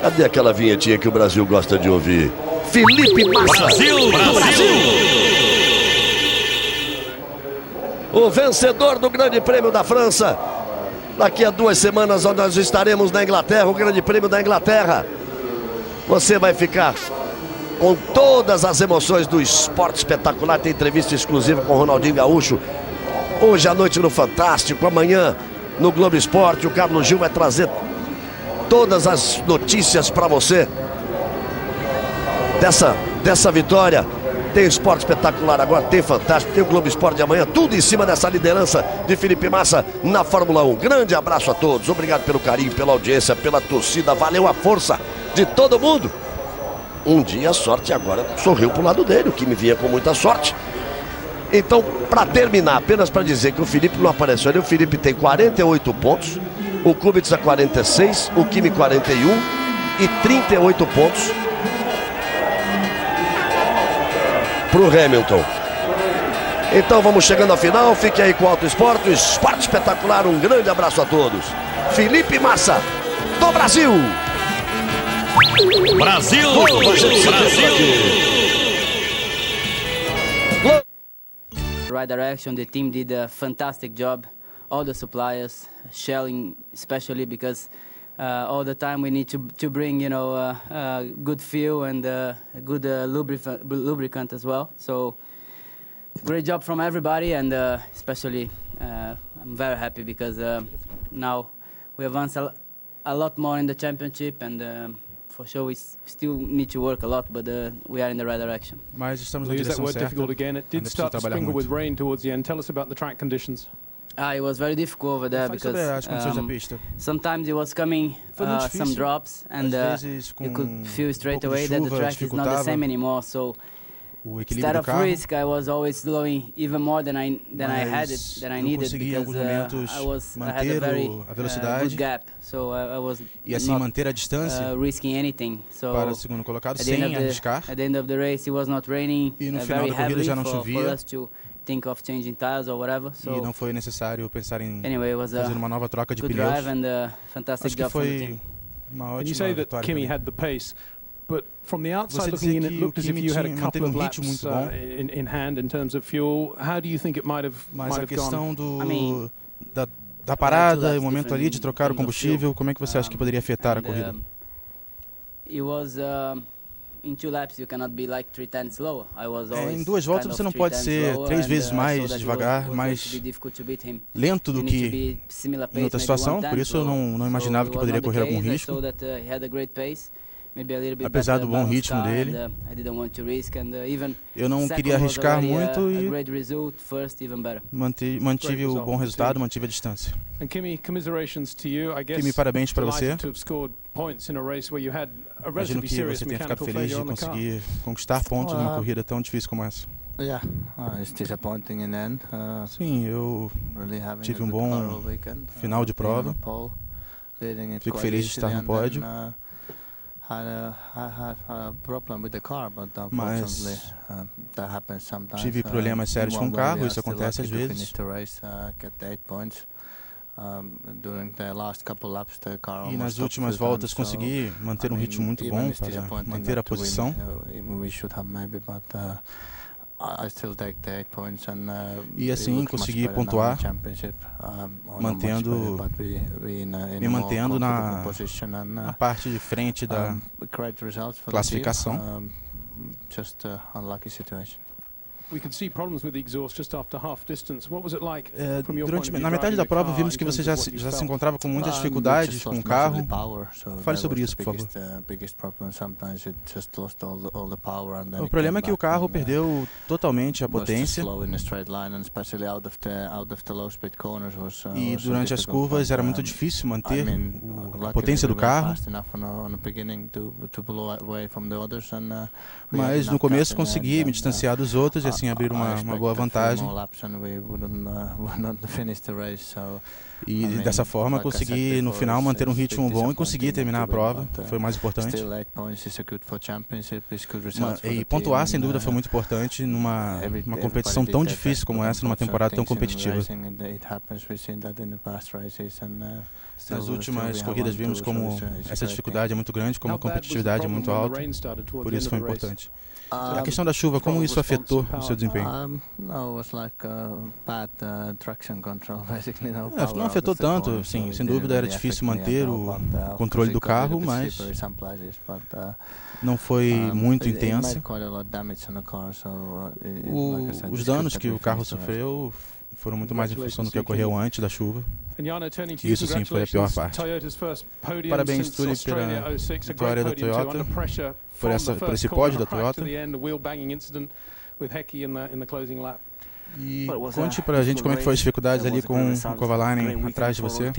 C: Cadê aquela vinhetinha que o Brasil gosta de ouvir? Felipe Massa.
F: Brasil, Brasil.
C: O vencedor do Grande Prêmio da França. Daqui a 2 semanas nós estaremos na Inglaterra, o Grande Prêmio da Inglaterra. Você vai ficar com todas as emoções do esporte espetacular. Tem entrevista exclusiva com o Ronaldinho Gaúcho. Hoje à noite no Fantástico, amanhã no Globo Esporte. O Carlos Gil vai trazer todas as notícias para você dessa vitória. Tem esporte espetacular agora, tem Fantástico, tem o Globo Esporte de amanhã, tudo em cima dessa liderança de Felipe Massa na Fórmula 1. Grande abraço a todos, obrigado pelo carinho, pela audiência, pela torcida, valeu a força de todo mundo. Um dia a sorte agora sorriu pro lado dele, o que me vinha com muita sorte. Então, para terminar, apenas para dizer que o Felipe não apareceu ali, o Felipe tem 48 pontos, o Kubica 46, o Kimi 41 e 38 pontos pro Hamilton. Então vamos chegando à final, fique aí com o Auto Esporte, esporte espetacular, um grande abraço a todos. Felipe Massa, do Brasil!
F: Brasil!
B: Right direction, the team did a fantastic job. All the suppliers, Shell especially, because all the time we need to bring, you know, good fuel and good lubricant as well. So great job from everybody, and especially I'm very happy because now we advanced a lot more in the championship, and for sure we still need to work a lot, but we are in the right direction.
I: Mas estamos na direção certa. Difficult again. It did start to sprinkle with rain towards the end. Tell us about the track conditions.
B: It was very difficult over there because sometimes it was coming some drops, and you could feel straight away that the track is not the same anymore. So instead of risk, I was always slowing even more than I needed because I had a very good gap. So I was not risking anything. So at the end of the race, it was not raining very heavily for us to think of changing tires or whatever. So
J: E não foi necessário pensar em
B: anyway, it was a
J: fazer uma nova troca de
B: good
J: pneus.
B: drive and a fantastic
J: Acho que
B: job from the
J: foi
B: team.
J: uma
I: And you
J: ótima
I: say that
J: vitória
I: Kimi
J: também.
I: had the pace, but from the outside
J: Você
I: looking in,
J: dizia
I: it
J: que o
I: looked as if
J: Kimi
I: you had a
J: manteve
I: couple of laps
J: ritmo muito bom.
I: in hand in terms of fuel. How do you think it might have
J: Mas a
I: gone?
J: questão do
B: I mean,
J: da parada e o
B: that's
J: momento ali de
B: different
J: trocar o
B: in terms of
J: combustível,
B: fuel.
J: como é que você acha que poderia afetar a
B: And,
J: corrida?
B: It was in 2 laps you cannot be like 3 tenths slower. I was always
J: Em 2 voltas
B: kind of
J: você não
B: 3
J: pode
B: tenths
J: ser
B: slower
J: 3
B: and,
J: vezes
B: I saw
J: mais
B: that it
J: devagar,
B: was going
J: mais
B: to be difficult to beat him.
J: lento do
B: You need to
J: que
B: be similar
J: em
B: pace,
J: outra
B: maybe
J: situação,
B: 1/10,
J: por isso eu não imaginava que poderia correr algum risco.
B: I saw that he had a great pace. Maybe a little bit
J: Apesar do
B: better
J: bom
B: balanced
J: ritmo
B: car,
J: dele,
B: and, I didn't want to risk, and, even
J: eu não
B: second
J: queria
B: was
J: arriscar
B: already
J: muito
B: a
J: e
B: great result, first even better.
J: mantive o bom resultado, mantive a distância.
I: And Kimi, commiserations to you. I guess
J: Kimi, parabéns para você.
I: delighted to have scored points in a race where you had a
J: Imagino
I: relatively
J: que
I: serious
J: você tenha ficado
I: mechanical
J: feliz
I: failure
J: de
I: on the car.
J: conseguir conquistar pontos numa corrida tão difícil como essa.
K: Yeah, it's disappointing in the end.
J: Sim, eu
K: Really having
J: tive
K: a
J: um
K: good
J: bom
K: car all weekend.
J: final de
K: Being on
J: prova.
K: the pole, leading it
J: Fico
K: quite
J: feliz de estar
K: easily
J: no
K: and
J: pódio.
K: then, had a problem with the car, but
J: Mas
K: unfortunately that happens sometimes.
J: tive problemas sérios com o carro, isso acontece às vezes.
K: Finish the race, get the 8 points. During the last couple laps, the car
J: E
K: almost
J: nas
K: stopped
J: últimas
K: a few
J: voltas
K: times, so,
J: consegui manter um ritmo muito
K: even
J: bom
K: it's
J: para
K: disappointing
J: manter a
K: not to win,
J: posição.
K: We should have maybe, but I still take the 8 points and
J: E assim consegui pontuar, me mantendo na parte de frente da classificação.
K: Just unlucky situation.
I: We could see problems with the exhaust just after half distance. What was it like from your point of view?
J: Na metade
I: driving
J: da
I: the
J: prova
I: car
J: vimos
I: in
J: que você
I: terms
J: já
I: of what you
J: se
I: felt?
J: encontrava com muitas dificuldades com o carro. Fale sobre isso, por favor. O problema é que o carro perdeu totalmente a potência e durante as curvas era muito difícil manter a potência do carro. Mas no começo consegui me distanciar dos outros e assim abrir uma boa vantagem. E dessa forma consegui no final manter um ritmo bom e conseguir terminar a prova, foi o mais importante. E pontuar sem dúvida foi muito importante numa competição tão difícil como essa, numa temporada tão competitiva. Nas últimas corridas vimos como essa dificuldade é muito grande, como a competitividade é muito alta, por isso foi importante. A questão da chuva, como isso afetou o seu desempenho?
K: Não
J: afetou tanto, sim, sem dúvida era difícil manter o controle do carro, mas não foi muito intenso. Os danos que o carro sofreu foram muito mais em função do que ocorreu antes da chuva. Isso sim foi a pior parte. Parabéns, Tully, pela vitória da Toyota, por esse pódio da Toyota. E conte pra gente como é que foi as dificuldades ali com o Kovalainen atrás de você.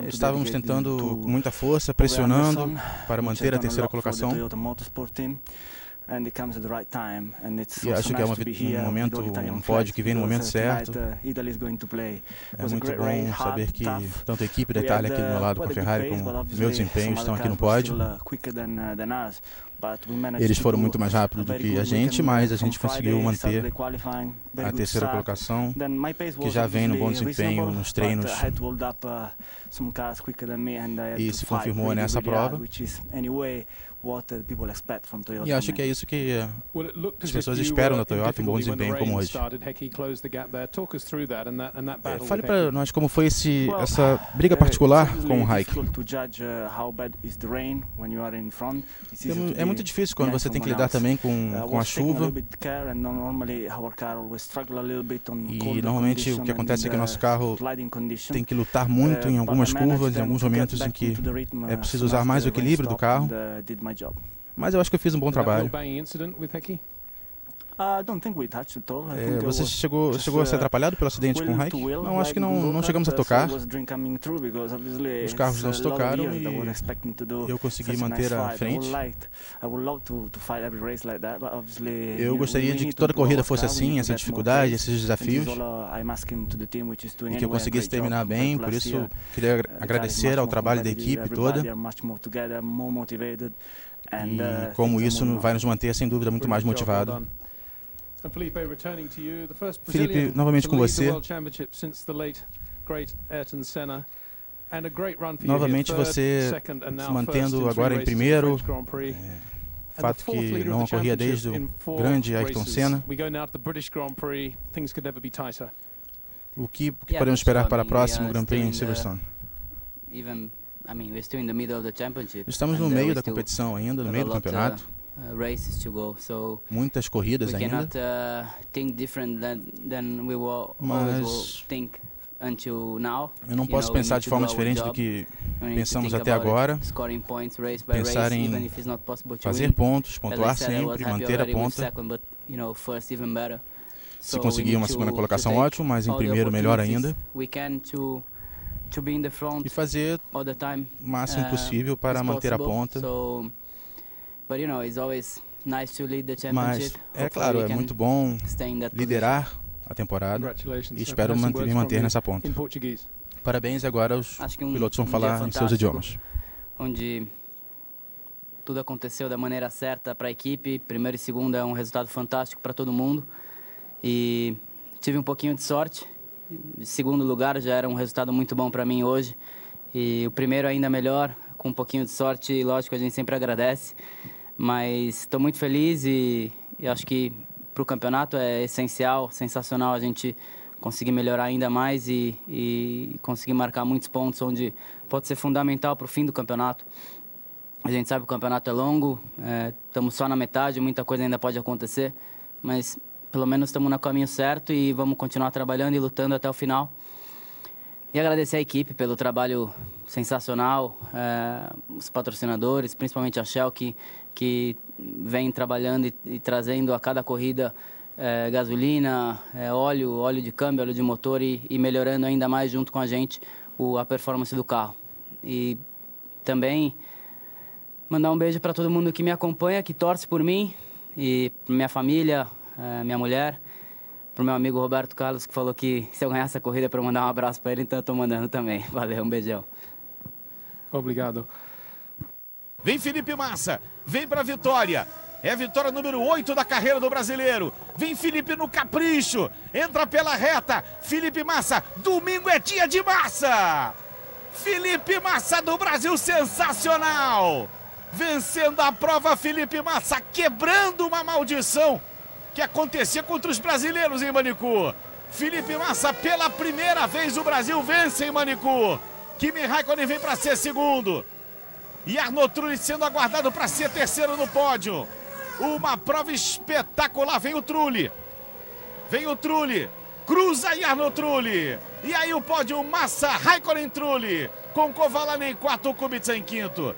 J: Estávamos tentando com muita força, pressionando para manter a terceira colocação. E acho que é um momento, um pódio que vem no momento certo. É muito bom saber que tanto a equipe da Itália aqui do meu lado com a Ferrari como o meu desempenho estão aqui no pódio. Eles foram muito mais rápidos do que a gente, mas a gente conseguiu manter a terceira colocação, que já vem no bom desempenho nos treinos e se confirmou nessa prova. E acho que é isso que as pessoas esperam da Toyota, um bom desempenho como hoje. Fale para nós como foi essa briga particular com o Raik. É muito difícil quando você tem que lidar também com a chuva. E normalmente o que acontece é que nosso carro tem que lutar muito em algumas curvas, em alguns momentos em que é preciso usar mais o equilíbrio do carro. Mas eu acho que eu fiz um bom trabalho. Você chegou a ser atrapalhado pelo acidente com o Raik? Não, acho que não chegamos a tocar. Os carros não se tocaram e eu consegui manter a frente. Eu gostaria de que toda corrida fosse assim, essa dificuldade, esses desafios, e que eu conseguisse terminar bem. Por isso, queria agradecer ao trabalho da equipe toda. E como isso vai nos manter, sem dúvida, muito mais motivado. Felipe, novamente com você. Novamente você se mantendo agora em primeiro. Fato que não ocorria desde o grande Ayrton Senna. O que podemos esperar para o próximo Grand Prix em Silverstone? Estamos no meio da competição ainda, no meio do campeonato. Muitas corridas ainda. Mas eu não posso pensar de forma diferente do que pensamos até agora. Pensar em fazer pontos, pontuar sempre, manter a ponta. Se conseguir uma segunda colocação, ótimo, mas em primeiro, melhor ainda. E fazer o máximo possível para manter a ponta. Mas, é claro, é muito bom liderar a temporada e espero me manter nessa ponta. Parabéns, agora os pilotos vão falar em seus idiomas.
B: Onde tudo aconteceu da maneira certa para a equipe. Primeiro e segundo é um resultado fantástico para todo mundo. E tive um pouquinho de sorte. Segundo lugar já era um resultado muito bom para mim hoje. E o primeiro ainda melhor, com um pouquinho de sorte. Lógico, a gente sempre agradece. Mas estou muito feliz e acho que para o campeonato é essencial, sensacional a gente conseguir melhorar ainda mais e conseguir marcar muitos pontos onde pode ser fundamental para o fim do campeonato. A gente sabe que o campeonato é longo, estamos só na metade, muita coisa ainda pode acontecer, mas pelo menos estamos no caminho certo e vamos continuar trabalhando e lutando até o final. E agradecer a equipe pelo trabalho sensacional, os patrocinadores, principalmente a Shell, que vem trabalhando e trazendo a cada corrida gasolina, óleo de câmbio, óleo de motor e melhorando ainda mais junto com a gente a performance do carro. E também mandar um beijo para todo mundo que me acompanha, que torce por mim e para minha família, minha mulher, para o meu amigo Roberto Carlos, que falou que se eu ganhasse a corrida para mandar um abraço para ele, então eu estou mandando também. Valeu, um beijão.
L: Obrigado. Vem Felipe Massa, vem para a vitória. É a vitória número 8 da carreira do brasileiro. Vem Felipe no capricho, entra pela reta. Felipe Massa, domingo é dia de Massa. Felipe Massa do Brasil, sensacional. Vencendo a prova, Felipe Massa quebrando uma maldição que acontecia contra os brasileiros em Manicourt. Felipe Massa, pela primeira vez o Brasil vence em Manicourt. Kimi Raikkonen vem para ser segundo. E Arnaud Trulli sendo aguardado para ser terceiro no pódio. Uma prova espetacular. Vem o Trulli. Vem o Trulli. Cruza e Arnaud Trulli. E aí o pódio Massa, Raikkonen, Trulli. Com Kovalainen em quarto, Kubica em quinto.